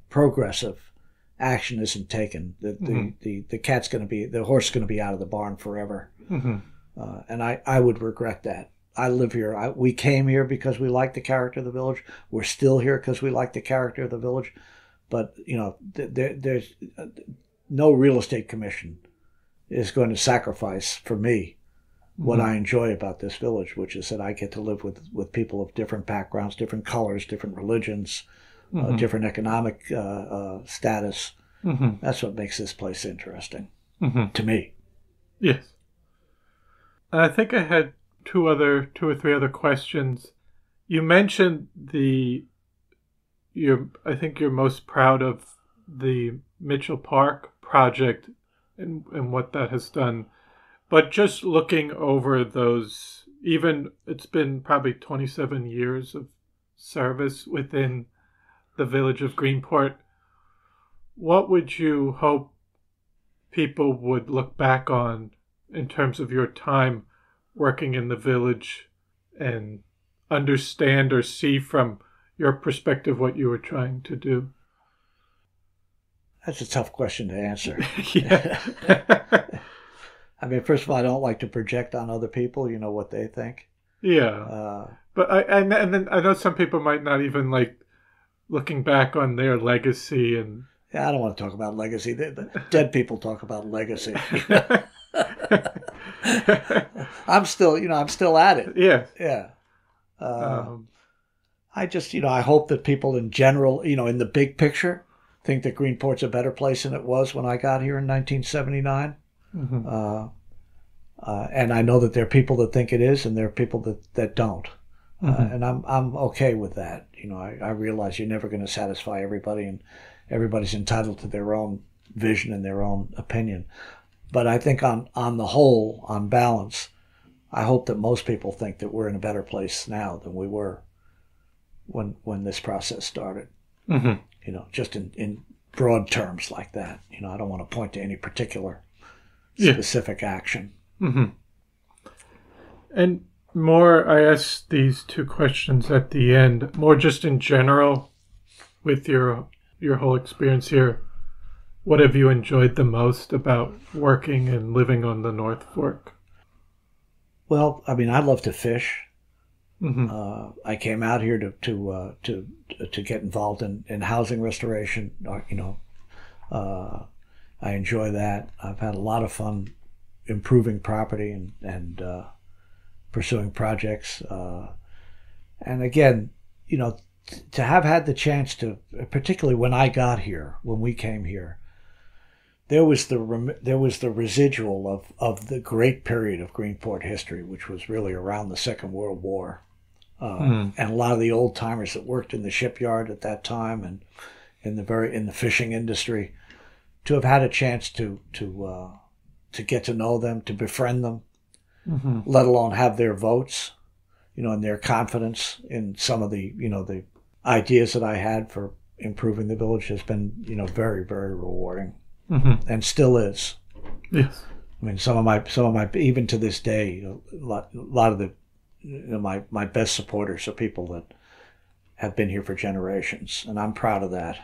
[SPEAKER 2] progressive action isn't taken, the horse is going to be out of the barn forever. And I would regret that. I live here. We came here because we like the character of the village. We're still here because we like the character of the village. But there's no real estate commission is going to sacrifice for me what I enjoy about this village, which is that I get to live with people of different backgrounds, different colors, different religions, different economic status. That's what makes this place interesting to me.
[SPEAKER 3] Yes. And I think I had two or three other questions. You mentioned I think you're most proud of the Mitchell Park project and what that has done. But just looking over those, even it's been probably 27 years of service within the village of Greenport, what would you hope people would look back on in terms of your time working in the village and understand or see from your perspective what you were trying to do?
[SPEAKER 2] That's a tough question to answer.
[SPEAKER 3] Yeah.
[SPEAKER 2] I mean, first of all, I don't like to project on other people, what they think.
[SPEAKER 3] Yeah. But and then I know some people might not even like looking back on their legacy and.
[SPEAKER 2] Yeah, I don't want to talk about legacy. The dead people talk about legacy. I'm still at it.
[SPEAKER 3] Yeah.
[SPEAKER 2] Yeah. I just, I hope that people in general, in the big picture, think that Greenport's a better place than it was when I got here in 1979. And I know that there are people that think it is, and there are people that don't. And I'm okay with that. I realize you're never going to satisfy everybody, and everybody's entitled to their own vision and their own opinion. But I think on the whole, on balance, I hope that most people think that we're in a better place now than we were when this process started. Just in broad terms like that. I don't want to point to any particular specific action.
[SPEAKER 3] And more, I asked these two questions at the end, more just in general with your whole experience here. What have you enjoyed the most about working and living on the North Fork?
[SPEAKER 2] Well, I mean, I love to fish. I came out here to get involved in housing restoration. I enjoy that. I've had a lot of fun improving property and pursuing projects. And again, to have had the chance to, particularly when we came here, there was the residual of the great period of Greenport history, which was really around the Second World War. and a lot of the old timers that worked in the shipyard at that time and in the fishing industry, to have had a chance to get to know them, to befriend them, let alone have their votes, and their confidence in some of the the ideas that I had for improving the village has been very, very rewarding, and still is.
[SPEAKER 3] Yes.
[SPEAKER 2] I mean, some of my even to this day, a lot of the my best supporters are people that have been here for generations, and I'm proud of that.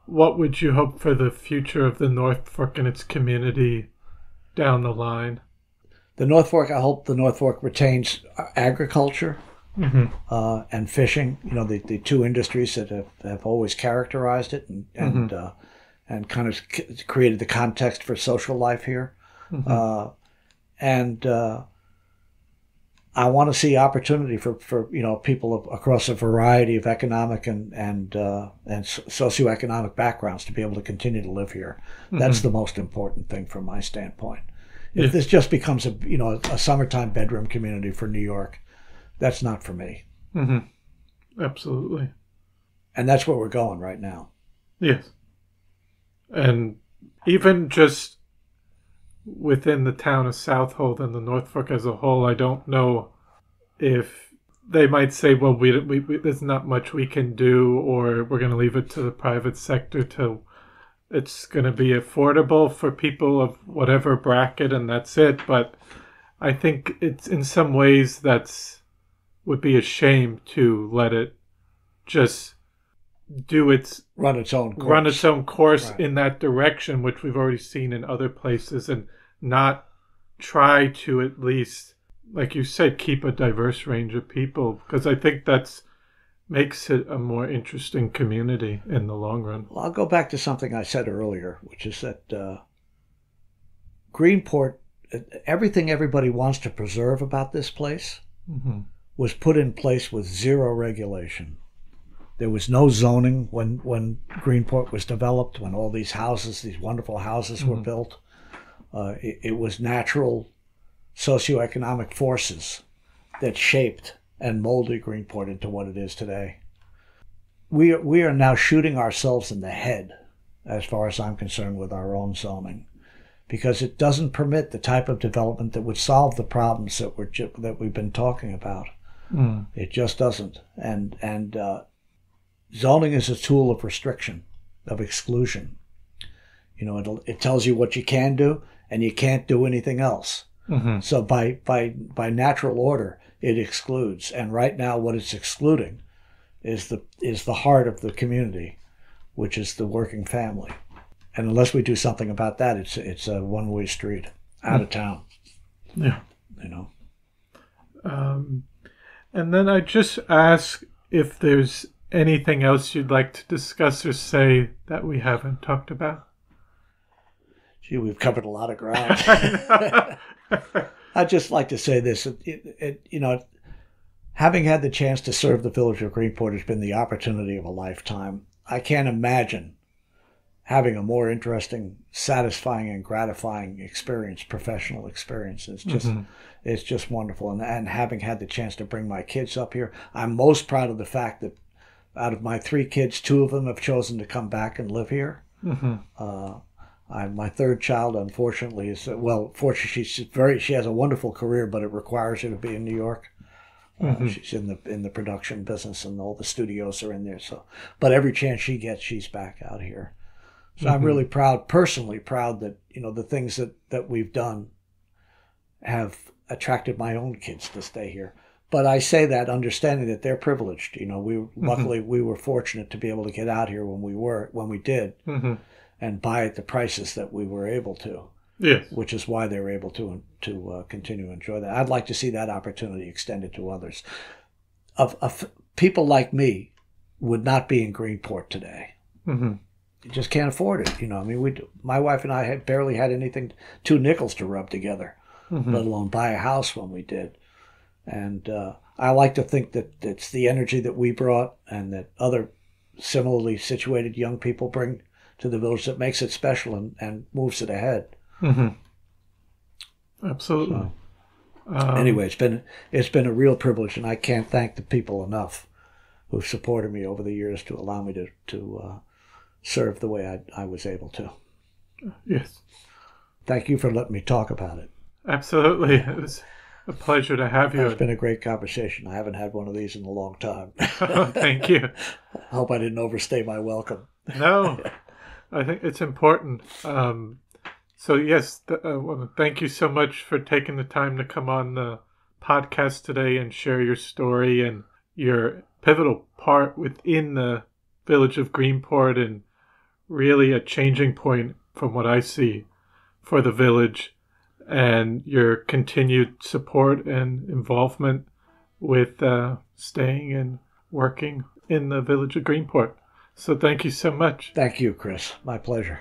[SPEAKER 3] What would you hope for the future of the North Fork and its community down the line?
[SPEAKER 2] The North Fork, I hope the North Fork retains agriculture and fishing. The two industries that have always characterized it and kind of created the context for social life here. And I want to see opportunity for people across a variety of economic and socioeconomic backgrounds to be able to continue to live here. That's the most important thing from my standpoint. If this just becomes a summertime bedroom community for New York, that's not for me.
[SPEAKER 3] Absolutely.
[SPEAKER 2] And that's where we're going right now.
[SPEAKER 3] Yes. And even just within the town of Southold and the North Fork as a whole, I don't know if they might say, well, we there's not much we can do, or we're going to leave it to the private sector till it's going to be affordable for people of whatever bracket, and that's it. But I think it's in some ways would be a shame to let it just run its own course right in that direction, which we've already seen in other places, and not try to at least, like you said, keep a diverse range of people, because I think that's makes it a more interesting community in the long run.
[SPEAKER 2] Well, I'll go back to something I said earlier, which is that Greenport, everything everybody wants to preserve about this place was put in place with zero regulation. There was no zoning when Greenport was developed, when all these wonderful houses were built. It was natural socioeconomic forces that shaped and molded Greenport into what it is today. We are now shooting ourselves in the head, as far as I'm concerned, with our own zoning, because it doesn't permit the type of development that would solve the problems that we've been talking about. It just doesn't. And zoning is a tool of restriction, of exclusion. It tells you what you can do, and you can't do anything else. So by natural order, it excludes. And right now, what it's excluding is the heart of the community, which is the working family. And unless we do something about that, it's a one-way street out of town.
[SPEAKER 3] Yeah. And then I just ask if there's anything else you'd like to discuss or say that we haven't talked about.
[SPEAKER 2] Gee, we've covered a lot of ground. I'd just like to say this. Having had the chance to serve the village of Greenport has been the opportunity of a lifetime. I can't imagine having a more interesting, satisfying, and gratifying experience, professional experience. It's just wonderful. And having had the chance to bring my kids up here, I'm most proud of the fact that out of my 3 kids, 2 of them have chosen to come back and live here. My third child, unfortunately, fortunately, she has a wonderful career, but it requires her to be in New York. She's in the production business, and all the studios are in there. So, but every chance she gets, she's back out here. So I'm really personally proud that the things that we've done have attracted my own kids to stay here. But I say that understanding that they're privileged. Luckily we were fortunate to be able to get out here when we did. And buy at the prices that we were able to. Yes. Which is why they were able to continue to enjoy that. I'd like to see that opportunity extended to others. Of people like me would not be in Greenport today. You just can't afford it. My wife and I barely had anything, 2 nickels to rub together, let alone buy a house when we did. And I like to think that it's the energy that we brought and that other similarly situated young people bring to the village that makes it special and moves it ahead.
[SPEAKER 3] Absolutely.
[SPEAKER 2] Anyway, it's been a real privilege, and I can't thank the people enough who've supported me over the years to allow me to serve the way I was able to.
[SPEAKER 3] Yes.
[SPEAKER 2] Thank you for letting me talk about it.
[SPEAKER 3] Absolutely. It was a pleasure to have you.
[SPEAKER 2] It's been a great conversation. I haven't had one of these in a long time.
[SPEAKER 3] Thank you.
[SPEAKER 2] I hope I didn't overstay my welcome.
[SPEAKER 3] No, I think it's important. So yes, thank you so much for taking the time to come on the podcast today and share your story and your pivotal part within the village of Greenport, and really a changing point from what I see for the village, and your continued support and involvement with staying and working in the village of Greenport. So thank you so much.
[SPEAKER 2] Thank you, Chris. My pleasure.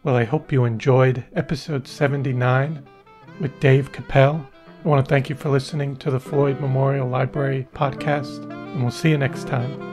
[SPEAKER 1] Well, I hope you enjoyed episode 79 with Dave Kapell. I want to thank you for listening to the Floyd Memorial Library podcast, and we'll see you next time.